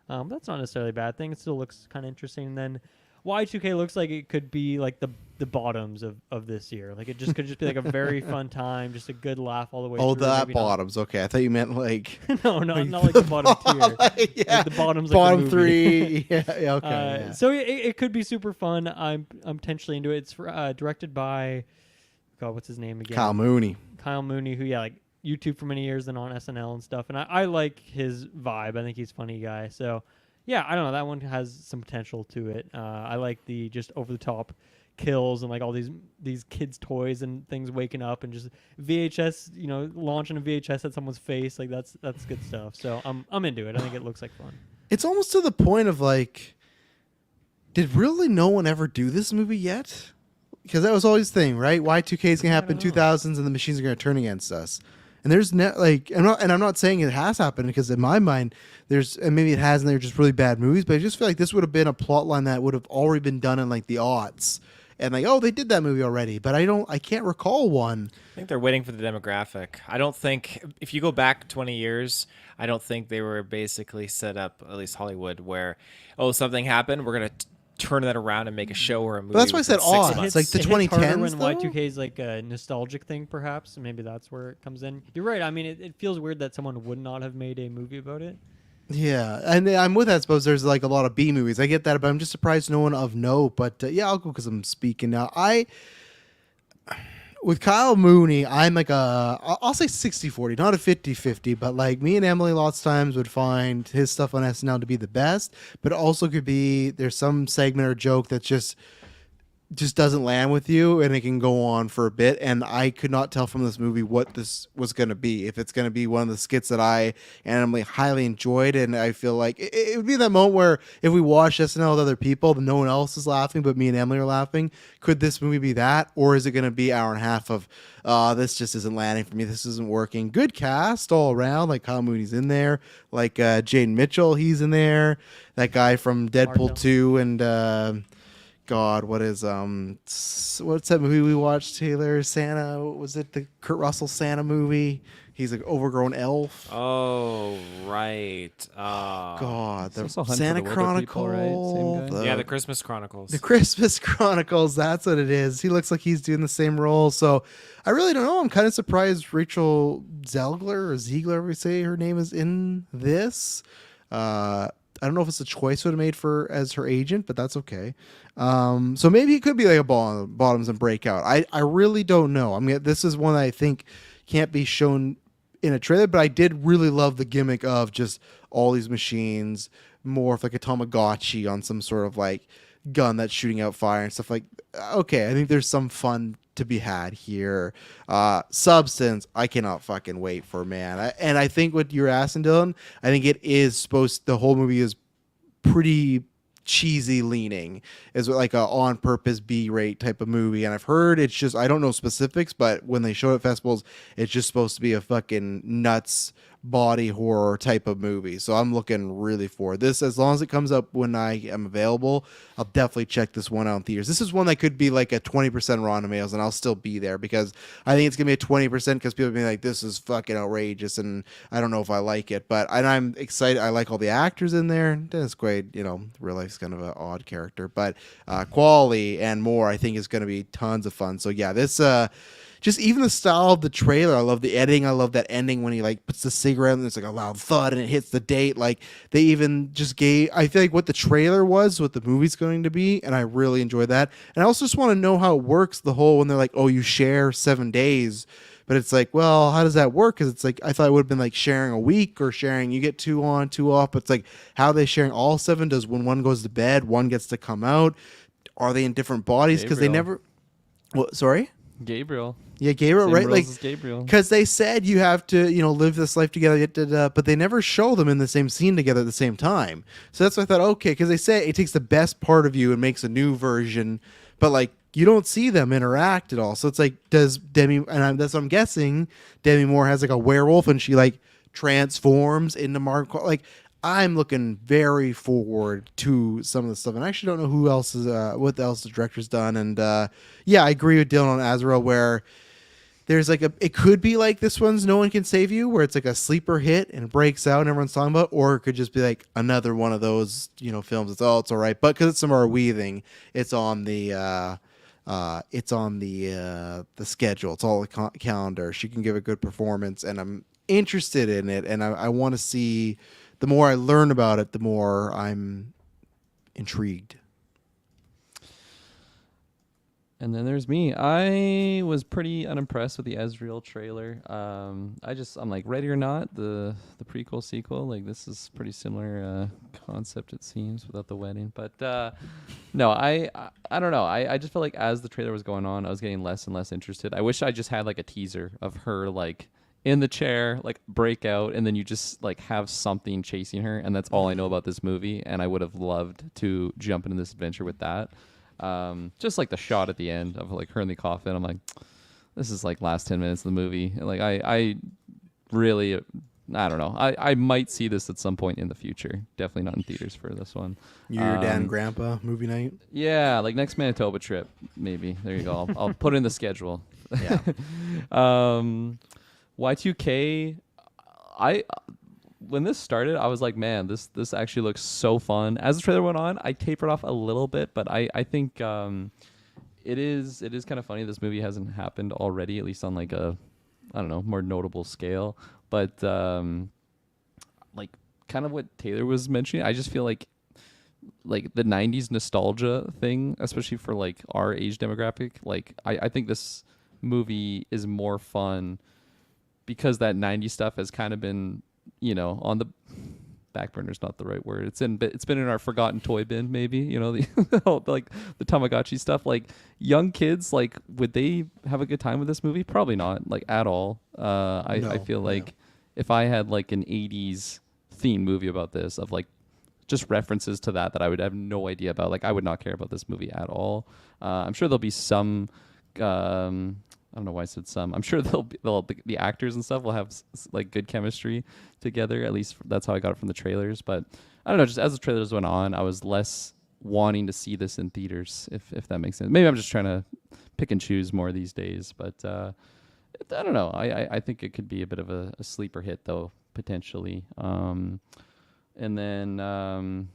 That's not necessarily a bad thing. It still looks kind of interesting. And then Y2K looks like it could be like the bottoms of this year. Like it just could just be like a very fun time, just a good laugh all the way Oh, through. that Maybe bottoms. Okay, I thought you meant like no, not like the bottom tier. Like the bottoms, like bottom the movie. three. Yeah, okay. So it could be super fun. I'm potentially into it. It's directed by God, what's his name again? Kyle Mooney. Kyle Mooney, who like YouTube for many years and on SNL and stuff. And I like his vibe. I think he's a funny guy. So yeah, I don't know. That one has some potential to it. I like the just over the top kills and like all these kids' toys and things waking up and just VHS, launching a VHS at someone's face. Like that's good stuff. So I'm into it. I think it looks like fun. It's almost to the point of like, did really no one ever do this movie yet? Because that was always the thing, right? Y2K is gonna happen in 2000s, and the machines are gonna turn against us. And there's I'm not saying it has happened, because in my mind, and maybe it has, and they're just really bad movies. But I just feel like this would have been a plot line that would have already been done in like the aughts, and like, oh, they did that movie already. But I can't recall one. I think they're waiting for the demographic. I don't think, if you go back 20 years, I don't think they were basically set up, at least Hollywood, where, oh, something happened, we're gonna turn that around and make a show or a movie. But that's why I said within 6 odd. months. It's like the It hits harder 2010s when though? Y2K is like a nostalgic thing, perhaps. Maybe that's where it comes in. You're right. I mean, it feels weird that someone would not have made a movie about it. Yeah, and I'm with that. I suppose there's like a lot of B movies. I get that, but I'm just surprised no one of note. But yeah, I'll go because I'm speaking now. With Kyle Mooney, I'm like I'll say 60-40, not a 50-50, but like me and Emily lots of times would find his stuff on SNL to be the best, but it also could be there's some segment or joke that just doesn't land with you, and it can go on for a bit. And I could not tell from this movie what this was going to be. If it's going to be one of the skits that I and Emily highly enjoyed, and I feel like it would be that moment where if we watch SNL with other people, then no one else is laughing, but me and Emily are laughing. Could this movie be that, or is it going to be an hour and a half of this just isn't landing for me? This isn't working. Good cast all around. Like Kyle Mooney's in there. Like Jaden Mitchell, he's in there. That guy from Deadpool Marco. 2 and. God, what's that movie we watched, Taylor? Santa? Was it the Kurt Russell Santa movie? He's like overgrown elf. Oh, right. God, the also Hunt for Santa the Wilder People, right? Same Chronicle. guy? Yeah, the Christmas Chronicles. The Christmas Chronicles. That's what it is. He looks like he's doing the same role. So I really don't know. I'm kind of surprised Rachel Zegler, whatever you say her name is, in this. I don't know if it's a choice would have made for as her agent, but that's okay. So maybe it could be like a bottoms and breakout. I really don't know. I mean, this is one that I think can't be shown in a trailer, but I did really love the gimmick of just all these machines, more of like a Tamagotchi on some sort of like gun that's shooting out fire and stuff like. Okay, I think there's some fun to be had here. Substance, I cannot fucking wait for, man. And I think what you're asking, Dylan, I think it is the whole movie is pretty cheesy leaning, is like a on purpose B-rate type of movie. And I've heard it's just, I don't know specifics, but when they show it at festivals, it's just supposed to be a fucking nuts body horror type of movie. So I'm looking really forward this. As long as it comes up when I am available, I'll definitely check this one out in theaters. This is one that could be like a 20% Rotten Tomatoes, and I'll still be there because I think it's gonna be a 20% because people be like, this is fucking outrageous, and I don't know if I like it, but I'm excited. I like all the actors in there. Dennis Quaid, real life's kind of an odd character, but quality and more, I think is gonna be tons of fun. So yeah, this just even the style of the trailer. I love the editing. I love that ending when he like puts the cigarette and there's like a loud thud and it hits the date. Like they even just I feel like what the trailer was, what the movie's going to be, and I really enjoyed that. And I also just want to know how it works, the whole when they're like, oh, you share 7 days. But it's like, well, how does that work? Because it's like, I thought it would have been like sharing a week or sharing, you get 2 on, 2 off. But it's like, how are they sharing all 7? Does when one goes to bed, one gets to come out? Are they in different bodies? Because they never. What? Sorry? Gabriel. Yeah, Gabriel, Same right? rules Like, as Gabriel. because they said you have to, live this life together, but they never show them in the same scene together at the same time. So that's why I thought, okay, because they say it takes the best part of you and makes a new version, but like you don't see them interact at all. So it's like, does Demi, that's what I'm guessing, Demi Moore has like a werewolf and she like transforms into Mark. Like, I'm looking very forward to some of the stuff, and I actually don't know who else is, what else the director's done. And yeah, I agree with Dylan on Azarel, where there's like it could be like this one's No One Can Save You, where it's like a sleeper hit and it breaks out and everyone's talking about, or it could just be like another one of those, films. It's all right, but because it's Samara Weaving, it's on the schedule. It's all the calendar. She can give a good performance, and I'm interested in it, and I want to see. The more I learn about it, the more I'm intrigued. And then there's me. I was pretty unimpressed with the Azrael trailer. I'm like, Ready or Not, the prequel sequel. Like, this is pretty similar concept, it seems, without the wedding. But no, I don't know. I just felt like as the trailer was going on, I was getting less and less interested. I wish I just had like a teaser of her like in the chair, like break out, and then you just like have something chasing her, and that's all I know about this movie. And I would have loved to jump into this adventure with that. Just like the shot at the end of like her in the coffin. I'm like, this is like last 10 minutes of the movie. Like I really, I don't know. I might see this at some point in the future. Definitely not in theaters for this one. Your dad and grandpa movie night. Yeah, like next Manitoba trip, maybe. There you go. I'll put it in the schedule. Yeah. Y2K, when this started, I was like, man, this actually looks so fun. As the trailer went on, I tapered off a little bit, but I think it is kind of funny this movie hasn't happened already, at least on like a, I don't know, more notable scale. But like kind of what Taylor was mentioning, I just feel like the 90s nostalgia thing, especially for like our age demographic, like I think this movie is more fun because that 90s stuff has kind of been, on the back burner is not the right word. It's been in our forgotten toy bin, maybe, the like the Tamagotchi stuff. Like young kids, like would they have a good time with this movie? Probably not, like at all. I feel like if I had like an 80s theme movie about this, of like just references to that I would have no idea about, like I would not care about this movie at all. I'm sure there'll be some. I don't know why I said some. I'm sure the actors and stuff will have like good chemistry together. At least that's how I got it from the trailers. But I don't know. Just as the trailers went on, I was less wanting to see this in theaters, if that makes sense. Maybe I'm just trying to pick and choose more these days. But I don't know. I think it could be a bit of a sleeper hit though, potentially. And then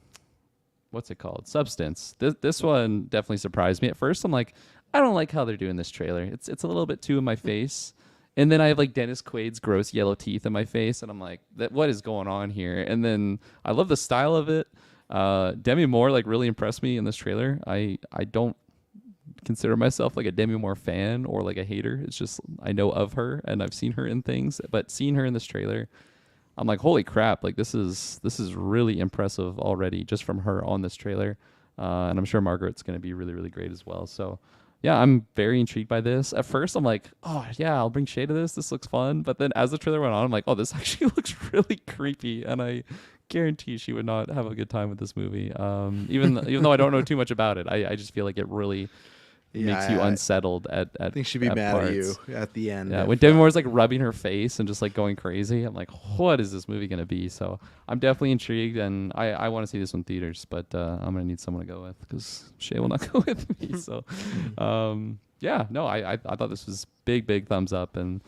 what's it called? Substance. This one definitely surprised me. At first, I'm like, I don't like how they're doing this trailer. It's a little bit too in my face, And then I have like Dennis Quaid's gross yellow teeth in my face, and I'm like, what is going on here? And then I love the style of it. Demi Moore like really impressed me in this trailer. I don't consider myself like a Demi Moore fan or like a hater. It's just I know of her and I've seen her in things, but seeing her in this trailer, I'm like, holy crap! Like this is really impressive already just from her on this trailer, and I'm sure Margaret's going to be really really great as well. So. Yeah, I'm very intrigued by this. At first, I'm like, oh, yeah, I'll bring shade to this. This looks fun. But then as the trailer went on, I'm like, oh, this actually looks really creepy. And I guarantee she would not have a good time with this movie. Even though I don't know too much about it, I just feel like it really makes you unsettled at I think she'd be mad parts. at you at the end. Yeah, when Demi Moore's like rubbing her face and just like going crazy, I'm like, what is this movie going to be? So I'm definitely intrigued, and I want to see this in theaters, but I'm going to need someone to go with because Shay will not go with me. So yeah, no, I thought this was big thumbs up, and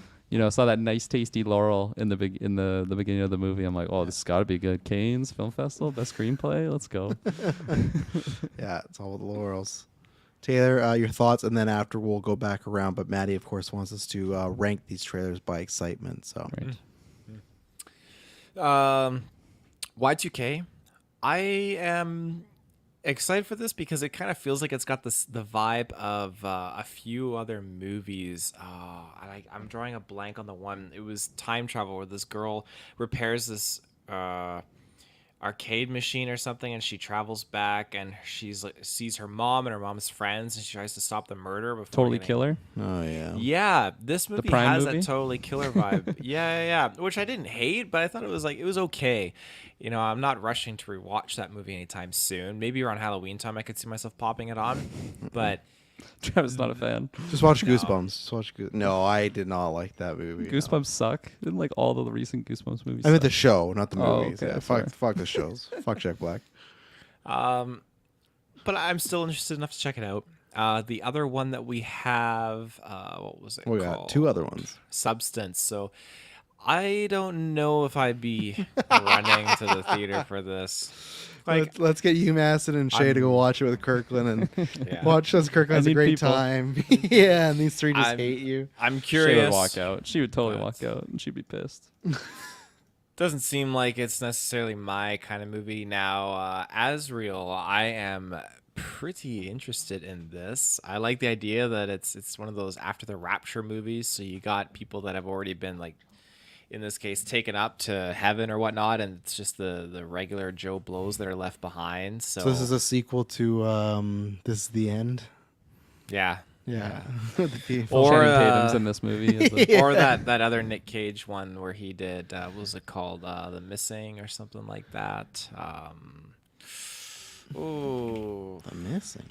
saw that nice tasty laurel in the beginning of the movie. I'm like, oh, this has got to be good. Cannes Film Festival, best screenplay. Let's go. Yeah, it's all the laurels. Taylor, your thoughts, and then after we'll go back around. But Maddie, of course, wants us to rank these trailers by excitement. So, Y2K, I am excited for this because it kind of feels like it's got the vibe of a few other movies. I'm drawing a blank on the one. It was time travel where this girl repairs this arcade machine or something, and she travels back, and she's like sees her mom and her mom's friends, and she tries to stop the murder before Totally Killer. oh yeah, yeah, this movie Prime has movie? that Totally Killer vibe. yeah, which I didn't hate, but I thought it was okay. I'm not rushing to rewatch that movie anytime soon. Maybe around Halloween time I could see myself popping it on, but Travis not a fan. just watch Goosebumps. Just watch No, I did not like that movie. Goosebumps suck. Didn't like all the recent Goosebumps movies. I meant the suck. show, not the Oh, movies. okay, Yeah, fair. fuck the shows. Fuck Jack Black. but I'm still interested enough to check it out. The other one that we have, what was it We called? got two other ones. Substance. So I don't know if I'd be running to the theater for this. Like, Let's get UMass and Shay to go watch it with Kirkland and Yeah. watch us. Kirkland has a need great people. time. Yeah, and these three just I'm- hate you. I'm She curious. would walk out. She would totally But- walk out, and she'd be pissed. Doesn't seem like it's necessarily my kind of movie. Now, Azarel, I am pretty interested in this. I like the idea that it's one of those after the rapture movies. So you got people that have already been like, in this case, taken up to heaven or whatnot, and it's just the regular Joe Blows that are left behind. So, So this is a sequel to This Is the End. yeah. Yeah. Or, Channing Tatum's in this movie. As the, Or that other Nick Cage one where he did what was it called, The Missing or something like that. Ooh, The Missing.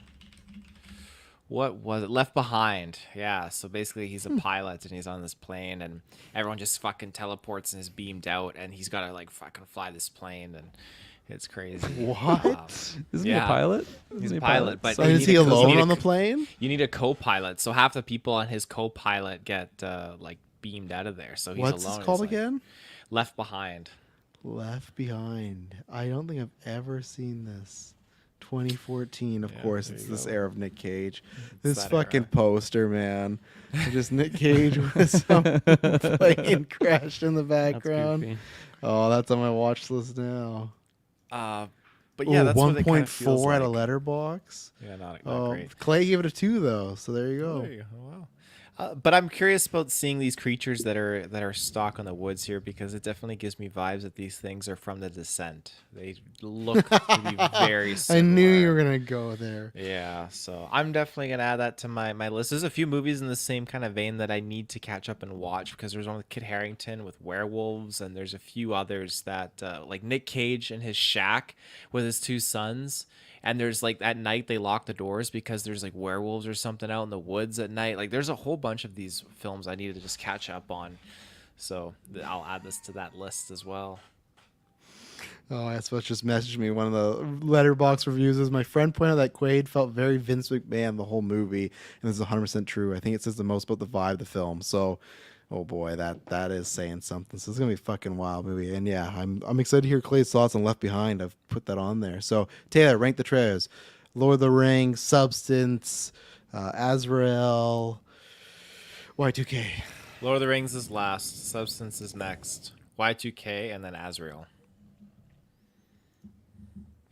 what was it? Left Behind. Yeah. So basically, he's a pilot and he's on this plane, and everyone just fucking teleports and is beamed out, and he's got to like fucking fly this plane, and it's crazy. What? isn't he a Yeah. pilot? He's Isn't a he pilot, but So And you is need he a co- you alone need a on the co- plane? You need a co-pilot, so half the people on his co-pilot get like beamed out of there. So he's What's alone. this It's called like, again? Left Behind. Left Behind. I don't think I've ever seen this. 2014, of Yeah, course. there It's you this go. era of Nick Cage. This that fucking era. poster, man. Just Nick Cage with some plane crashed in the That's background. goofy. Oh, that's on my watch list now. But yeah, that's what it kind of 1.4 feels at a like. letterbox. Yeah, not Oh, great. Clay gave it a 2 though, so there you go. There you go. Wow. But I'm curious about seeing these creatures that are stuck on the woods here, because it definitely gives me vibes that these things are from The Descent. They look to be very similar. I knew you were gonna go there. Yeah, so I'm definitely gonna add that to my list. There's a few movies in the same kind of vein that I need to catch up and watch, because there's one with Kit Harington with werewolves, and there's a few others that like Nick Cage in his shack with his 2 sons. And there's like at night they lock the doors because there's like werewolves or something out in the woods at night. Like there's a whole bunch of these films I needed to just catch up on. So I'll add this to that list as well. Oh, I suppose just messaged me. One of the letterbox reviews is my friend pointed out that Quaid felt very Vince McMahon the whole movie, and this is 100% true. I think it says the most about the vibe of the film. So, oh boy, that is saying something. So it's gonna be a fucking wild movie. And yeah, I'm excited to hear Clay's thoughts on Left Behind. I've put that on there. So Taylor, rank the trailers: Lord of the Rings, Substance, Azrael, Y2K. Lord of the Rings is last. Substance is next. Y2K and then Azrael.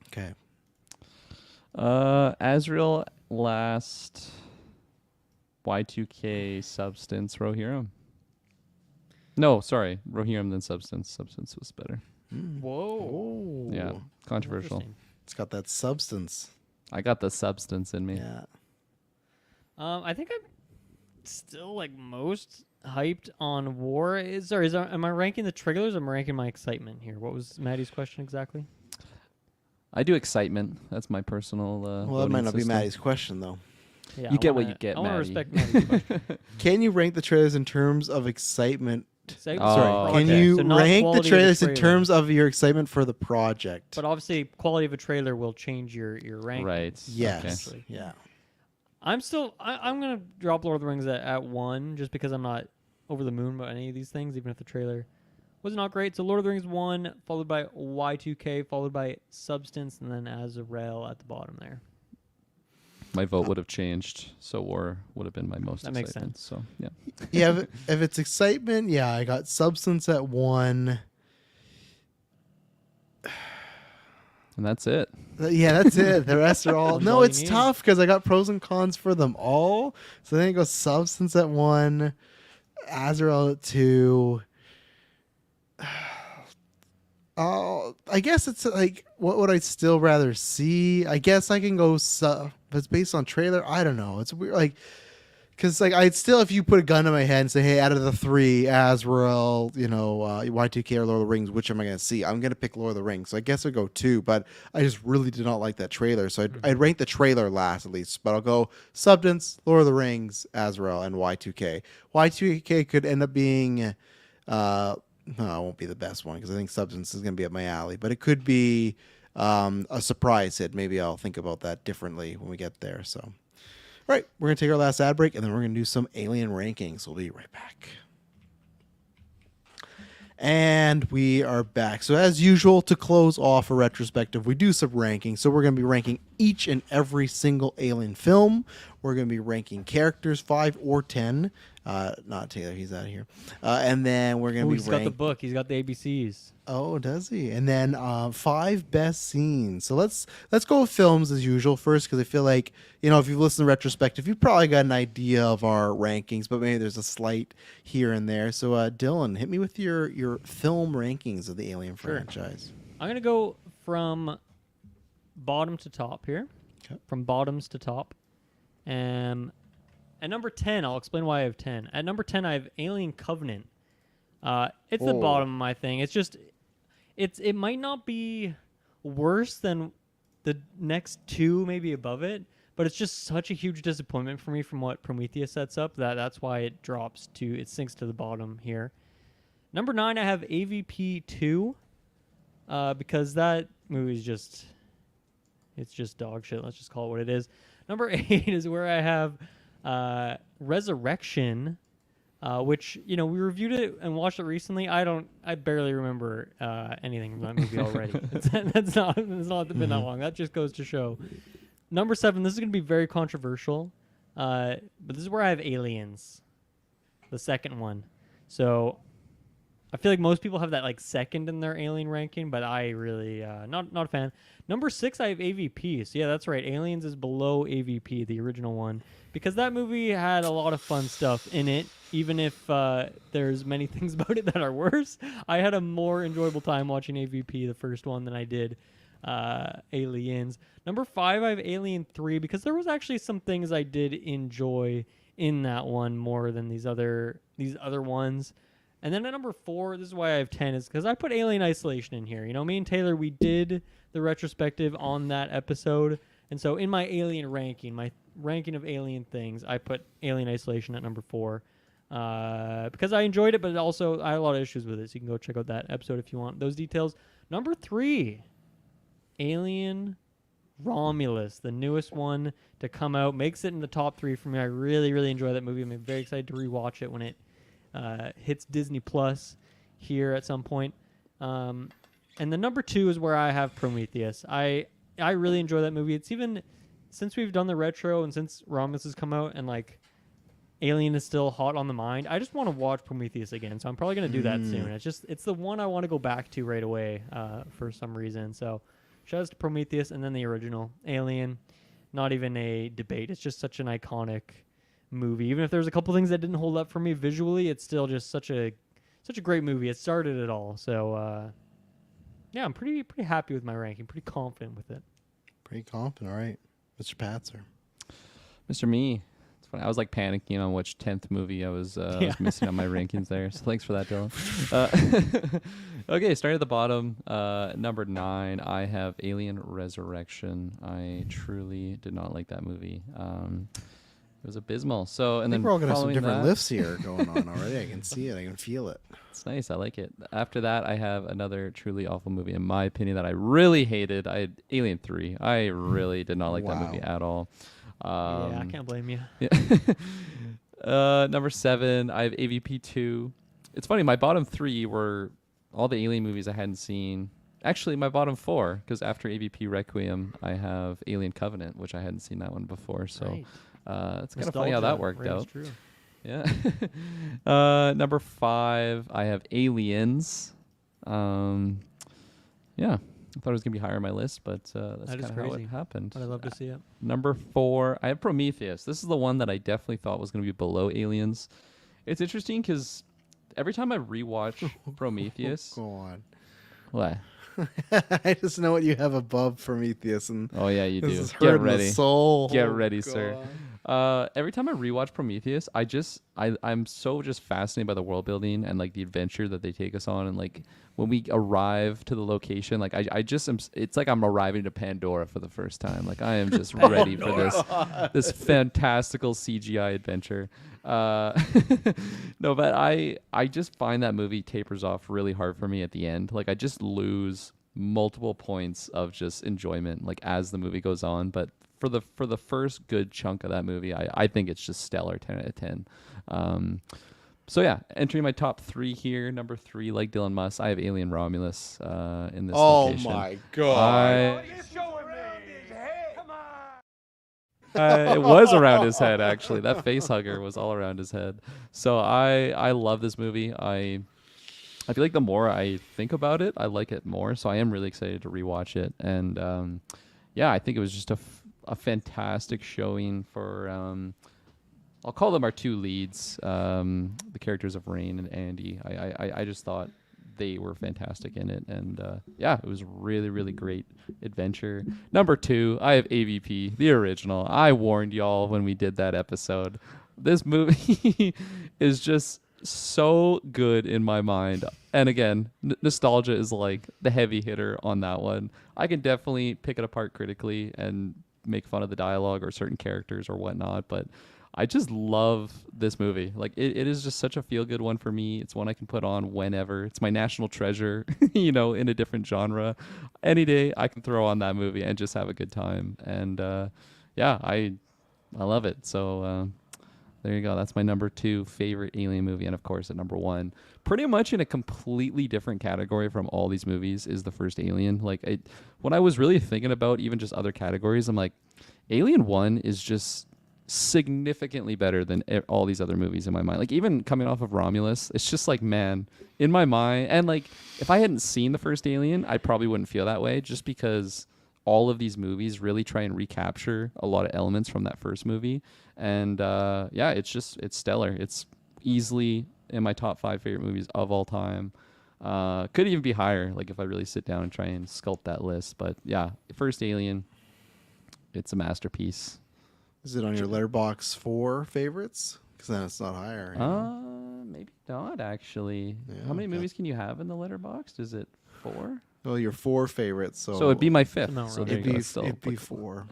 Okay. Azrael last. Y2K, Substance, Rohirrim. No, sorry, Rohirrim then Substance. Substance was better. Whoa. Oh. Yeah, controversial. Interesting. It's got that substance. I got the substance in me. Yeah. I think I'm still like most hyped on War. Am I ranking the trailers or am I ranking my excitement here? What was Maddie's question exactly? I do excitement. That's my personal. Well, that might not be Maddie's question, though. Yeah, You get what you get, I want to Maddie. respect Maddie's question. Can you rank the trailers in terms of excitement? Say- Oh, Sorry. Can okay. you So not rank the quality of trailers in trailer. terms of your excitement for the project? But obviously, quality of a trailer will change your rank. Right. Yes. Okay. Yeah. I'm gonna drop Lord of the Rings at 1 just because I'm not over the moon about any of these things, even if the trailer was not great. So Lord of the Rings 1, followed by Y2K, followed by Substance, and then Azarel at the bottom there. My vote would have changed, so War would have been my most That makes excitement. So yeah. Yeah. If it's excitement, yeah, I got substance at 1. And that's it. Yeah, that's it. The rest are all. That's No, all you it's need. tough because I got pros and cons for them all. So then it goes substance at 1, Azarel at 2. I guess it's like, what would I still rather see? I guess I can go. If it's based on trailer, I don't know. It's weird, like, because like I'd still, if you put a gun to my head and say, hey, out of the 3, Azrael, Y2K or Lord of the Rings, which am I going to see? I'm going to pick Lord of the Rings. So I guess I'd go 2, but I just really did not like that trailer. So I'd rank the trailer last at least, but I'll go Substance, Lord of the Rings, Azrael, and Y2K. Y2K could end up being, no, it won't be the best one because I think Substance is going to be up my alley, but it could be a surprise hit. Maybe I'll think about that differently when we get there. So, all right, we're going to take our last ad break and then we're going to do some Alien rankings. We'll be right back. And we are back. So as usual, to close off a retrospective, we do some rankings. So we're going to be ranking each and every single Alien film. We're going to be ranking characters 5 or 10. Not Taylor, he's out of here. And then we're going to be He's got the book. He's got the ABCs. Oh, does he? And then 5 best scenes. So let's go with films as usual first, because I feel like, if you've listened to retrospective, you've probably got an idea of our rankings, but maybe there's a slight here and there. So Dylan, hit me with your film rankings of the Alien franchise. I'm gonna go from bottom to top here. Okay. From bottoms to top. At number 10, I'll explain why I have 10. At number 10, I have Alien Covenant. It's the Whoa. bottom of my thing. It's just, it might not be worse than the next 2, maybe above it, but it's just such a huge disappointment for me from what Prometheus sets up that's why it sinks to the bottom here. Number 9, I have AVP 2, because that movie is it's just dog shit. Let's just call it what it is. Number 8 is where I have Resurrection, which we reviewed it and watched it recently. I barely remember anything from that movie already. It's not been that long. That just goes to show. Number 7, this is going to be very controversial, but this is where I have Aliens, the second one. So I feel like most people have that like second in their Alien ranking, but I really not a fan. Number 6, I have AVP. So yeah, that's right. Aliens is below AVP, the original one, because that movie had a lot of fun stuff in it. Even if there's many things about it that are worse, I had a more enjoyable time watching AVP, the first one, than I did Aliens. Number 5, I have Alien 3, because there was actually some things I did enjoy in that one more than these other ones. And then at number 4, this is why I have 10, is because I put Alien Isolation in here. Me and Taylor, we did the retrospective on that episode. And so in my Alien ranking, my ranking of Alien things, I put Alien Isolation at number 4. Because I enjoyed it, but also I had a lot of issues with it. So you can go check out that episode if you want those details. Number 3, Alien Romulus, the newest one to come out, makes it in the top 3 for me. I really, really enjoy that movie. I'm very excited to rewatch it when it hits Disney Plus here at some point. And the number 2 is where I have Prometheus. I really enjoy that movie. It's even since we've done the retro and since Romulus has come out, and like Alien is still hot on the mind. I just want to watch Prometheus again, so I'm probably gonna do that soon. It's the one I want to go back to right away for some reason. So, shout out to Prometheus and then the original Alien. Not even a debate. It's just such an iconic movie. Even if there's a couple things that didn't hold up for me visually, it's still just such a great movie. It started it all. So, yeah, I'm pretty happy with my ranking. Pretty confident with it. Pretty confident. All right, Mr. Patzer. Mr. Me. It's funny. I was like panicking on which 10th movie I was missing on my rankings there. So thanks for that, Dylan. Okay, starting at the bottom. Number 9, I have Alien Resurrection. I truly did not like that movie. It was abysmal. So, and I think then we're all gonna have some following different that- lifts here going on already. I can see it. I can feel it. It's nice. I like it. After that, I have another truly awful movie, in my opinion, that I really hated. I had Alien 3. I really did not like that movie at all. Yeah, I can't blame you. Yeah. Number 7, I have AVP 2. It's funny. My bottom 3 were all the Alien movies I hadn't seen. Actually, my bottom 4, because after AVP Requiem, I have Alien Covenant, which I hadn't seen that one before. So Right. it's kind of funny how that Nostalgia worked rings out. true. Yeah. Number 5, I have Aliens. Yeah. I thought it was going to be higher on my list, but that's That is kind of how it crazy. happened. But I'd love to see it. Number 4, I have Prometheus. This is the one that I definitely thought was going to be below Aliens. It's interesting because every time I rewatch Prometheus, Go on. what? I just know what you have above Prometheus, and Oh yeah, you this do. is Get hurting ready. the soul. Get Oh, ready, sir. Every time I rewatch Prometheus, I'm so just fascinated by the world building and like the adventure that they take us on, and like when we arrive to the location, like I just am. It's like I'm arriving to Pandora for the first time. Like I am just ready for this fantastical CGI adventure. No, but I just find that movie tapers off really hard for me at the end. Like I just lose multiple points of just enjoyment like as the movie goes on, but for the first good chunk of that movie, I think it's just stellar. 10 out of 10. So yeah, entering my top 3 here. Number 3, like Dylan Musk, I have Alien Romulus in this location. my god! It was around his head, actually. That face hugger was all around his head. So I love this movie. I feel like the more I think about it, I like it more. So I am really excited to rewatch it. And yeah, I think it was just a fantastic showing for I'll call them our 2 leads, the characters of Rain and Andy. I just thought they were fantastic in it, and yeah, it was really, really great adventure. Number 2, I have AVP, the original. I warned y'all when we did that episode. This movie is just so good in my mind, and again, nostalgia is like the heavy hitter on that one. I can definitely pick it apart critically and make fun of the dialogue or certain characters or whatnot, but I just love this movie. Like it is just such a feel-good one for me. It's one I can put on whenever. It's my national treasure, you know, in a different genre. Any day I can throw on that movie and just have a good time. And yeah, I love it. So there you go. That's my number 2 favorite Alien movie. And of course, at number 1, pretty much in a completely different category from all these movies, is the first Alien. Like when I was really thinking about even just other categories, I'm like, Alien 1 is just significantly better than all these other movies in my mind. Like even coming off of Romulus, it's just like, man, in my mind, and like if I hadn't seen the first Alien, I probably wouldn't feel that way, just because all of these movies really try and recapture a lot of elements from that first movie. And yeah, it's stellar. It's easily in my top 5 favorite movies of all time. Could even be higher, like if I really sit down and try and sculpt that list. But yeah, first Alien, it's a masterpiece. Is it on your letterbox 4 favorites? Because then it's not higher. Maybe not actually. Yeah, How many okay. movies can you have in the letterbox? Is it 4? Well, your 4 favorites. So So it'd be my 5th. Amount So right. there it'd you be, go. Still it'd be applicable. 4.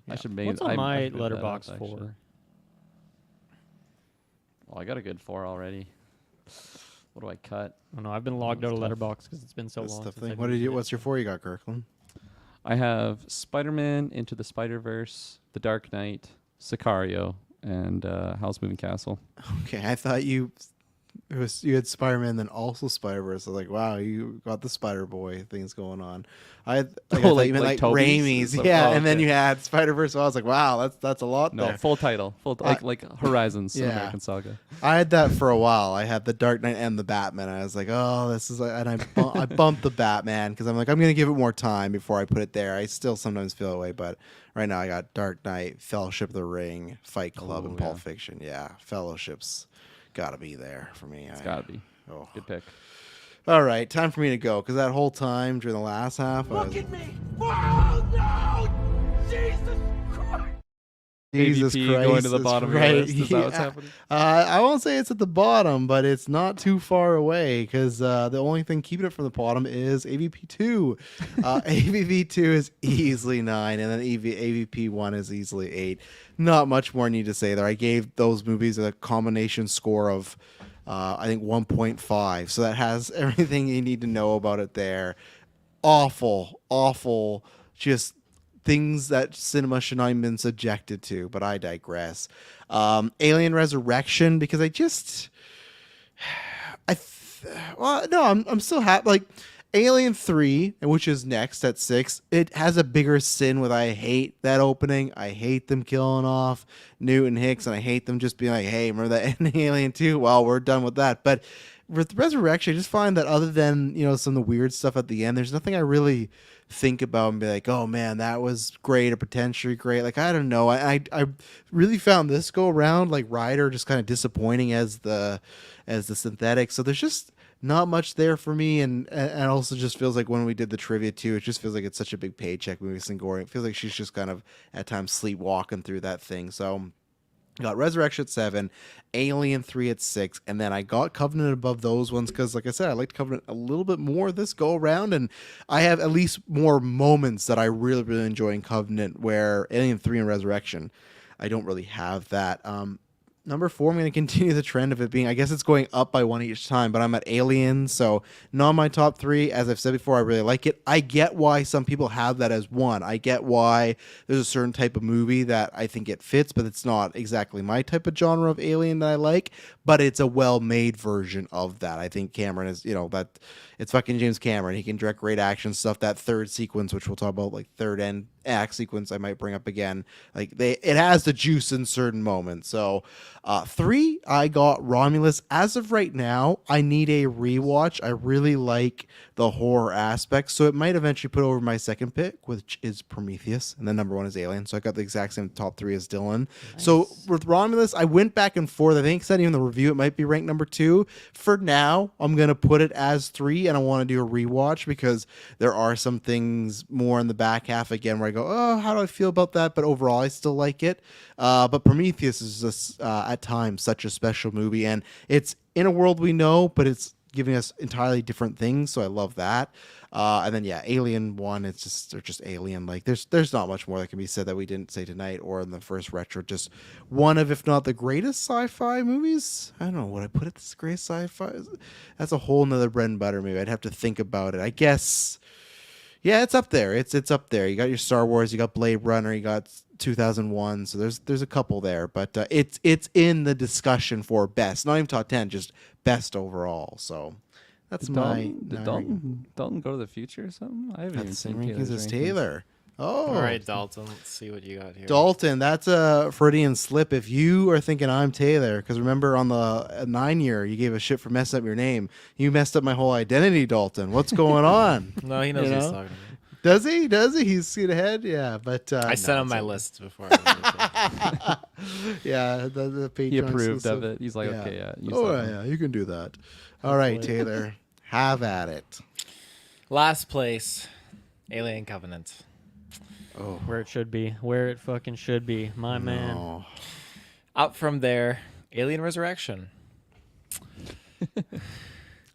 I should make. What's on I my moved that up, letterbox actually. 4? Oh, I got a good 4 already. What do I cut? I don't know. I've been logged out of Tough. Letterbox because it's been so That's long. the since thing. I've What used did you? it. What's your 4 you got, Kirkland? I have Spider-Man Into the Spider-Verse, The Dark Knight, Sicario, and Howl's Moving Castle. Okay, I thought you you had Spider-Man, then also Spider-Verse. I was like, wow, you got the Spider-Boy things going on. I thought you meant like Tobey's? Raimi's, yeah, Oh, and then okay. you had Spider-Verse. So I was like, wow, that's a lot No, there. full title, like Horizons, Yeah. American Saga. I had that for a while. I had the Dark Knight and the Batman. I was like, oh, this is, and I bumped the Batman because I'm like, I'm gonna give it more time before I put it there. I still sometimes feel that way, but right now I got Dark Knight, Fellowship of the Ring, Fight Club, and Pulp Fiction. Yeah, Fellowship's gotta be there for me. It's gotta be. Oh. Good pick. All right, time for me to go because that whole time during the last half, Look at me! Oh no! Jesus Christ! Jesus AVP Christ, going to the it's bottom of right. your list. Is that what's Yeah. happening? I won't say it's at the bottom, but it's not too far away because the only thing keeping it from the bottom is AVP2. AVP2 is easily 9, and then AVP1 is easily 8. Not much more need to say there. I gave those movies a combination score of, I think, 1.5. So that has everything you need to know about it there. Awful, just things that cinema should not have been subjected to, but I digress. Alien Resurrection, because I'm still happy. Like Alien 3, which is next at 6, it has a bigger sin with I hate that opening. I hate them killing off Newton Hicks, and I hate them just being like, hey, remember that in Alien 2? Well, we're done with that. But with Resurrection, I just find that other than, some of the weird stuff at the end, there's nothing I really think about and be like, oh man, that was great or potentially great. Like, I don't know. I really found this go around, like Ryder, just kind of disappointing as the synthetic. So there's just not much there for me, and also just feels like when we did the trivia too, it just feels like it's such a big paycheck movie. Singori, it feels like she's just kind of at times sleepwalking through that thing. So got Resurrection at 7, Alien 3 at 6, and then I got Covenant above those ones because, like I said, I liked Covenant a little bit more this go around, and I have at least more moments that I really, really enjoy in Covenant, where Alien 3 and Resurrection, I don't really have that. Number 4, I'm going to continue the trend of it being, I guess it's going up by one each time, but I'm at Alien, so not my top 3. As I've said before, I really like it. I get why some people have that as 1. I get why there's a certain type of movie that I think it fits, but it's not exactly my type of genre of Alien that I like, but it's a well-made version of that. I think Cameron is, that it's fucking James Cameron. He can direct great action stuff. That third sequence, which we'll talk about, like third end act sequence I might bring up again, like it has the juice in certain moments. So 3, I got Romulus. As of right now, I need a rewatch. I really like the horror aspect, so it might eventually put over my second pick, which is Prometheus, and then number 1 is Alien. So I got the exact same top 3 as Dylan. Nice. So with Romulus, I went back and forth. I think said even the review it might be ranked number 2. For now, I'm gonna put it as 3, and I want to do a rewatch because there are some things more in the back half again where I go, oh, how do I feel about that? But overall, I still like it. But Prometheus is just at times such a special movie, and it's in a world we know, but it's giving us entirely different things. So I love that. And then Alien 1, they're just Alien. Like there's not much more that can be said that we didn't say tonight or in the first retro. Just one of, if not the greatest sci-fi movies. I don't know, would I put it as great sci-fi? That's a whole nother bread and butter movie. I'd have to think about it. I guess. Yeah, it's up there. It's up there. You got your Star Wars, you got Blade Runner, you got 2001. So there's a couple there, but it's in the discussion for best. Not even top 10, just best overall. So that's Did Dalton go to the future or something? I haven't even same seen rankings as Taylor. Oh, All right, Dalton. Let's see what you got here. Dalton, that's a Freudian slip. If you are thinking I'm Taylor, because remember on the 9 year, you gave a shit for messing up your name. You messed up my whole identity, Dalton. What's going on? No, he knows what he's talking about. Does he? He's seen ahead? Yeah, but I sent him my list before. Yeah, the Patreon He approved exclusive. of it. He's like, Yeah. okay, yeah. Yeah, you can do that. All right, Taylor, have at it. Last place, Alien Covenant. Oh, Where it should be. Where it fucking should be. My man. no. Up from there, Alien Resurrection.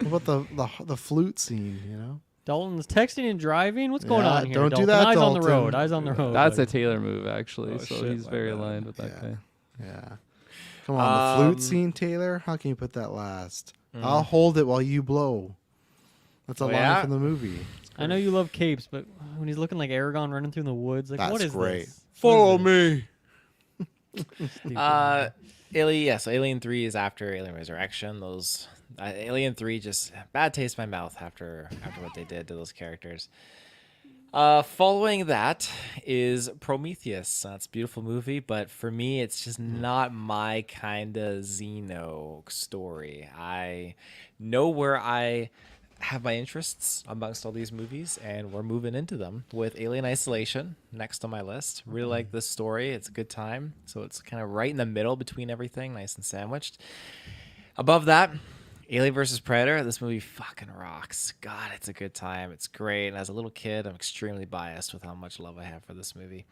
What about the flute scene, Dalton's texting and driving. What's going Yeah, on here? don't do Dalton? that, Eyes on the Dalton. road. Eyes on the road. That's a Like, Taylor move, actually. Oh, so shit, he's my very bad. aligned with that Yeah. guy. Yeah. Come on, the flute Um, scene, Taylor. How can you put that last? I'll hold it while you blow. That's a line yeah? from the movie. I know you love capes, but when he's looking like Aragon running through the woods, like That's what is great. this? Follow What is me. this? Stupid. Alien 3 is after Alien Resurrection. Those Alien 3 just bad taste in my mouth after what they did to those characters. Following that is Prometheus. It's a beautiful movie, but for me, it's just not my kind of Xeno story. I know where I have my interests amongst all these movies, and we're moving into them with Alien Isolation next on my list. Really like this story. It's a good time. So it's kind of right in the middle between everything, nice and sandwiched. Above that, Alien vs. Predator. This movie fucking rocks. God, it's a good time. It's great. And as a little kid, I'm extremely biased with how much love I have for this movie.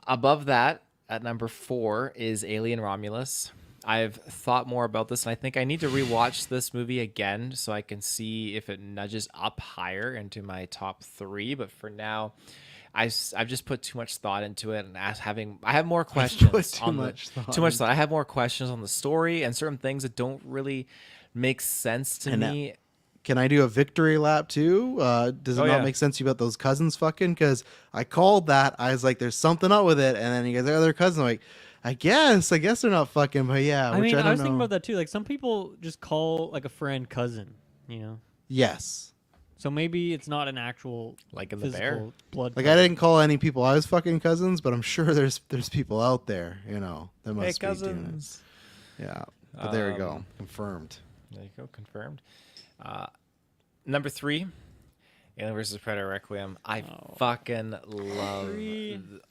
Above that, at number 4, is Alien Romulus. I've thought more about this, and I think I need to rewatch this movie again so I can see if it nudges up higher into my top 3. But for now, I've just put too much thought into it, and I have more questions. Too much thought. I have more questions on the story and certain things that don't really make sense to me. Can I do a victory lap too? Does it not make sense to you about those cousins fucking? Because I called that. I was like, "There's something up with it," and then you guys are their cousins. I'm like, I guess they're not fucking, but yeah. I mean, I was know. thinking about that too. Like some people just call like a friend cousin, you know. Yes. So maybe it's not an actual like in the bear blood. Like cousin. I didn't call any people I was fucking cousins, but I'm sure there's people out there, you know, that must be cousins. doing it. Yeah. But there you go. Confirmed. There you go. Confirmed. Number 3, Alien vs. Predator Requiem. I fucking love.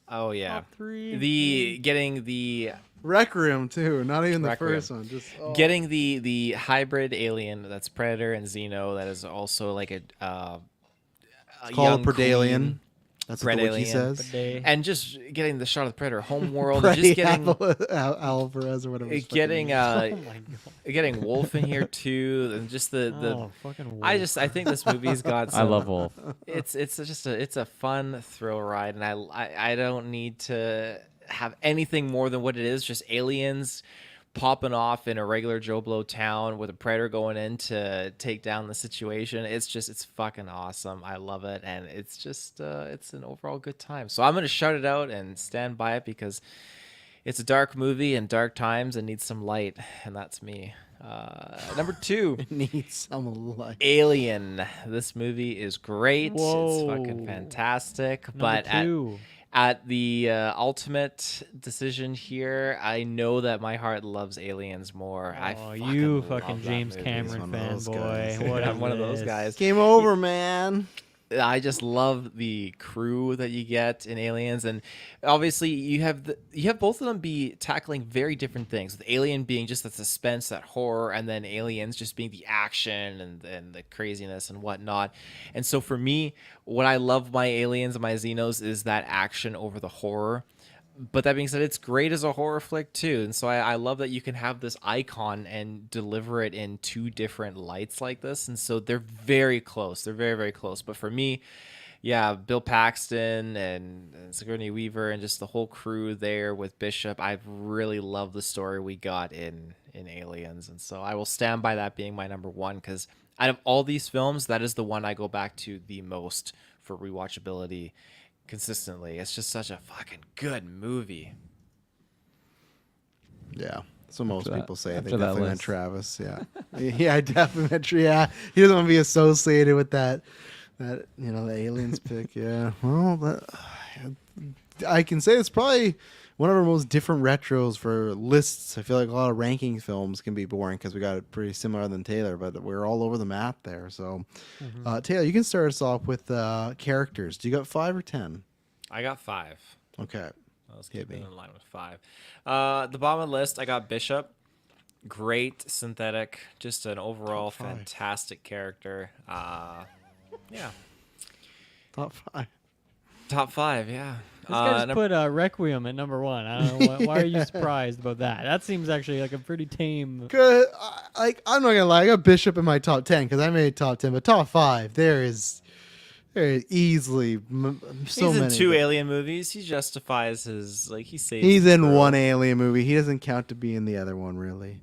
Oh yeah. Top 3. Getting the Requiem too. Not even the Requiem. first one. Just getting the hybrid alien that's Predator and Xeno. That is also like a called young Predalien. queen. That's what the wiki Predalien. says. And just getting the shot of the Predator homeworld, and just getting Alvarez or whatever. his fucking getting name is. Oh my god. getting Wolf in here too, and just the fucking I think this movie's got some, I love Wolf. it's just a fun thrill ride, and I don't need to have anything more than what it is, just aliens popping off in a regular Joe Blow town with a predator going in to take down the situation. It's fucking awesome. I love it, and it's just it's an overall good time. So I'm gonna shout it out and stand by it because it's a dark movie and dark times and needs some light, and that's me. Number 2, It needs some light. Alien. This movie is great. Whoa. It's fucking fantastic. Number But 2. at the ultimate decision here, I know that my heart loves Aliens more. Oh, you love fucking that James movie. Cameron He's one of those fanboy. guys. What I'm is one of those this? guys. Game over, man. I just love the crew that you get in Aliens, and obviously you have both of them be tackling very different things. With Alien being just the suspense, that horror, and then Aliens just being the action and the craziness and whatnot. And so for me, what I love my Aliens and my Xenos is that action over the horror. But that being said, it's great as a horror flick too, and so I love that you can have this icon and deliver it in 2 different lights like this, and so they're very close. They're very, very close. But for me, yeah, Bill Paxton and Sigourney Weaver and just the whole crew there with Bishop, I've really loved the story we got in Aliens, and so I will stand by that being my number 1 because out of all these films, that is the one I go back to the most for rewatchability. Consistently, it's just such a fucking good movie. Yeah, that's what most people say. They after that definitely meant list. Travis. Yeah, yeah, I definitely meant. Yeah, he doesn't want to be associated with that. The aliens pick. Yeah, well, I can say it's probably one of our most different retros for lists. I feel like a lot of ranking films can be boring because we got it pretty similar than Taylor, but we're all over the map there. So, Taylor, you can start us off with characters. Do you got 5 or 10? I got 5. Okay. Let's Hit keep it me. in line with 5. The bottom of the list, I got Bishop. Great synthetic, just an overall Top 5. fantastic character. Yeah, Top 5. top 5. Yeah. This guy just put Requiem at number 1. I don't know why are you surprised about that? That seems actually like a pretty tame. Good. I'm not gonna lie. I got Bishop in my top 10 because I made top 10, but top 5 there is easily so he's in many. 2 Alien movies. He justifies his he saves. He's his in crew. 1 Alien movie. He doesn't count to be in the other one, really.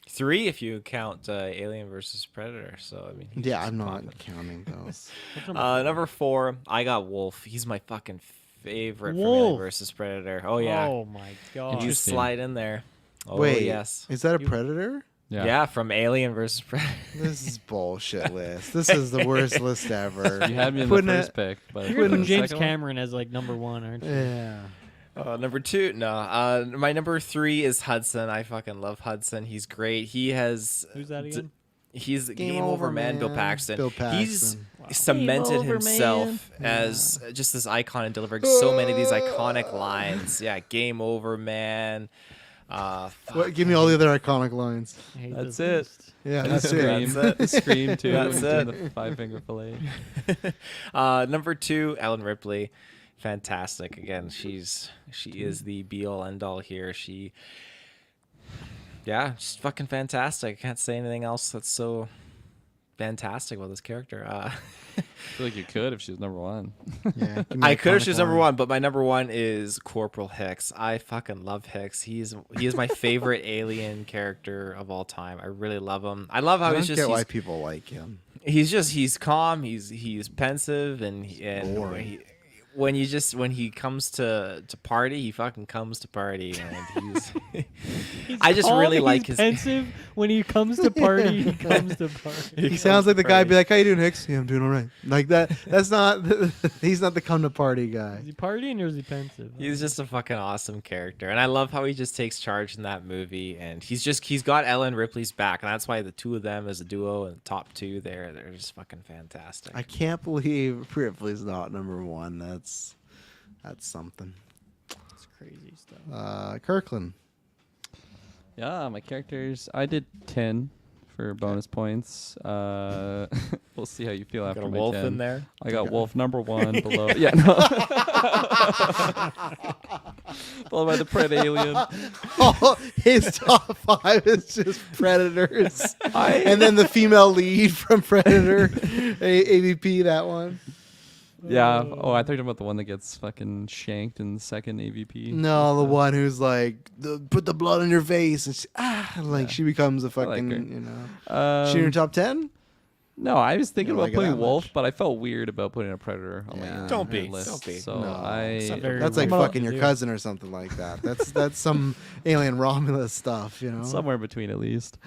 3 if you count Alien versus Predator. So I mean, he's Yeah, just I'm not popping. counting those. Number 4, I got Wolf. He's my fucking favorite from Wolf. Alien versus Predator. Oh yeah, Oh my god. you Interesting. slide in there. Oh Wait, yes. is that a Predator? Yeah, from Alien versus Predator. This is bullshit list. This is the worst list ever. You had me in the Putting first it- pick, but You're gonna the put James second one? Cameron as like number 1, aren't you? Yeah. Number 2, no. My number 3 is Hudson. I fucking love Hudson. He's great. He has. Who's that again? He's Game Over Man, Bill Man. Paxton. Bill He's Paxton. cemented Game over, himself man. as just this icon and delivering so many of these iconic lines. Yeah, Game Over Man. What? Give me all the other iconic lines. I hate That's this it. list. Yeah, And that's the it. scream, That's it. the scream too. That's and it. the 5-finger fillet. Number 2, Ellen Ripley. Fantastic. Again, she is the be all end all here. She's fucking fantastic. I can't say anything else that's so fantastic about this character. I feel like you could if she was number 1. Yeah, give me I could if iconic she was number line. 1, but my number 1 is Corporal Hicks. I fucking love Hicks. He is my favorite alien character of all time. I really love him. I love how I he's don't just get why he's, people like him. he's calm. He's pensive and boring. when he comes to party, he fucking comes to party, and I just Calm, really he's like his. pensive when he comes to party. He comes to party. He sounds like the guy. Be like, "How you doing, Hicks? Yeah, I'm doing all right." Like that. That's not. He's not the come to party guy. Is he partying or is he pensive? He's just a fucking awesome character, and I love how he just takes charge in that movie, and he's got Ellen Ripley's back, and that's why the two of them as a duo and the top 2 they're just fucking fantastic. I can't believe Ripley's not number 1. That's something. It's crazy stuff. Kirkland. Yeah, my characters. I did 10 for bonus points. We'll see how you feel after Got a my wolf 10. in there. I got Wolf number 1 below. Yeah, no. Followed by the Pred Alien. Oh, his top 5 is just Predators, and then the female lead from Predator, AVP. That one. Yeah. Oh, I thought you were talking about the one that gets fucking shanked in the second AVP. No, the one who's like, put the blood on your face, and she becomes a like fucking, her. you know. She in your Um, top 10? no, I was thinking You don't about like it putting that Wolf, much? but I felt weird about putting a Predator on Yeah. my Don't be. list. Don't be. So No. I. Very That's like weird fucking to your do. cousin or something like that. That's some alien Romulus stuff, you know. Somewhere in between, at least.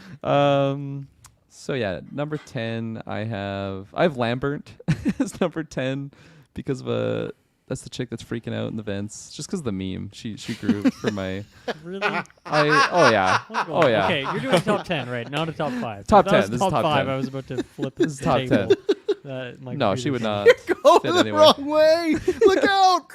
So yeah, number 10, I have Lambert as number 10 because of that's the chick that's freaking out in the vents. Just because of the meme, she grew for my. Really? Oh yeah. Okay, you're doing top 10, right? Not a top 5. Top If that was 10, this is top top 5. 10. I was about to flip This is the top table. 10. My No, she computer would came not. Going fit the anywhere. wrong way. Look out.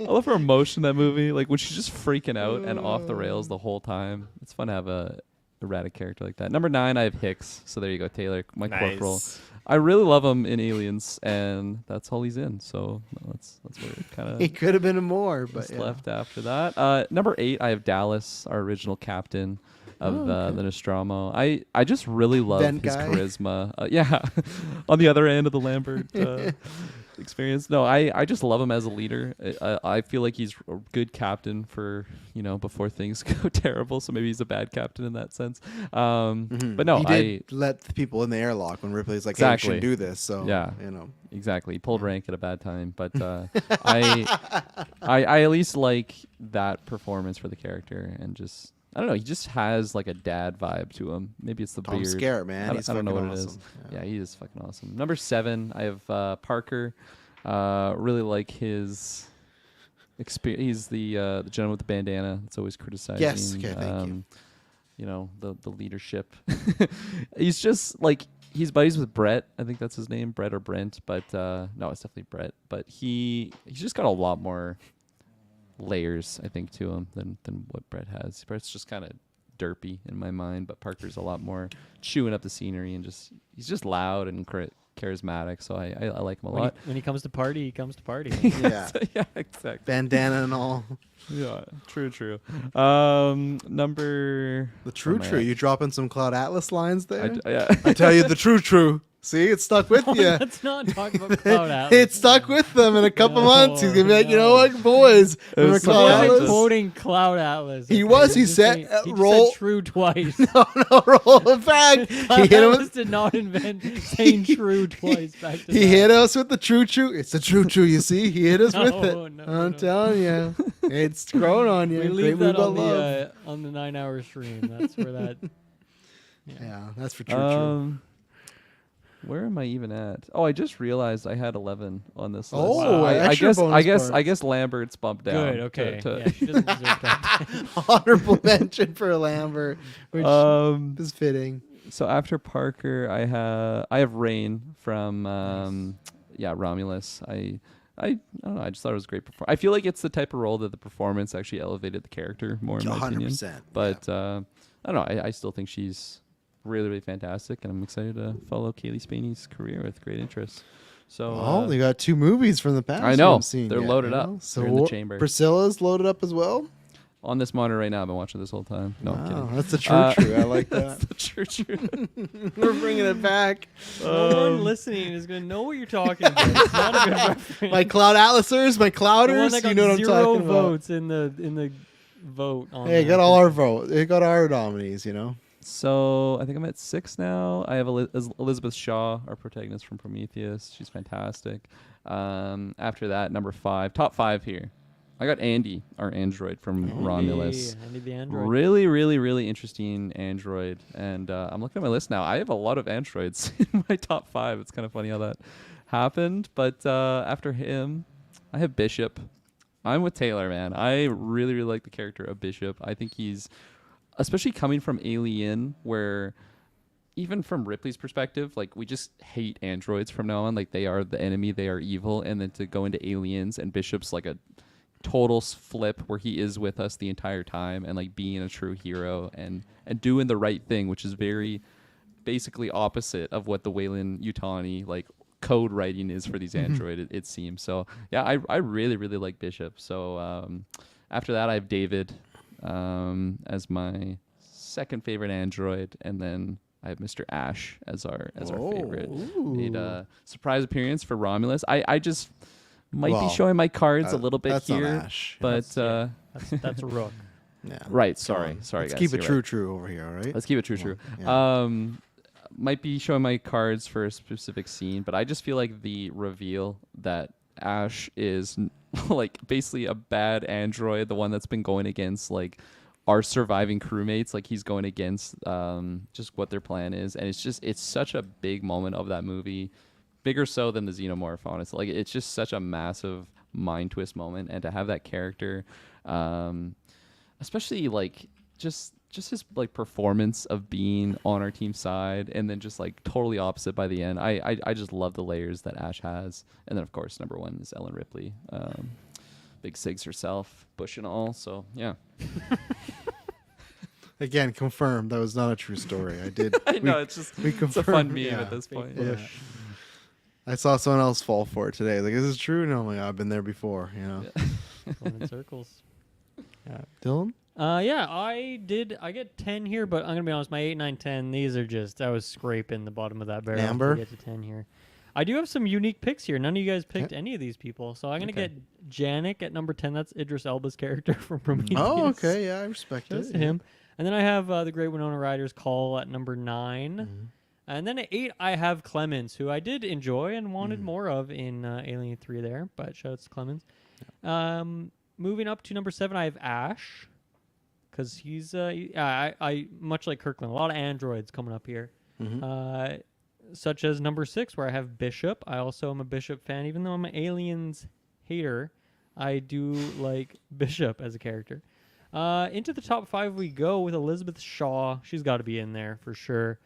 I love her emotion in that movie. Like when she's just freaking out and off the rails the whole time. It's fun to have a erratic character like that. Number 9, I have Hicks. So there you go, Taylor, my corporal. Nice. I really love him in Aliens, and that's all he's in. So that's where it kind He of could have been more, but yeah. left after that. Number 8, I have Dallas, our original captain of the Nostromo. I just really love Vent his guy. charisma. Yeah, on the other end of the Lambert experience. No, I just love him as a leader. I feel like he's a good captain for before things go terrible. So maybe he's a bad captain in that sense. But no, he did let the people in the airlock when Ripley's like, "Hey, we Exactly. shouldn't do this." So Yeah. Exactly. He pulled rank at a bad time, but I at least like that performance for the character, and just I don't know. He just has like a dad vibe to him. Maybe it's the Tom beard. Skerritt, man, he's I don't know what fucking it is. awesome. Yeah, he is fucking awesome. Number 7, I have Parker. Really like his experience. He's the gentleman with the bandana that's always criticizing. Yes, okay, thank you. The leadership. He's just like he's buddies with Brett. I think that's his name, Brett or Brent. But no, it's definitely Brett. But he's just got a lot more layers, I think, to him than what Brett has. Brett's just kind of derpy in my mind, but Parker's a lot more chewing up the scenery and he's just loud and charismatic. So I like him a lot. When he comes to party, he comes to party. Yeah, Yeah, exactly. bandana and all. Yeah, true. Number The true. where am I at? You dropping some Cloud Atlas lines there? Yeah. I tell you the true. See, it stuck with you. Let's not talk about Cloud Atlas. It stuck with them in a couple months. He's gonna be like, you know No. what, boys? Remember was He Cloud wasn't Atlas? quoting Cloud Atlas. He okay? was. He just said, saying- he just roll- said true twice. No, roll it back. Cloud He hit him Atlas with. did not invent saying true twice back to He back. hit us with the true. It's the true. You see, he hit us with it. No, I'm no. telling you, it's grown on you. We Great leave movie that on about love. on the 9-hour stream. That's where that. Yeah, that's for true. Where am I even at? Oh, I just realized I had 11 on this list. Oh, I extra guess bonus I guess I points. guess Lambert's bumped down. Good. Okay. to- Yeah, she doesn't deserve that. Honorable mention for Lambert, which is fitting. So after Parker, I have Rain from Romulus. I don't know. I just thought it was a great performance. I feel like it's the type of role that the performance actually elevated the character more in my opinion. 100%. But I don't know. I still think she's really, really fantastic, and I'm excited to follow Kaylee Spaney's career with great interest. So Oh, they got 2 movies from the past. I we know. haven't seen They're yet, loaded you up. know? So They're in the chamber. Priscilla's loaded up as well. on this monitor right now, I've been watching this whole time. No, I'm Wow, kidding. that's the true. I like That's that. the true. We're bringing it back. No one listening is going to know what you're talking about. It's not a good reference. My Cloud Atlasers, my The one Clouders. that got You know what I'm 0 talking about. votes in the vote. On Hey, that. got all our votes. They got our nominees. You know. So I think I'm at 6 now. I have Elizabeth Shaw, our protagonist from Prometheus. She's fantastic. After that, number 5, top 5 here. I got Andy, our android from Romulus. Andy the android. Really, really, really interesting android. And I'm looking at my list now. I have a lot of androids in my top 5. It's kind of funny how that happened. But after him, I have Bishop. I'm with Taylor, man. I really, really like the character of Bishop. I think he's, especially coming from Alien, where even from Ripley's perspective, like, we just hate androids from now on. Like, they are the enemy, they are evil. And then to go into Aliens, and Bishop's like a total flip where he is with us the entire time and like being a true hero and doing the right thing, which is very basically opposite of what the Wayland Yutani like code writing is for these android, it seems. So yeah, I really, really like Bishop. So after that, I have David as my second favorite android, and then I have Mr. Ash as our favorite. Made a surprise appearance for Romulus. I just might be showing my cards a little bit that's here, not Ash. but That's a rook. Yeah. right. Sorry, Let's guys. keep it you're true right. over here, all right? Let's keep it true. Yeah. Might be showing my cards for a specific scene, but I just feel like the reveal that Ash is like basically a bad android, the one that's been going against like our surviving crewmates, like he's going against just what their plan is, and it's such a big moment of that movie, bigger so than the Xenomorph, honestly. Like, it's just such a massive mind twist moment, and to have that character, especially like just his like performance of being on our team side, and then just like totally opposite by the end. I just love the layers that Ash has, and then of course number 1 is Ellen Ripley, big Sigs herself, Bush and all. So yeah. Again, confirmed that was not a true story. I did. I know, it's just we it's a fun confirmed, meme yeah. at this point. Yeah. I saw someone else fall for it today. Like, is this true? No, my God, I've been there before. You know, Going in circles. Dylan. Yeah, I get 10 here, but I'm gonna be honest. My 8, 9, 10. These are just I was scraping the bottom of that barrel Amber? to get to 10 here. I do have some unique picks here. None of you guys picked any of these people, so I'm gonna get Janik at number 10. That's Idris Elba's character from Prometheus. Oh, okay. Yeah, I respect Just it. to him. And then I have the Great Winona Ryder's Call at number 9. And then at 8, I have Clemens, who I did enjoy and wanted more of in Alien 3 there, but shout out to Clemens. Moving up to number 7, I have Ash, because he's, I much like Kirkland, a lot of androids coming up here. Such as number 6, where I have Bishop. I also am a Bishop fan, even though I'm an Aliens hater. I do like Bishop as a character. Into the top 5 we go with Elizabeth Shaw. She's got to be in there for sure.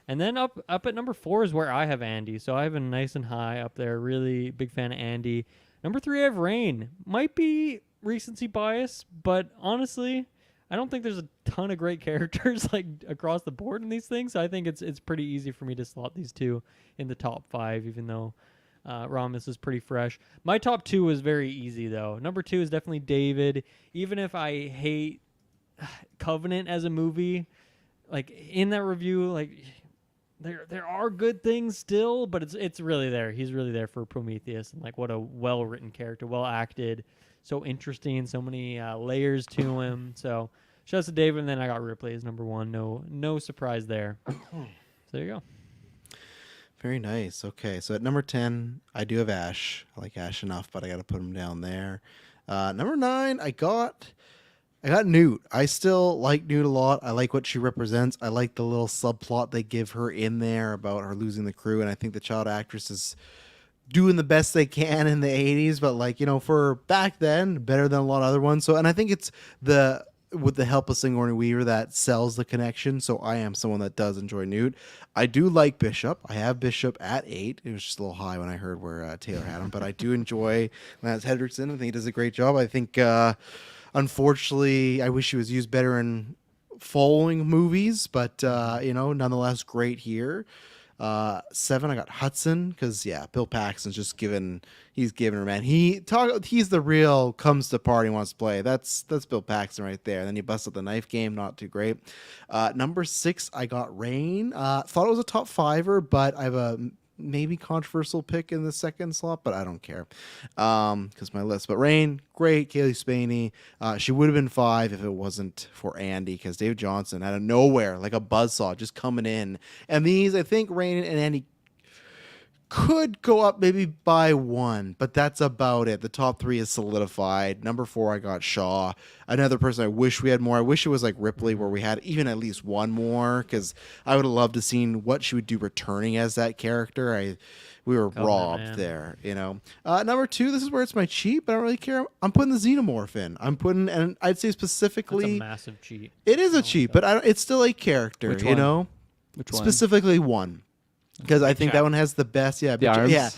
And then up at number 4 is where I have Andy. So I have a nice and high up there. Really big fan of Andy. Number 3, I have Rain. Might be recency bias, but honestly, I don't think there's a ton of great characters like across the board in these things. So I think it's pretty easy for me to slot these 2 in the top 5, even though Ramos is pretty fresh. My top 2 was very easy, though. Number 2 is definitely David. Even if I hate Covenant as a movie, like in that review, like there are good things still, but it's really there. He's really there for Prometheus, and like what a well written character, well acted, so interesting, so many layers to him. So shouts to David, and then I got Ripley as number one. No surprise there. So there you go. Very nice. Okay, so at number 10, I do have Ash. I like Ash enough, but I got to put him down there. Number 9, I got Newt. I still like Newt a lot. I like what she represents. I like the little subplot they give her in there about her losing the crew, and I think the child actress is doing the best they can in the 80s, but like, for back then, better than a lot of other ones. So, and I think it's with the help of Sigourney Weaver that sells the connection. So I am someone that does enjoy Newt. I do like Bishop. I have Bishop at 8. It was just a little high when I heard where Taylor had him, but I do enjoy Lance Henriksen. I think he does a great job. I think, unfortunately, I wish he was used better in following movies, but nonetheless, great here. 7, I got Hudson because Bill Paxton's just he's giving her, man. He's the real comes to party wants to play. That's Bill Paxton right there. And then you bust up the knife game, not too great. Number 6, I got Rain. Thought it was a top 5er, but I have a maybe controversial pick in the second slot, but I don't care because my list. But Rain, great. Kaylee Spaney. She would have been 5 if it wasn't for Andy, because Dave Johnson out of nowhere, like a buzzsaw, just coming in. And these, I think Rain and Andy could go up maybe by 1, but that's about it. The top 3 is solidified. Number 4, I got Shaw. Another person I wish we had more. I wish it was like Ripley, where we had even at least one more, because I would have loved to seen what she would do returning as that character. We were robbed there, Number 2, this is where it's my cheat, but I don't really care. I'm putting the Xenomorph in. And I'd say specifically, that's a massive cheat. It is a cheat, but it's still a character, Which one? Which one? Specifically 1. Because I think that one has the best, the arms. Yeah.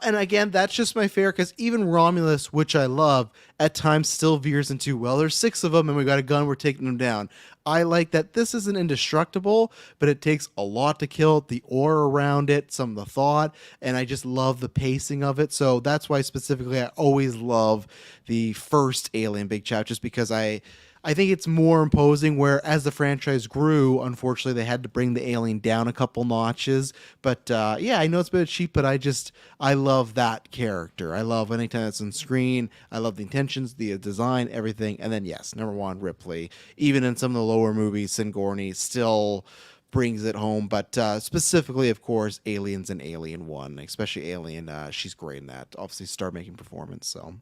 And again, that's just my favorite, because even Romulus, which I love, at times still veers into, well, there's 6 of them and we got a gun, we're taking them down. I like that this isn't indestructible, but it takes a lot to kill it, the aura around it, some of the thought, and I just love the pacing of it. So that's why specifically I always love the first Alien Big Chat, just because I think it's more imposing, where as the franchise grew, unfortunately, they had to bring the Alien down a couple notches. But I know it's a bit cheap, but I love that character. I love anytime it's on screen. I love the intentions, the design, everything. And then, yes, number 1, Ripley. Even in some of the lower movies, Sigourney still brings it home. But specifically, of course, Aliens and Alien 1, especially Alien. She's great in that. Obviously, star-making performance, so...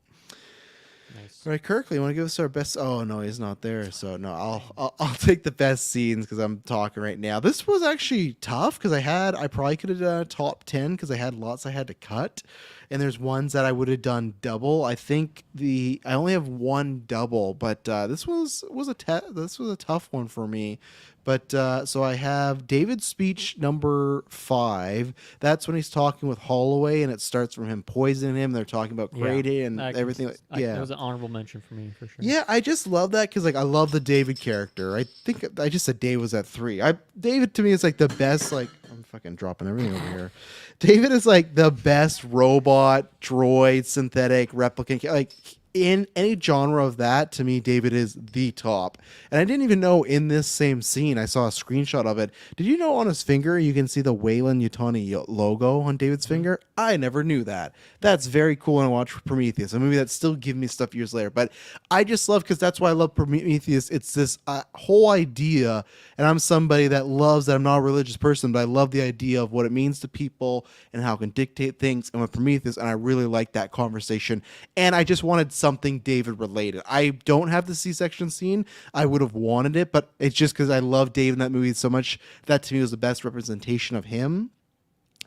Nice. All right, Kirkley, you want to give us our best? Oh no, he's not there. So no, I'll take the best scenes because I'm talking right now. This was actually tough because I probably could have done a top 10 because I had lots I had to cut, and there's ones that I would have done double. I think I only have one double, but this was a tough one for me. But so I have David's speech number 5. That's when he's talking with Holloway, and it starts from him poisoning him. They're talking about Grady and everything. That was an honorable mention for me, for sure. Yeah, I just love that because I love the David character. I think I just said Dave was at 3. David to me is like the best. Like, I'm fucking dropping everything over here. David is like the best robot, droid, synthetic, replicant. Like, in any genre of that, to me, David is the top. And I didn't even know in this same scene, I saw a screenshot of it. Did you know on his finger you can see the Weyland-Yutani logo on David's finger? I never knew that. That's very cool when I watch Prometheus, a movie that still gives me stuff years later. But I just love, because that's why I love Prometheus. It's this whole idea, and I'm somebody that loves that. I'm not a religious person, but I love the idea of what it means to people and how it can dictate things. And with Prometheus, and I really like that conversation. And I just wanted something David related. I don't have the C-section scene. I would have wanted it, but it's just because I love David in that movie so much. That to me was the best representation of him.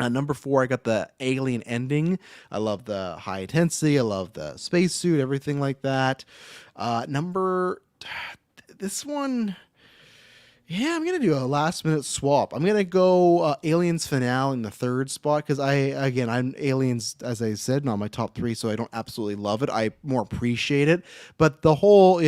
Number 4, I got the alien ending. I love the high intensity. I love the spacesuit, everything like that. This one... Yeah, I'm going to do a last-minute swap. I'm going to go Aliens finale in the 3rd spot because I'm Aliens, as I said, not my top 3, so I don't absolutely love it. I more appreciate it. But the whole,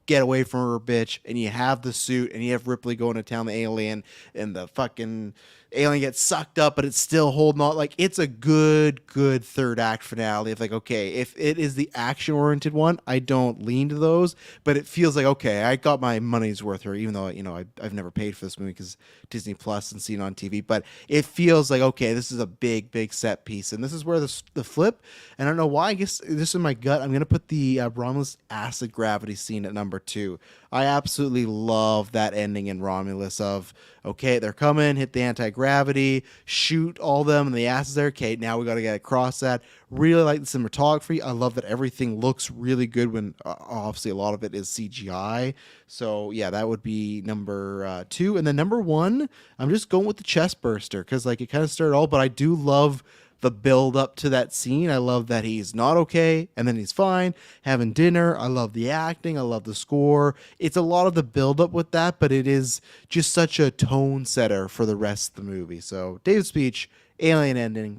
get away from her, bitch, and you have the suit, and you have Ripley going to town, the alien, and the fucking alien gets sucked up, but it's still holding on. Like, it's a good 3rd act finale. It's like, okay, if it is the action-oriented one, I don't lean to those, but it feels like, okay, I got my money's worth here, even though, I I've never paid for this movie because Disney Plus and seen it on TV, but it feels like, okay, this is a big set piece, and this is where the flip. And I don't know why. I guess this is my gut. I'm gonna put the Romulus acid gravity scene at number 2. I absolutely love that ending in Romulus of, okay, they're coming, hit the anti-gravity, shoot all them, and the acids there. Okay, now we got to get across that. Really like the cinematography. I love that everything looks really good when obviously a lot of it is CGI. So yeah, that would be number 2. And then number 1, I'm just going with the chest burster because like it kind of started all, but I do love the build up to that scene. I love that he's not okay and then he's fine having dinner. I love the acting. I love the score. It's a lot of the build up with that, but it is just such a tone setter for the rest of the movie. So David's speech, alien ending,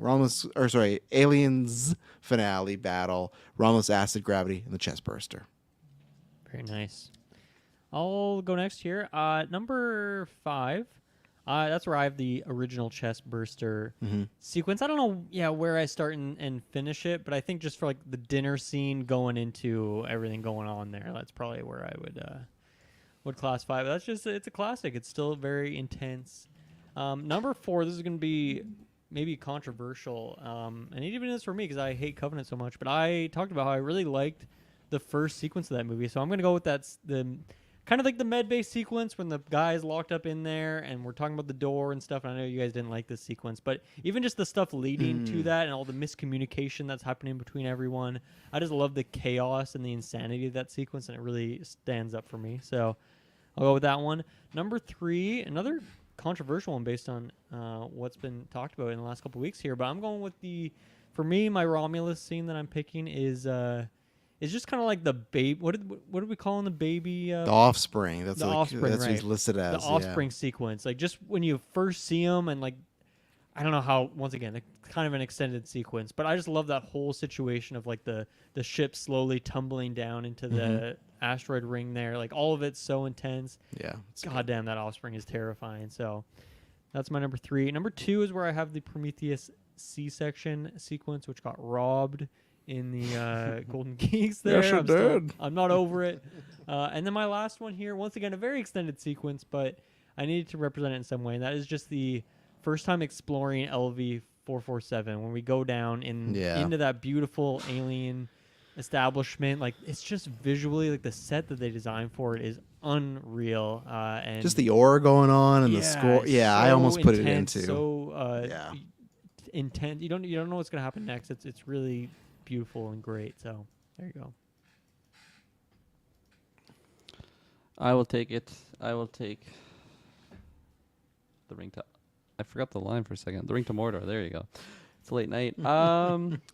aliens finale battle, Romulus acid gravity, and the chest burster. Very nice. I'll go next here. Number 5. That's where I have the original chest burster sequence. I don't know, where I start and finish it, but I think just for like the dinner scene going into everything going on there, that's probably where I would classify. But that's just it's a classic. It's still very intense. Number 4. This is going to be maybe controversial, and it even is for me because I hate Covenant so much. But I talked about how I really liked the first sequence of that movie, so I'm going to go with the kind of like the med-based sequence when the guy's locked up in there and we're talking about the door and stuff. And I know you guys didn't like this sequence, but even just the stuff leading to that and all the miscommunication that's happening between everyone, I just love the chaos and the insanity of that sequence, and it really stands up for me. So I'll go with that one. Number 3, another controversial one based on what's been talked about in the last couple weeks here, but I'm going with for me, my Romulus scene that I'm picking is just kind of like the baby. What are we calling the baby? The offspring. That's the like, offspring. that's what Right. he's listed as. The offspring sequence. Like just when you first see him, and like I don't know how. Once again, kind of an extended sequence, but I just love that whole situation of like the ship slowly tumbling down into the asteroid ring there. Like all of it's so intense. Yeah. God damn, that offspring is terrifying. So that's my number 3. Number 2 is where I have the Prometheus C-section sequence, which got robbed in the Golden Geeks there. Yes, it did. I'm not over it. And then my last one here, once again, a very extended sequence, but I needed to represent it in some way. And that is just the first time exploring LV-447 when we go down into that beautiful alien establishment. Like it's just visually, like the set that they designed for it is unreal. And just the aura going on and the score. Yeah, I almost put it into. So intense. You don't know what's gonna happen next. It's really beautiful and great. So there you go. I will take it. I will take the ring to. I forgot the line for a second. The ring to Mordor. There you go. It's a late night.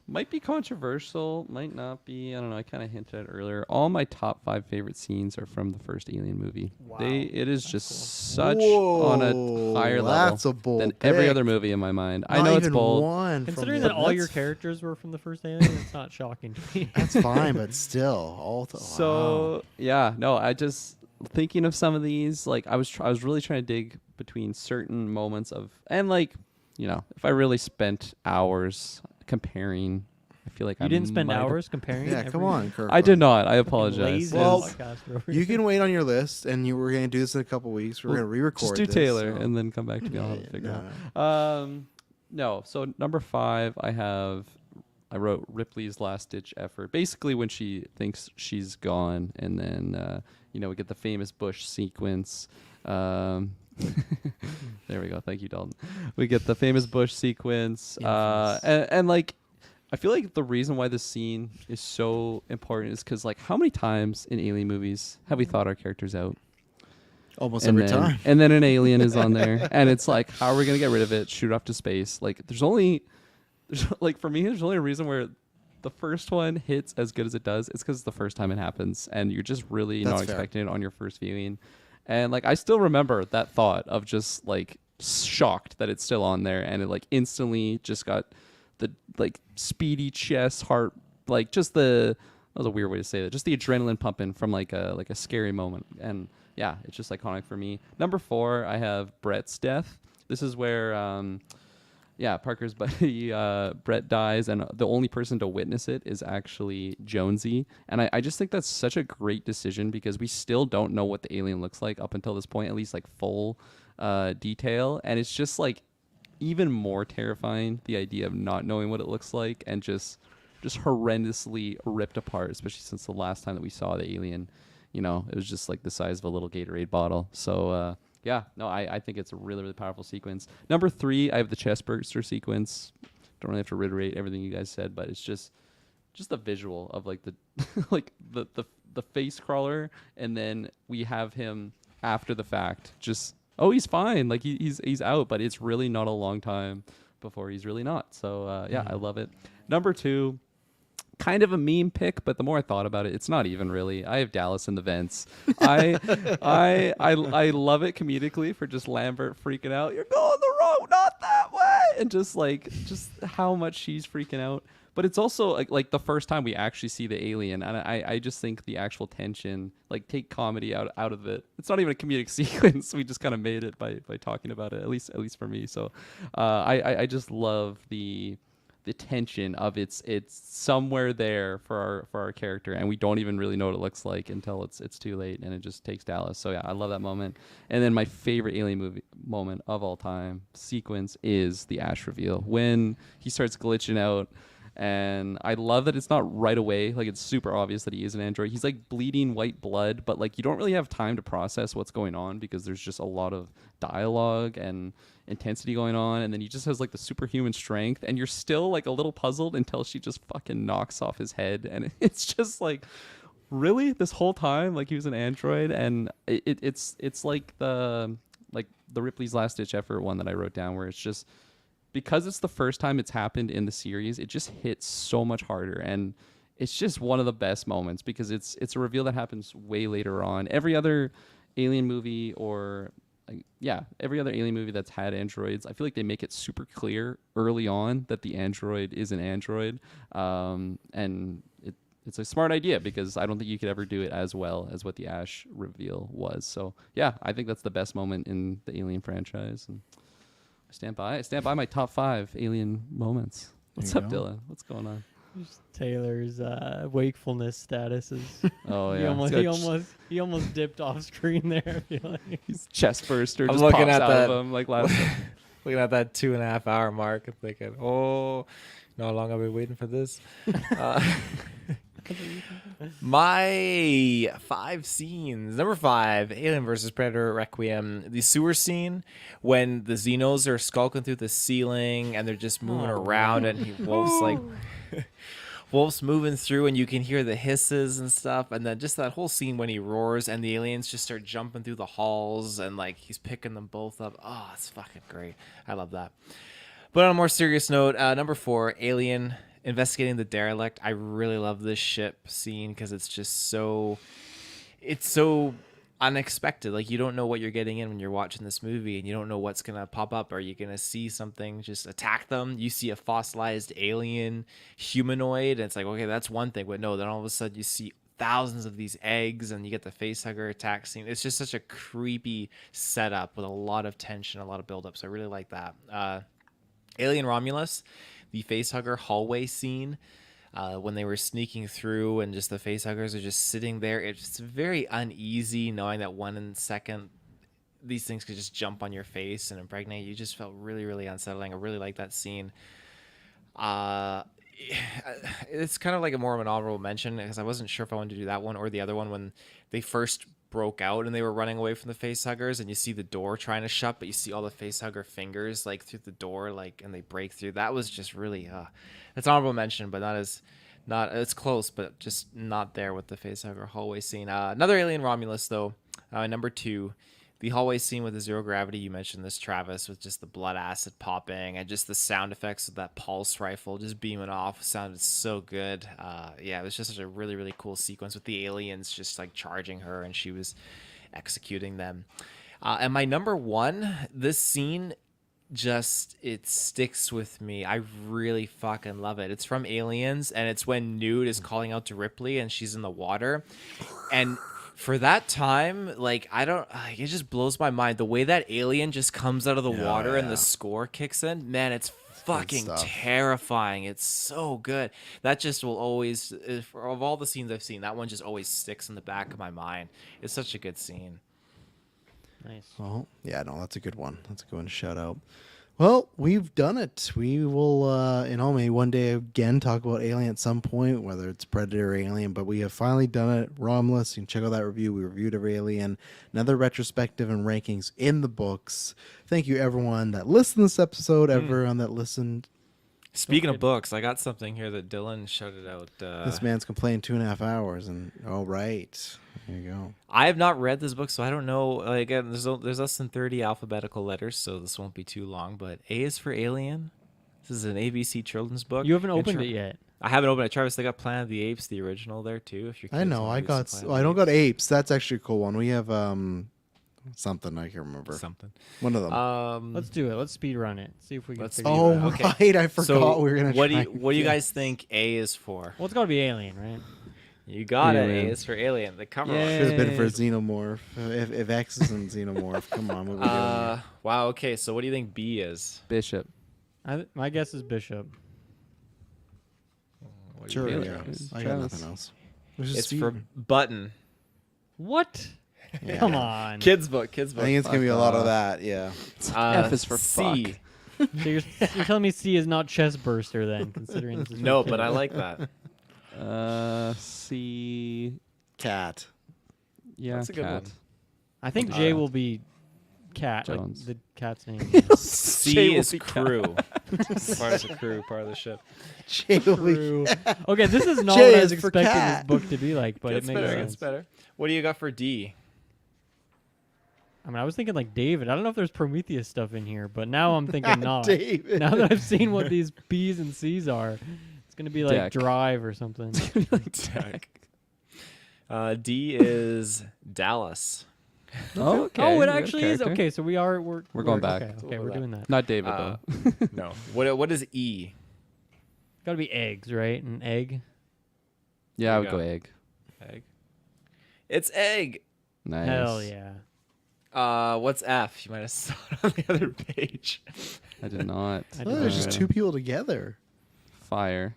Might be controversial. Might not be. I don't know. I kind of hinted at it earlier. All my top 5 favorite scenes are from the first Alien movie. Wow. It is That's just cool. such on a higher level That's a bold than every pick. other movie in my mind. Not I know it's even bold. one Considering from that all your that's- characters were from the first Alien, it's not shocking to me. That's fine, but still, So yeah, no, I just thinking of some of these. Like I was really trying to dig between certain moments of, and like, you know, if I really spent hours comparing, I feel like You I didn't spend might have- hours comparing. Yeah, come on, Kirk. I did not. I apologize. Lazy Well, podcaster over You here. can wait on your list, and you were going to do this in a couple weeks. We're Well, going to re-record. Just do this, Taylor so- and then come back to me. I'll have to Yeah, figure no, it out. No. So number 5, I wrote Ripley's last ditch effort. Basically, when she thinks she's gone, and then we get the famous bush sequence. There we go. Thank you, Dalton. We get the famous bush sequence, and like, I feel like the reason why this scene is so important is because, like, how many times in Alien movies have we thought our characters out? Almost And every then, time. and then an alien is on there, and it's like, how are we gonna get rid of it? Shoot it off to space? Like, there's like for me, there's only a reason where the first one hits as good as it does. It's because it's the first time it happens, and you're just really That's not fair. expecting it on your first viewing. And like, I still remember that thought of just like shocked that it's still on there, and it like instantly just got the like speedy chest, heart, like just that was a weird way to say that, just the adrenaline pumping from like a scary moment. And yeah, it's just iconic for me. Number 4, I have Brett's death. This is where Yeah, Parker's buddy Brett dies, and the only person to witness it is actually Jonesy. And I just think that's such a great decision because we still don't know what the alien looks like up until this point, at least like full detail. And it's just like even more terrifying, the idea of not knowing what it looks like and just horrendously ripped apart, especially since the last time that we saw the alien, it was just like the size of a little Gatorade bottle. So yeah, no, I think it's a really, really powerful sequence. Number 3, I have the chest burster sequence. Don't really have to reiterate everything you guys said, but it's just the visual of like the like the face crawler, and then we have him after the fact just he's fine, like he's out, but it's really not a long time before he's really not. So yeah, I love it. Number 2, kind of a meme pick, but the more I thought about it, it's not even really. I have Dallas in the vents. I love it comedically for just Lambert freaking out. You're going the wrong, not that way, and just how much she's freaking out. But it's also like the first time we actually see the alien, and I just think the actual tension, like take comedy out of it. It's not even a comedic sequence. We just kind of made it by talking about it. At least for me. So I just love the tension of it's somewhere there for our character, and we don't even really know what it looks like until it's too late, and it just takes Dallas. So yeah, I love that moment. And then my favorite alien movie moment of all time sequence is the Ash reveal when he starts glitching out. And I love that it's not right away. Like, it's super obvious that he is an android. He's like bleeding white blood, but like you don't really have time to process what's going on because there's just a lot of dialogue and intensity going on. And then he just has like the superhuman strength, and you're still like a little puzzled until she just fucking knocks off his head. And it's just like, really, this whole time, like he was an android. And it's like the Ripley's Last Ditch Effort one that I wrote down, where it's just, because it's the first time it's happened in the series, it just hits so much harder, and it's just one of the best moments because it's a reveal that happens way later on. Every other alien movie every other alien movie that's had androids, I feel like they make it super clear early on that the android is an android, and it's a smart idea because I don't think you could ever do it as well as what the Ash reveal was. So yeah, I think that's the best moment in the Alien franchise. And I stand by my top 5 alien moments. What's up, Dylan? What's going on? Just Taylor's wakefulness status is. Oh yeah, he almost dipped off screen there. I feel like his chest burster I'm just looking pops at out that. of him like last time. Looking at that 2.5 hour mark and thinking, oh, no, how long have we been waiting for this? My 5 scenes. Number 5, Alien vs. Predator Requiem. The sewer scene when the Xenos are skulking through the ceiling and they're just moving around, and Wolf's moving through, and you can hear the hisses and stuff. And then just that whole scene when he roars and the aliens just start jumping through the halls, and like he's picking them both up. Oh, it's fucking great. I love that. But on a more serious note, number 4, Alien investigating the derelict. I really love this ship scene because it's just so unexpected. Like, you don't know what you're getting in when you're watching this movie, and you don't know what's gonna pop up. Are you gonna see something just attack them? You see a fossilized alien humanoid, and it's like, okay, that's one thing, but no, then all of a sudden you see thousands of these eggs, and you get the facehugger attack scene. It's just such a creepy setup with a lot of tension, a lot of buildup. So I really like that. Alien Romulus, the facehugger hallway scene, when they were sneaking through and just the facehuggers are just sitting there. It's very uneasy knowing that 1 second these things could just jump on your face and impregnate you. Just felt really, really unsettling. I really like that scene. It's kind of like a more of an honorable mention because I wasn't sure if I wanted to do that one or the other one when they first broke out and they were running away from the facehuggers, and you see the door trying to shut, but you see all the facehugger fingers like through the door, like, and they break through. That was just really it's honorable mention, but not it's close, but just not there with the facehugger hallway scene. Another Alien Romulus though, number 2, the hallway scene with the zero gravity. You mentioned this, Travis, with just the blood acid popping and just the sound effects of that pulse rifle just beaming off sounded so good. Yeah, it was just such a really, really cool sequence with the aliens just like charging her and she was executing them. And my number 1, this scene it sticks with me. I really fucking love it. It's from Aliens, and it's when Nude is calling out to Ripley and she's in the water, and For that time, like I don't, like, it just blows my mind the way that alien just comes out of the water and the score kicks in. Man, it's fucking stuff. terrifying. It's so good. That just will always, of all the scenes I've seen, that one just always sticks in the back of my mind. It's such a good scene. Nice. Well, yeah, no, that's a good one. That's a good one to shout out. Well, we've done it. We will, maybe one day again talk about Alien at some point, whether it's Predator or Alien, but we have finally done it. Romulus, you can check out that review. We reviewed every Alien, another retrospective and rankings in the books. Thank you, everyone that listened to this episode, everyone that listened. Speaking of books, I got something here that Dylan shouted out. This man's complained 2.5 hours, and all right, there you go. I have not read this book, so I don't know. Again, there's less than 30 alphabetical letters, so this won't be too long. But A is for Alien. This is an ABC children's book. You haven't opened it yet. I haven't opened it. Travis, they got Planet of the Apes, the original there too. If you're I know. I don't got apes. That's actually a cool one. We have something I can't remember. something. One of them. Let's do it. Let's speed run it. See if we can Let's figure Oh it out. Okay. right, I forgot So we were gonna. what do try you and what do you guess. guys think A is for? Well, it's got to be Alien, right? You got it. Alien. A is for Alien. The cover. Yay. art. Should have been for Xenomorph. If X isn't Xenomorph, come on, what are we doing here? Wow. Okay. So what do you think B is? Bishop. My guess is Bishop. What do Sure, you yeah. think? I got Travis. nothing else. It was just It's speed. for Button. What? Yeah. Come on. Kids book. Kids I book. think it's gonna be a lot of off. that. Yeah. F is for C. fuck. So you're telling me C is not chest burster then, considering this is for No, but I kids. like that. C. Cat. Yeah, That's a good cat. one. I think J will be cat, Jones. like the cat's name. C is crew. Part of the crew. Part of the ship. J will be- Okay, this is not J what I is was for expecting this cat. book to be like, but Gets it makes better. sense. Gets better. What do you got for D? I mean, I was thinking like David. I don't know if there's Prometheus stuff in here, but now I'm thinking not. David. Now that I've seen what these B's and C's are, it's gonna be like Deck. Drive or something. D is Dallas. Oh, okay. Oh, it Good actually is. character. Okay, so we're going back. Okay, we're doing that. Not David Uh, though. No. What is E? Got to be eggs, right? An egg. Yeah, I would you go go. egg. Egg. It's egg. Nice. Hell yeah. What's F? You might have saw it on the other page. I did not. I Oh, did there's not. just two people together. Fire.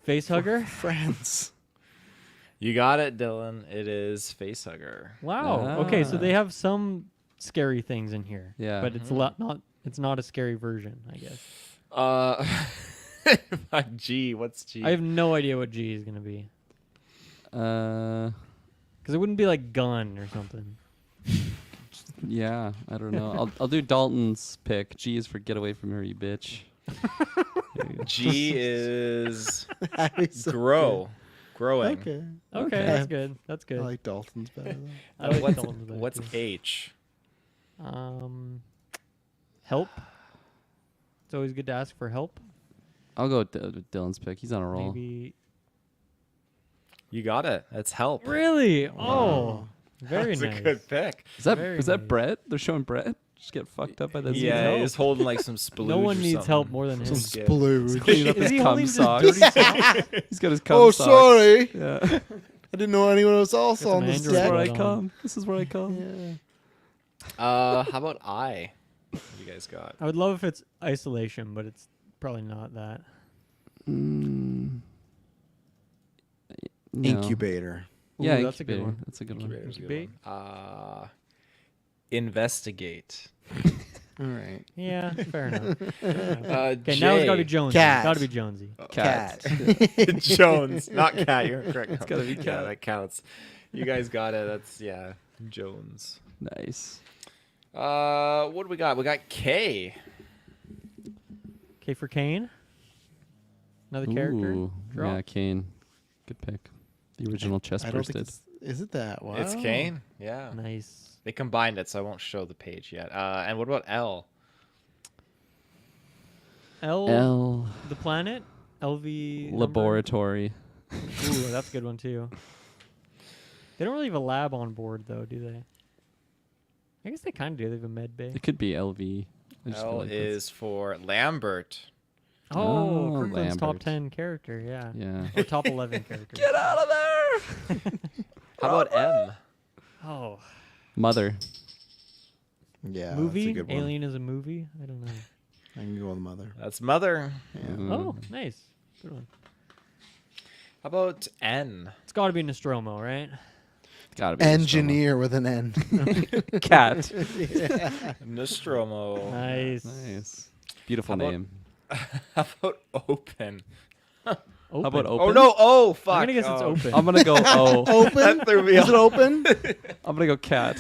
Face hugger. Friends. You got it, Dylan. It is Facehugger. Wow. Okay, so Ah. they have some scary things in here. Yeah. But it's not. It's not a scary version, I guess. G. What's G? I have no idea what G is gonna be, because it wouldn't be like gun or something. Yeah, I don't know. I'll do Dalton's pick. G is for get away from her, you bitch. G is That is so grow. Growing. good. Okay. Okay, that's good. That's good. I like Dalton's better. Though. I like What's, Dalton's better, what's too. H? Help. It's always good to ask for help. I'll go with Dylan's pick. He's on a roll. Maybe. You got it. That's help. Really? Oh, very That's nice. a good pick. Is that Very is that nice. Brett? They're showing Brett just get fucked up by that. Yeah, help. he's holding like some splooge. No one or needs something. help more than him. Some Yeah. splooge. Clean up Is his he cum holding his socks. dirty socks? He's got his cum Oh, socks. sorry. Yeah. I didn't know anyone was also Got on some this Android This is deck. where I on. come. This is where I come. Yeah. How about I? What you guys got? I would love if it's isolation, but it's probably not that. No. Incubator. Yeah, Ooh, that's a good incubator. one. That's a good one. Incubator's a good Incubate. one. Investigate. All right. Yeah, fair enough. Okay, Okay, now it's got to be Jonesy. Cat. Got to be Jonesy. Cat. Jones, not cat. You're correct. It's gotta be Yeah, cat. that counts. You guys got it. That's Jones. Nice. What do we got? We got K. K for Kane. Another character. Ooh, Draw. yeah, Kane. Good pick. The original chest I don't think bursted. it's. Is it that? Wow. It's Kane. Yeah. Nice. They combined it, so I won't show the page yet. And what about L? L. The planet. LV. number? Laboratory. Ooh, that's a good one too. They don't really have a lab on board though, do they? I guess they kind of do. They have a med bay. It could be LV. I just feel L like that's- is for Lambert. Oh, Oh, Kirkland's top Lambert. 10 character, yeah. Yeah. Or top 11 character. Get out of there! How about M? Oh, Mother. Yeah, that's a movie. good one. Alien is a movie. I don't know. I can go with Mother. That's Mother. Yeah. Oh, nice. Good one. How about N? It's got to be Nostromo, right? Gotta be Engineer with an N. Nostromo. Cat. Nostromo. Nice. Nice. Beautiful How about- name. How about Open? How about Oh open? no! Oh fuck! I'm gonna guess it's Oh. open. I'm gonna go O. Open? That threw me Is off. it open? I'm gonna go cat.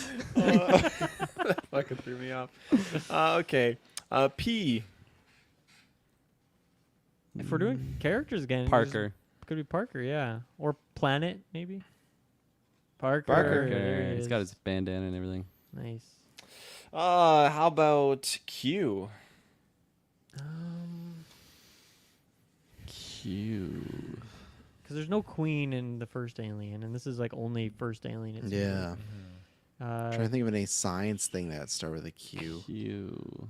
Fucking threw me off. Okay. P. If we're doing characters again, Parker. could be Parker, yeah, or Planet maybe. Parker. Parker. There he He's got is. his bandana and everything. Nice. How about Q? Q. Because there's no queen in the first Alien, and this is like only first Alien. It seems Yeah. like. I'm trying to think of any science thing that start with a Q. Q.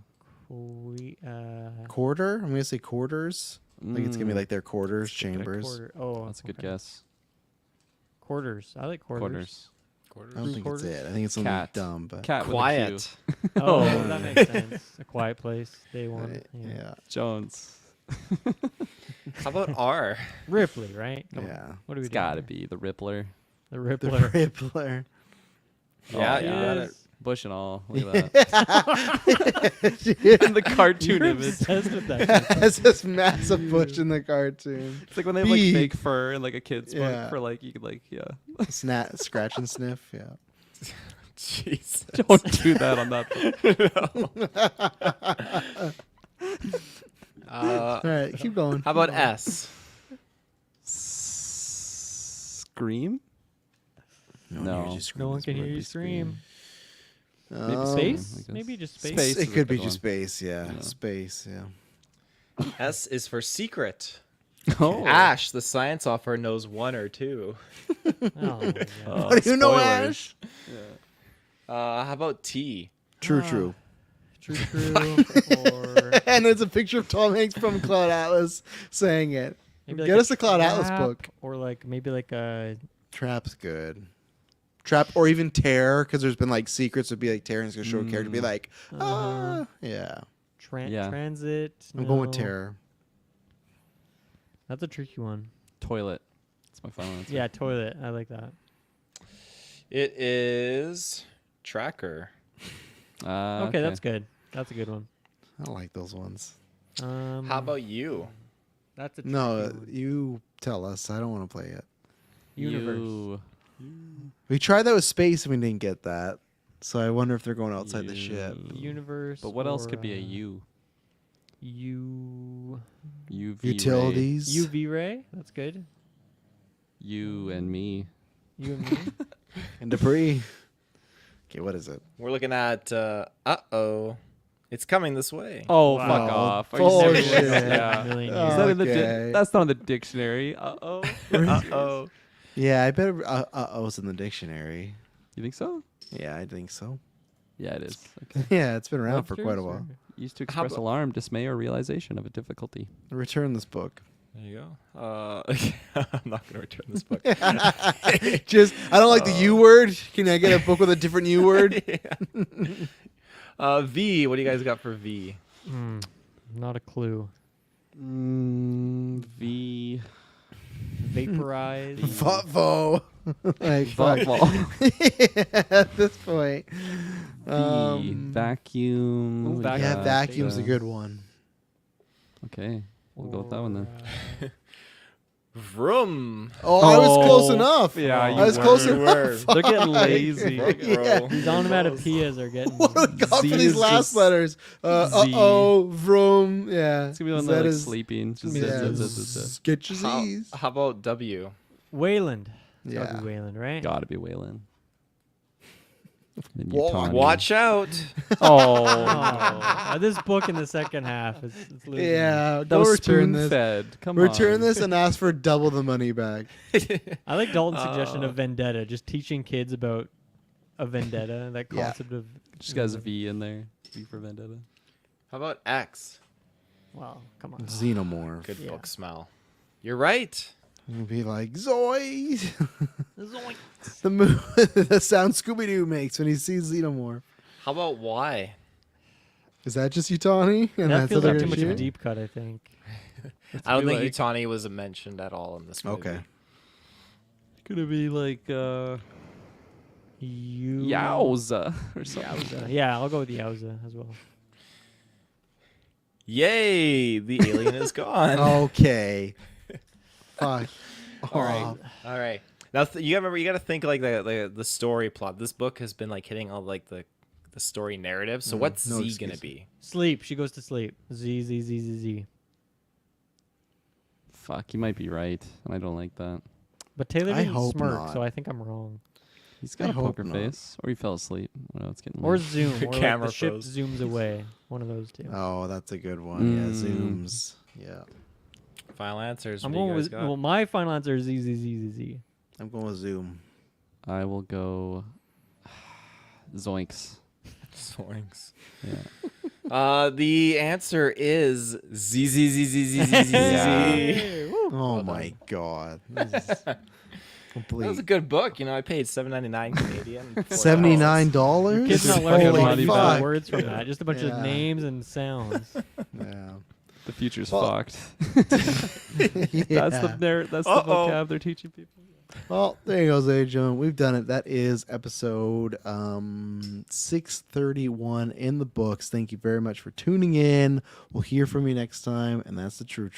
Quarter? I'm gonna say quarters. I think it's gonna be like their quarters, Quarter. chambers. Oh, That's a good okay. guess. Quarters. I like quarters. Quarters. I don't think Quarters? it's it. I think it's something Cat. dumb, but Cat with a Q. Quiet. Oh, that makes sense. A Quiet Place. Day one. Right, yeah. Jones. How about R? Ripley, right? Come on. Yeah. What do we It's do gotta here? be the Rippler. The The Rippler. Rippler. Yeah, Oh, you got it. Yes. Bush and all. Look at that. In the cartoon You're image. obsessed with that. Has this massive bush in the cartoon. It's like when they have like B. fake fur and like a kid's book Yeah. for like you could like Scratch and sniff. Yeah. Jesus. Don't do that on that book. All right, keep going. How about S? Scream? No. No one can hear you scream. Maybe Space? I guess. Maybe just space. Space. It is a could be good just one. space. Yeah. Yeah. Space. Yeah. S is for secret. Oh. Ash, the science officer, knows one or two. Oh, my God. What do you know, spoilers. Ash? How about T? True. True, true. or And it's a picture of Tom Hanks from Cloud Atlas saying it. maybe Get like us the Cloud Atlas trap, book. Or like maybe like a Trap's good. Trap or even Terror, because there's been like secrets would be like Terror and it's gonna show a character be like, yeah. Yeah. transit. I'm going with no. Terror. That's a tricky one. Toilet. That's my final answer. Yeah, toilet. I like that. It is Tracker. Okay, that's good. That's a good one. I don't like those ones. How about you? That's a No, tricky one. you tell us. I don't want to play it. Universe. You. We tried that with space and we didn't get that. So I wonder if they're going outside the ship. Universe. But what else or, could be a U? U. UV Utilities. UV ray. That's good. Ray. You and me. You and me. And debris. Okay, what is it? We're looking at uh-oh. It's coming this way. Oh, Wow. fuck off. Are you Bullshit. serious? A Yeah. million Oh, Is years. that in the Okay. that's not in the dictionary. Uh-oh. Uh-oh. Yeah, I bet was in the dictionary. You think so? Yeah, I think so. Yeah, it is. Okay. Yeah, it's been around for quite a Monsters, while. or- Used to How express about- alarm, dismay, or realization of a difficulty. Return this book. There you go. I'm not going to return this book. Just, I don't like the U word. Can I get a book with a different U word? V, what do you guys got for V? Not a clue. V. Vaporize. Vo. Like, fuck. Volleyball. At this point. V. Vacuum. Ooh, We vacuum. Yeah, got, vacuum's a good one. Okay, we'll go with that one then. Vroom. Oh, I was close Oh, enough. yeah, I you was were. close You enough. were. They're getting lazy. Yeah. These onomatopoeias are getting. What are the Z for these is last just letters? Z. Vroom. Yeah. It's gonna be one That that like is- sleeping. Just Yeah. Get your How, Z's. how about W? Wayland. It's Yeah. gotta be Wayland, right? Gotta be Waylon. Then Whoa. Utani. Watch out. Oh, Oh, this book in the second half is losing me. Yeah. that Go was return this. spoon-fed. Come on. Return this and ask for double the money back. I like Dalton's suggestion of vendetta, just teaching kids about a vendetta, that Yeah. concept of. Just got his V in there. V for Vendetta. How about X? Wow, come on. Xenomorph. Good Yeah. book smell. You're right. You'd be like, Zoe! The sound Scooby-Doo makes when he sees Xenomorph. How about why? Is that just Utani? And That that's feels other like too much of a shit? deep cut, I think. I don't think like- Utani was mentioned at all in this movie. Okay. Gonna be like You Yowza or something. Yowza. Yeah, I'll go with Yowza as well. Yay! The alien is gone. Okay. Fuck. All right. All right. Now you remember you got to think like the story plot. This book has been like hitting all like the story narrative. So what's no Z gonna excuse. be? Sleep. She goes to sleep. Z Z Z Z Z. Fuck, you might be right, and I don't like that. But Taylor I didn't hope smirk, not. so I think I'm wrong. He's I got a hope poker not. face, or he fell asleep. I don't know, it's getting Or late. zoom. The Or like camera the ship froze. zooms away. One of those two. Oh, that's a good one. Yeah, Mm. zooms. Yeah. Final answers. I'm what do you going guys with got? well, my final answer is Z Z Z Z Z. I'm going with zoom. I will go Zoinks. Swings. Yeah. The answer is Z Z Z Z Z Z Z Yeah. Z. Oh my god. This is complete. That was a good book. You know, I paid $7.99 Canadian. $79? Kids not Holy learning a lot of fuck. useful words from that. Just a bunch Yeah. of names and sounds. Yeah. The future's Well- fucked. Yeah. That's the Uh-oh. vocab they're teaching people. Well, there you go, ladies and gentlemen. We've done it. That is episode 631 in the books. Thank you very much for tuning in. We'll hear from you next time, and that's the true.